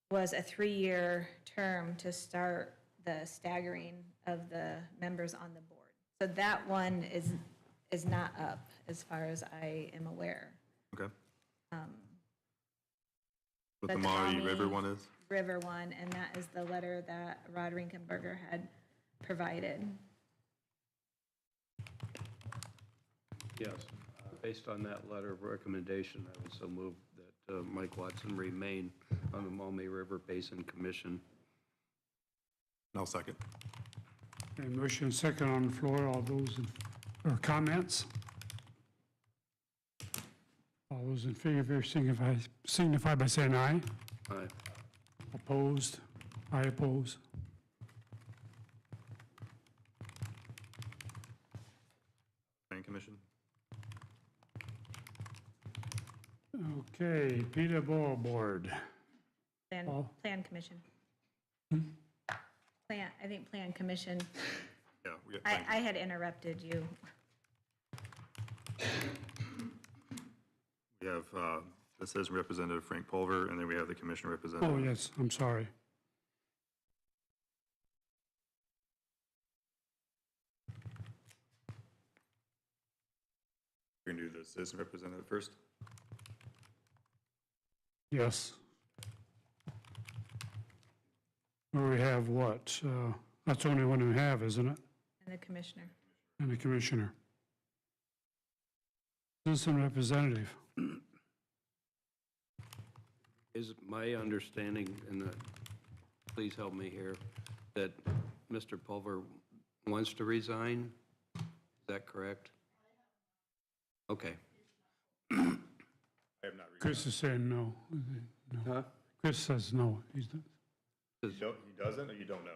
was a 3-year term to start the staggering of the members on the board. So that one is not up, as far as I am aware. Okay. What But the the Maumee Maumee- River one is? River one, and that is the letter that Rod Rinkenberger had provided. Yes. Based on that letter of recommendation, I would so move that Mike Watson remain on the Maumee River Basin Commission. I'll second. A motion and second on the floor. All those, or comments? All those in favor signify by saying aye. Aye. Opposed? I oppose. Planning Commission? Okay, Peterborough Board. Paul? Plan Commission. I think Plan Commission. Yeah. We got I had interrupted you. We have the citizen representative, Frank Pulver, and then we have the commissioner representative. Oh, yes, I'm sorry. We're going to do the citizen representative first. Yes. Well, we have what? That's the only one we have, isn't it? And the commissioner. And the commissioner. Citizen representative. Is my understanding, and please help me here, that Mr. Pulver wants to resign? Is that correct? Okay. I have not read. Chris is saying no. No. Huh? Chris says no. He's not. He doesn't, or you don't know?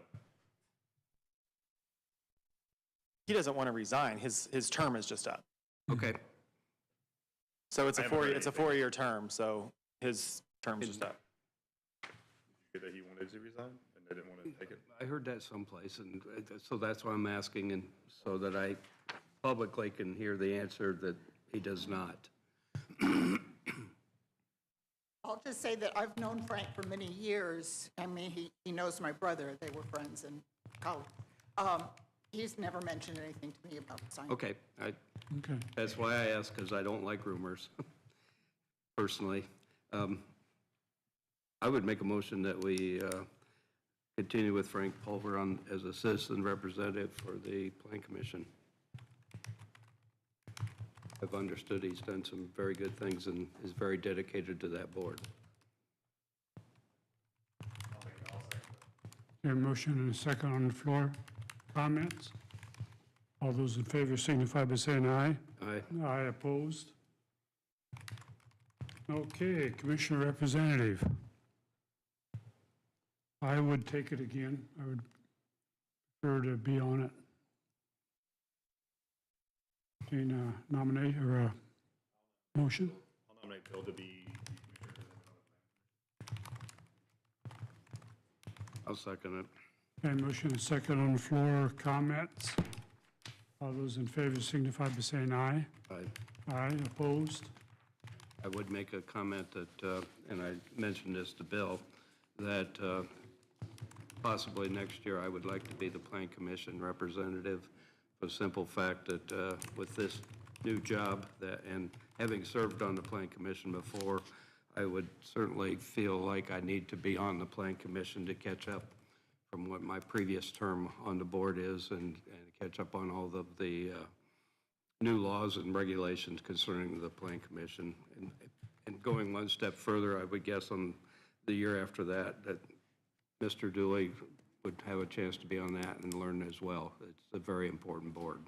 He doesn't want to resign. His term is just up. Okay. So it's I a haven't four, heard it's a anything. 4-year term, so his term's just up. That he wanted to resign and they didn't want to take it? I heard that someplace, and so that's why I'm asking, and so that I publicly can hear the answer that he does not. I'll to say that I've known Frank for many years. I mean, he knows my brother. They were friends in college. He's never mentioned anything to me about signing. Okay, Okay. that's why I asked, because I don't like rumors, personally. I would make a motion that we continue with Frank Pulver as a citizen representative for the Plan Commission. I've understood he's done some very good things and is very dedicated to that board. There a motion and a second on the floor. Comments? All those in favor signify by saying aye. Aye. Aye, opposed? Okay, Commissioner Representative. I would take it again. I would prefer to be on it. In a nomination or a motion? I'll nominate Bill to be. I'll second it. Okay, motion and second on the floor. Comments? All those in favor signify by saying aye. Aye. Aye, opposed? I would make a comment that, and I mentioned this to Bill, that possibly next year I would like to be the Plan Commission representative for the simple fact that with this new job and having served on the Plan Commission before, I would certainly feel like I need to be on the Plan Commission to catch up from what my previous term on the board is and catch up on all of the new laws and regulations concerning the Plan Commission. And going one step further, I would guess on the year after that Mr. Dooley would have a chance to be on that and learn as well. It's a very important board.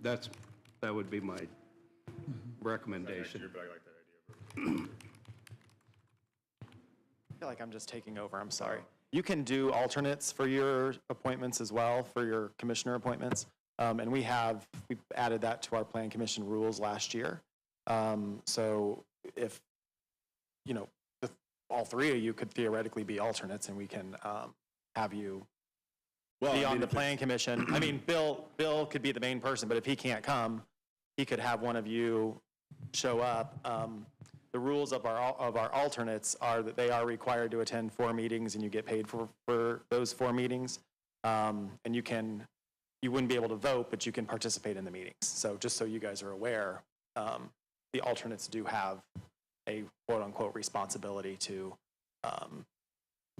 That would be my recommendation. But I like that idea. I feel like I'm just taking over, I'm sorry. You can do alternates for your appointments as well, for your commissioner appointments. And we added that to our Plan Commission rules last year. So if, all three of you could theoretically be alternates and we can have you be on the Plan Commission. I mean, Bill could be the main person, but if he can't come, he could have one of you show up. The rules of our alternates are that they are required to attend 4 meetings and you get paid for those 4 meetings. And you wouldn't be able to vote, but you can participate in the meetings. So just so you guys are aware, the alternates do have a quote-unquote responsibility to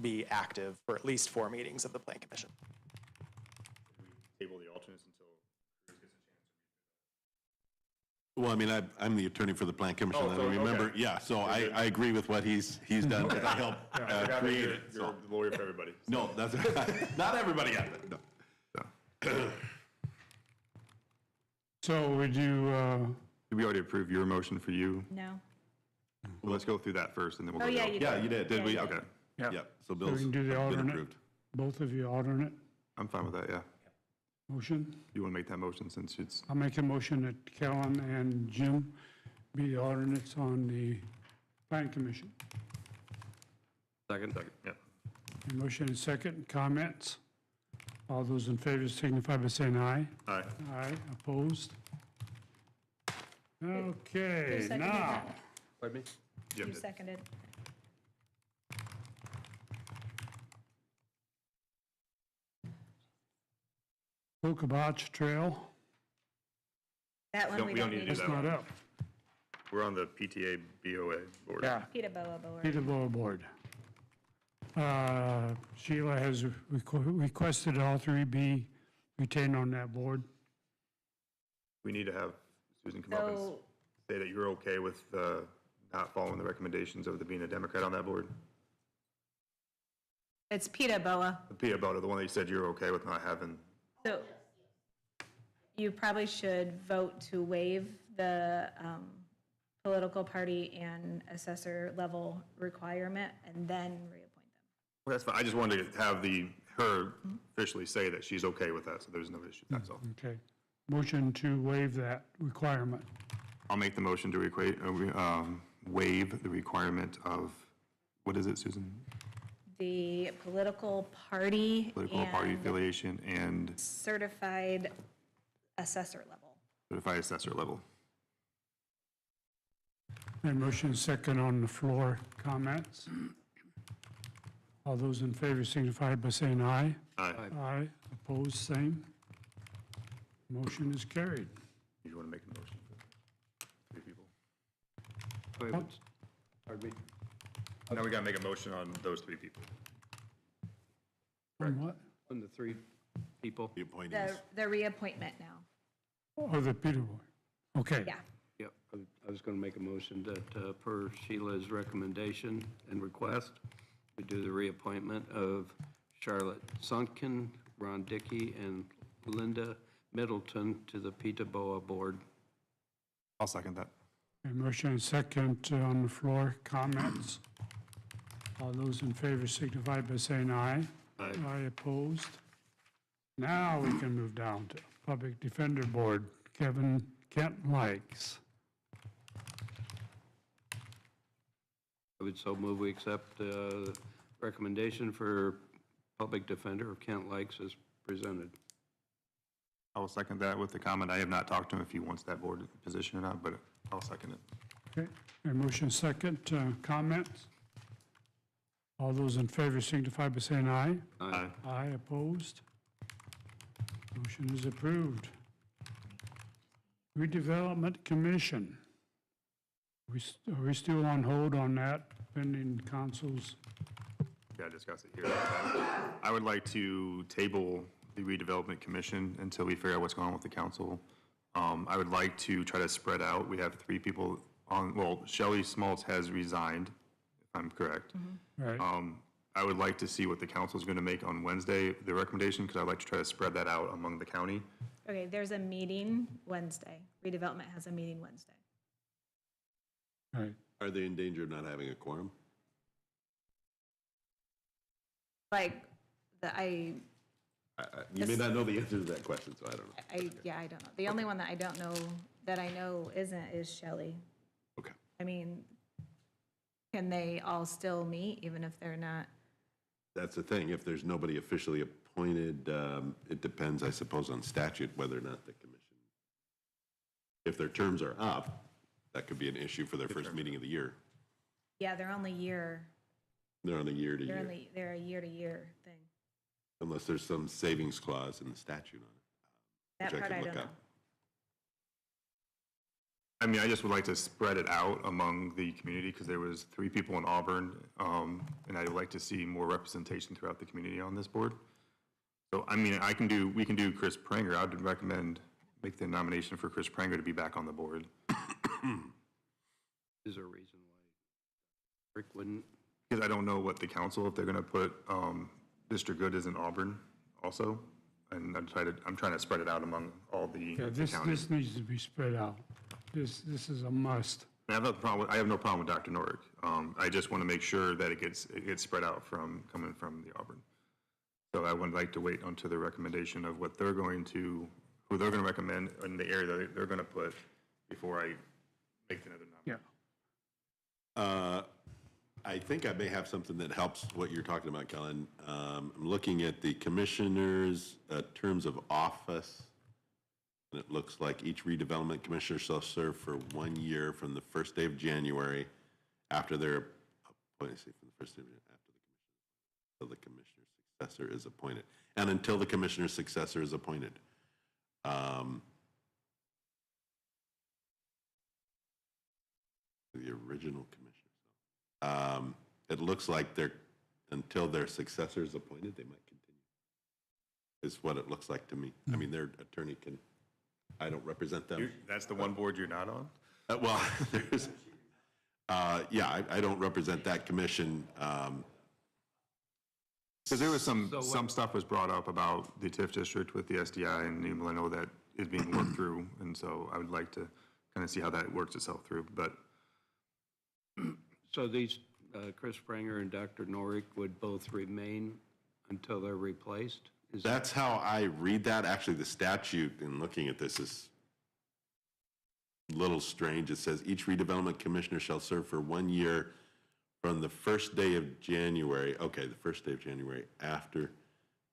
be active for at least 4 meetings of the Plan Commission. Table the alternates until Cruz gets a chance to Well, I mean, I'm the attorney for the Plan Commission. Oh, I so- remember, okay. yeah, so I agree with what he's done, because I helped create it. You're So, the lawyer for everybody. no, that's, not everybody got it, no. So would you, Did we already approve your motion for you? No? Well, let's go through that first, and then we'll Oh, go. yeah, to you the- did. Yeah, you did. Did we? Yeah, Okay. yeah, Yeah, so so Bill's we can do the been alternate, approved. both of you alternate I'm fine with that, yeah. motion? You want to make that motion since it's, I'll make a motion that Kellen and Jim be the alternates on the Plan Commission. Second? yeah. A motion and second, comments? All those in favor signify by saying aye. All right. Aye, opposed? Okay, seconded now, that? Pardon me? Jim You did. seconded. Kokabach Trail, That one we don't need. that's not up. We're on the PTA BOA board. Peterborough board. Peterborough Board. Sheila has requested all 3 be retained on that board. We need to have Susan come up and So, say that you're okay with not following the recommendations of being a Democrat on that board. it's Peterborough. The PA about the one that you said you're okay with not having. So you probably should vote to waive the political party and assessor level requirement and then reappoint them. Well, that's fine. I just wanted to have her officially say that she's okay with that, so there's no issue, that's all. Okay. Motion to waive that requirement. I'll make the motion to waive the requirement of, what is it, Susan? The political party Political party and affiliation and certified assessor level. certified assessor level. A motion second on the floor. Comments? All those in favor signify by saying aye. Aye. Aye. Opposed, same. Motion is carried. You want to make a motion for 3 people? Wait, what's- Pardon me? Now we got to make a motion on those 3 people. On what? On the 3 people? The appointees. The reappointment now. Oh, the Peter boy. Okay. Yeah. Yep, I was going to make a motion that per Sheila's recommendation and request, we do the reappointment of Charlotte Sunken, Ron Dickey, and Linda Middleton to the PETA-BOA Board. I'll second that. A motion second on the floor. Comments? All those in favor signify by saying aye. Aye. Aye opposed. Now we can move down to Public Defender Board. Kevin Kent Likes. I would so move we accept the recommendation for Public Defender of Kent Lakes as presented. I will second that with the comment. I have not talked to him if he wants that board position or not, but I'll second it. Okay. A motion second. Comments? All those in favor signify by saying aye. Aye. Aye opposed. Motion is approved. Redevelopment Commission. Are we still on hold on that pending council's? Yeah, discuss it here. I would like to table the redevelopment commission until we figure out what's going on with the council. I would like to try to spread out. We have 3 people on, well, Shelley Smaltz has resigned, if I'm correct. Right. I would like to see what the council is going to make on Wednesday, the recommendation, because I'd like to try to spread that out among the county. Okay, there's a meeting Wednesday. Redevelopment has a meeting Wednesday. Right. Are they in danger of not having a quorum? Like, You may not know the answer to that question, so I don't know. I don't know. The only one that I know isn't is Shelley. Okay. I mean, can they all still meet even if they're not? That's the thing. If there's nobody officially appointed, it depends, I suppose, on statute whether or not the commission. If their terms are up, that could be an issue for their first meeting of the year. Yeah, they're only year. They're on a year to year, They're a year-to-year thing. unless there's some savings clause in the statute on it. That which part could I look don't know. up. I mean, I just would like to spread it out among the community because there was 3 people in Auburn, and I'd like to see more representation throughout the community on this board. So, I mean, we can do Chris Pranger. I would recommend, make the nomination for Chris Pranger to be back on the board. Is there a reason why Rick wouldn't? Because I don't know what the council, if they're going to put Mr. Good is in Auburn also. And I'm trying to spread it out among all the Yeah, this counties. needs to be spread out. This is a must. I have no problem with Dr. Norick. I just want to make sure that it gets spread out coming from the Auburn. So I would like to wait until the recommendation of who they're going to recommend in the area that they're going to put before I make another nomination. Yeah. I think I may have something that helps what you're talking about, Kellen. I'm looking at the commissioners' terms of office, and it looks like each redevelopment commissioner shall serve for 1 year from the first day of January after their, from the first day of January, after the commissioner's successor is appointed, and until the commissioner's successor is appointed. The original commissioner. It looks like until their successor is appointed, they might continue, is what it looks like to me. I mean, their attorney I don't represent them. That's the one board you're not on? Well, there's, yeah, I don't represent that commission. Because there was some stuff was brought up about the TIF district with the SDI and New Millennial that is being worked through, and so I would like to kind of see how that works itself through, but. So these, Chris Pranger and Dr. Norick would both remain until they're replaced? That's how I read that. Actually, the statute, in looking at this, is a little strange. It says, each redevelopment commissioner shall serve for 1 year from the first day of January, okay, the first day of January after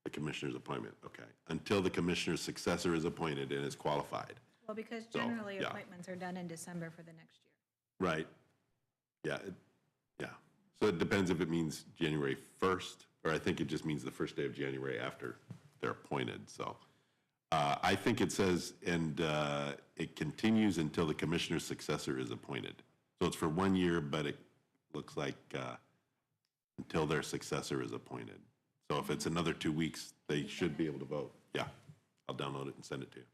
the commissioner's appointment, okay, until the commissioner's successor is appointed and is qualified. Well, because So, generally yeah. appointments are done in December for the next year. Right. Yeah, yeah. So it depends if it means January 1st, or I think it just means the first day of January after they're appointed, so. I think it says, and it continues until the commissioner's successor is appointed. So it's for 1 year, but it looks like until their successor is appointed. So if it's another 2 weeks, they should be able to vote. Yeah, I'll download it and send it to you.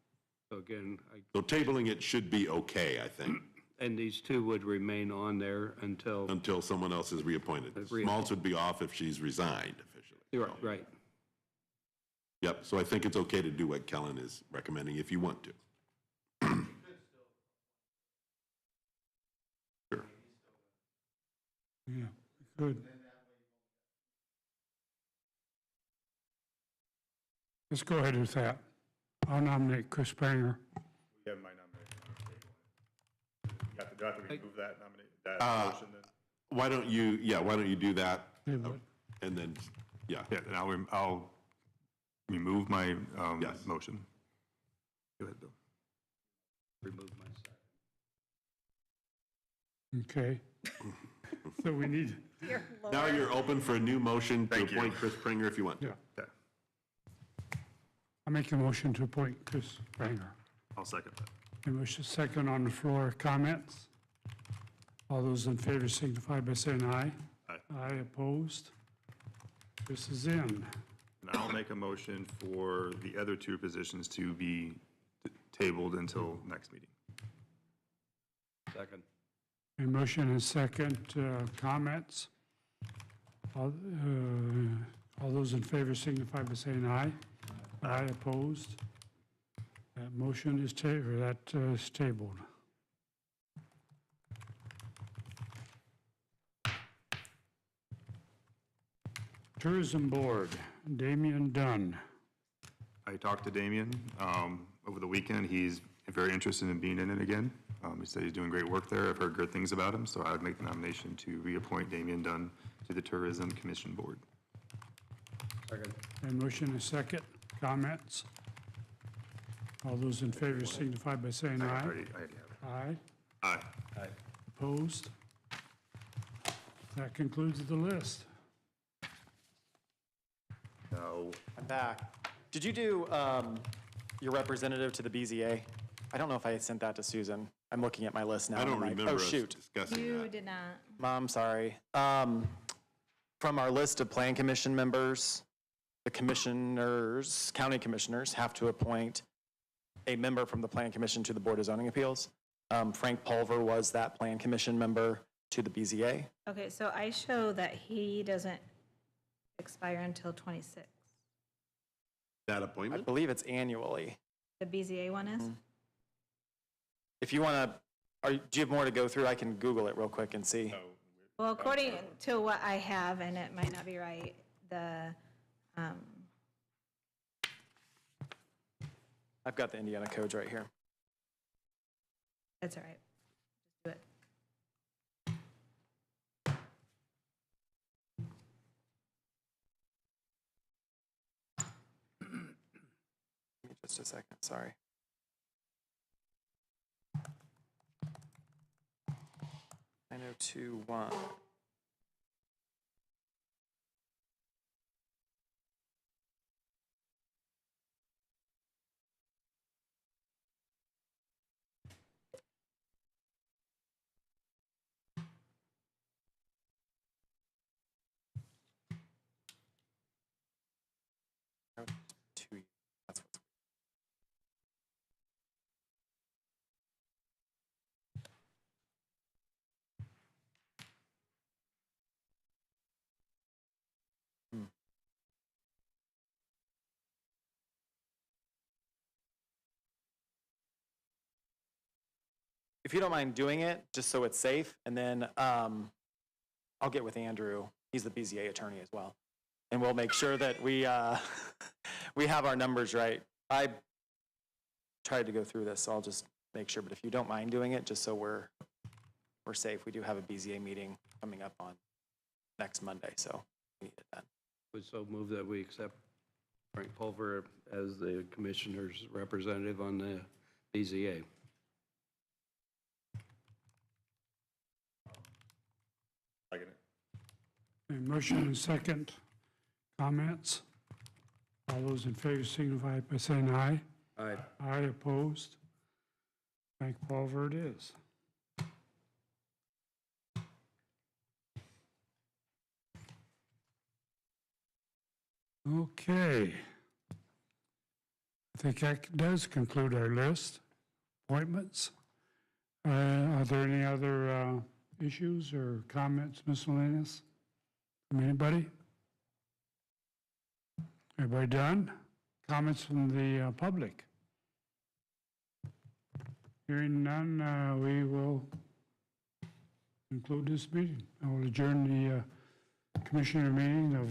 So again, So tabling it should be okay, I think, and these two would remain on there until, until someone else is reappointed. Smalls would be off if she's resigned officially. right. Yep, so I think it's okay to do what Kellen is recommending if you want to. Sure. Yeah, good. Let's go ahead with that. I'll nominate Chris Pranger. We have my nomination on the table. Do I have to remove that motion then? Why don't you do that? Yeah, but- And then, yeah. Yeah, then I'll remove my Yes. motion. Go ahead, Bill. Remove my second. Okay. So we need, Now you're open for a new motion to Thank you. appoint Chris Pranger if you want to. yeah, Yeah, I make a motion to appoint Chris Pranger. I'll second that. A motion second on the floor. Comments? All those in favor signify by saying aye. Aye. Aye, opposed? This is in. And I'll make a motion for the other two positions to be tabled until next meeting. Second. A motion and second, comments? All those in favor signify by saying aye. Aye, opposed? That motion is tabled. Tourism Board, Damian Dunn. I talked to Damien over the weekend. He's very interested in being in it again. He said he's doing great work there. I've heard good things about him, so I would make the nomination to reappoint Damien Dunn to the Tourism Commission Board. Second. A motion and second, comments? All those in favor signify by saying I aye. already have it. Aye, Aye. opposed? That concludes the list. No. I'm back. Did you do your representative to the BZA? I don't know if I sent that to Susan. I'm looking at my list now. I and don't I'm like, remember oh, us shoot. discussing You that. did not. Mom, sorry. From our list of plan commission members, the commissioners, county commissioners have to appoint a member from the plan commission to the Board of Zoning Appeals. Frank Pulver was that plan commission member to the BZA. Okay, so I show that he doesn't expire until 26. That I appointment? believe it's annually. The BZA one is? If you want to, do you have more to go through? I can Google it real quick and see. Well, according to what I have, and it might not be right, I've got the Indiana codes right here. that's all right. Just do it. Give me just a second, sorry. I know 2-1. Oh, 2 years. That's what's. If you don't mind doing it, just so it's safe, and then I'll get with Andrew. He's the BZA attorney as well. And we'll make sure that we we have our numbers right. I tried to go through this, so I'll just make sure. But if you don't mind doing it, just so we're safe, we do have a BZA meeting coming up on next Monday, so we need it done. Would so move that we accept Frank Pulver as the commissioner's representative on the BZA. A motion and second. Comments? All those in favor signify by saying aye. Aye. Aye, opposed? Thank Paul, it is. Okay. I think that does conclude our list. Appointments. Are there any other issues or comments miscellaneous from anybody? Everybody done? Comments from the public? Hearing none, we will conclude this meeting. I will adjourn the commissioner meeting of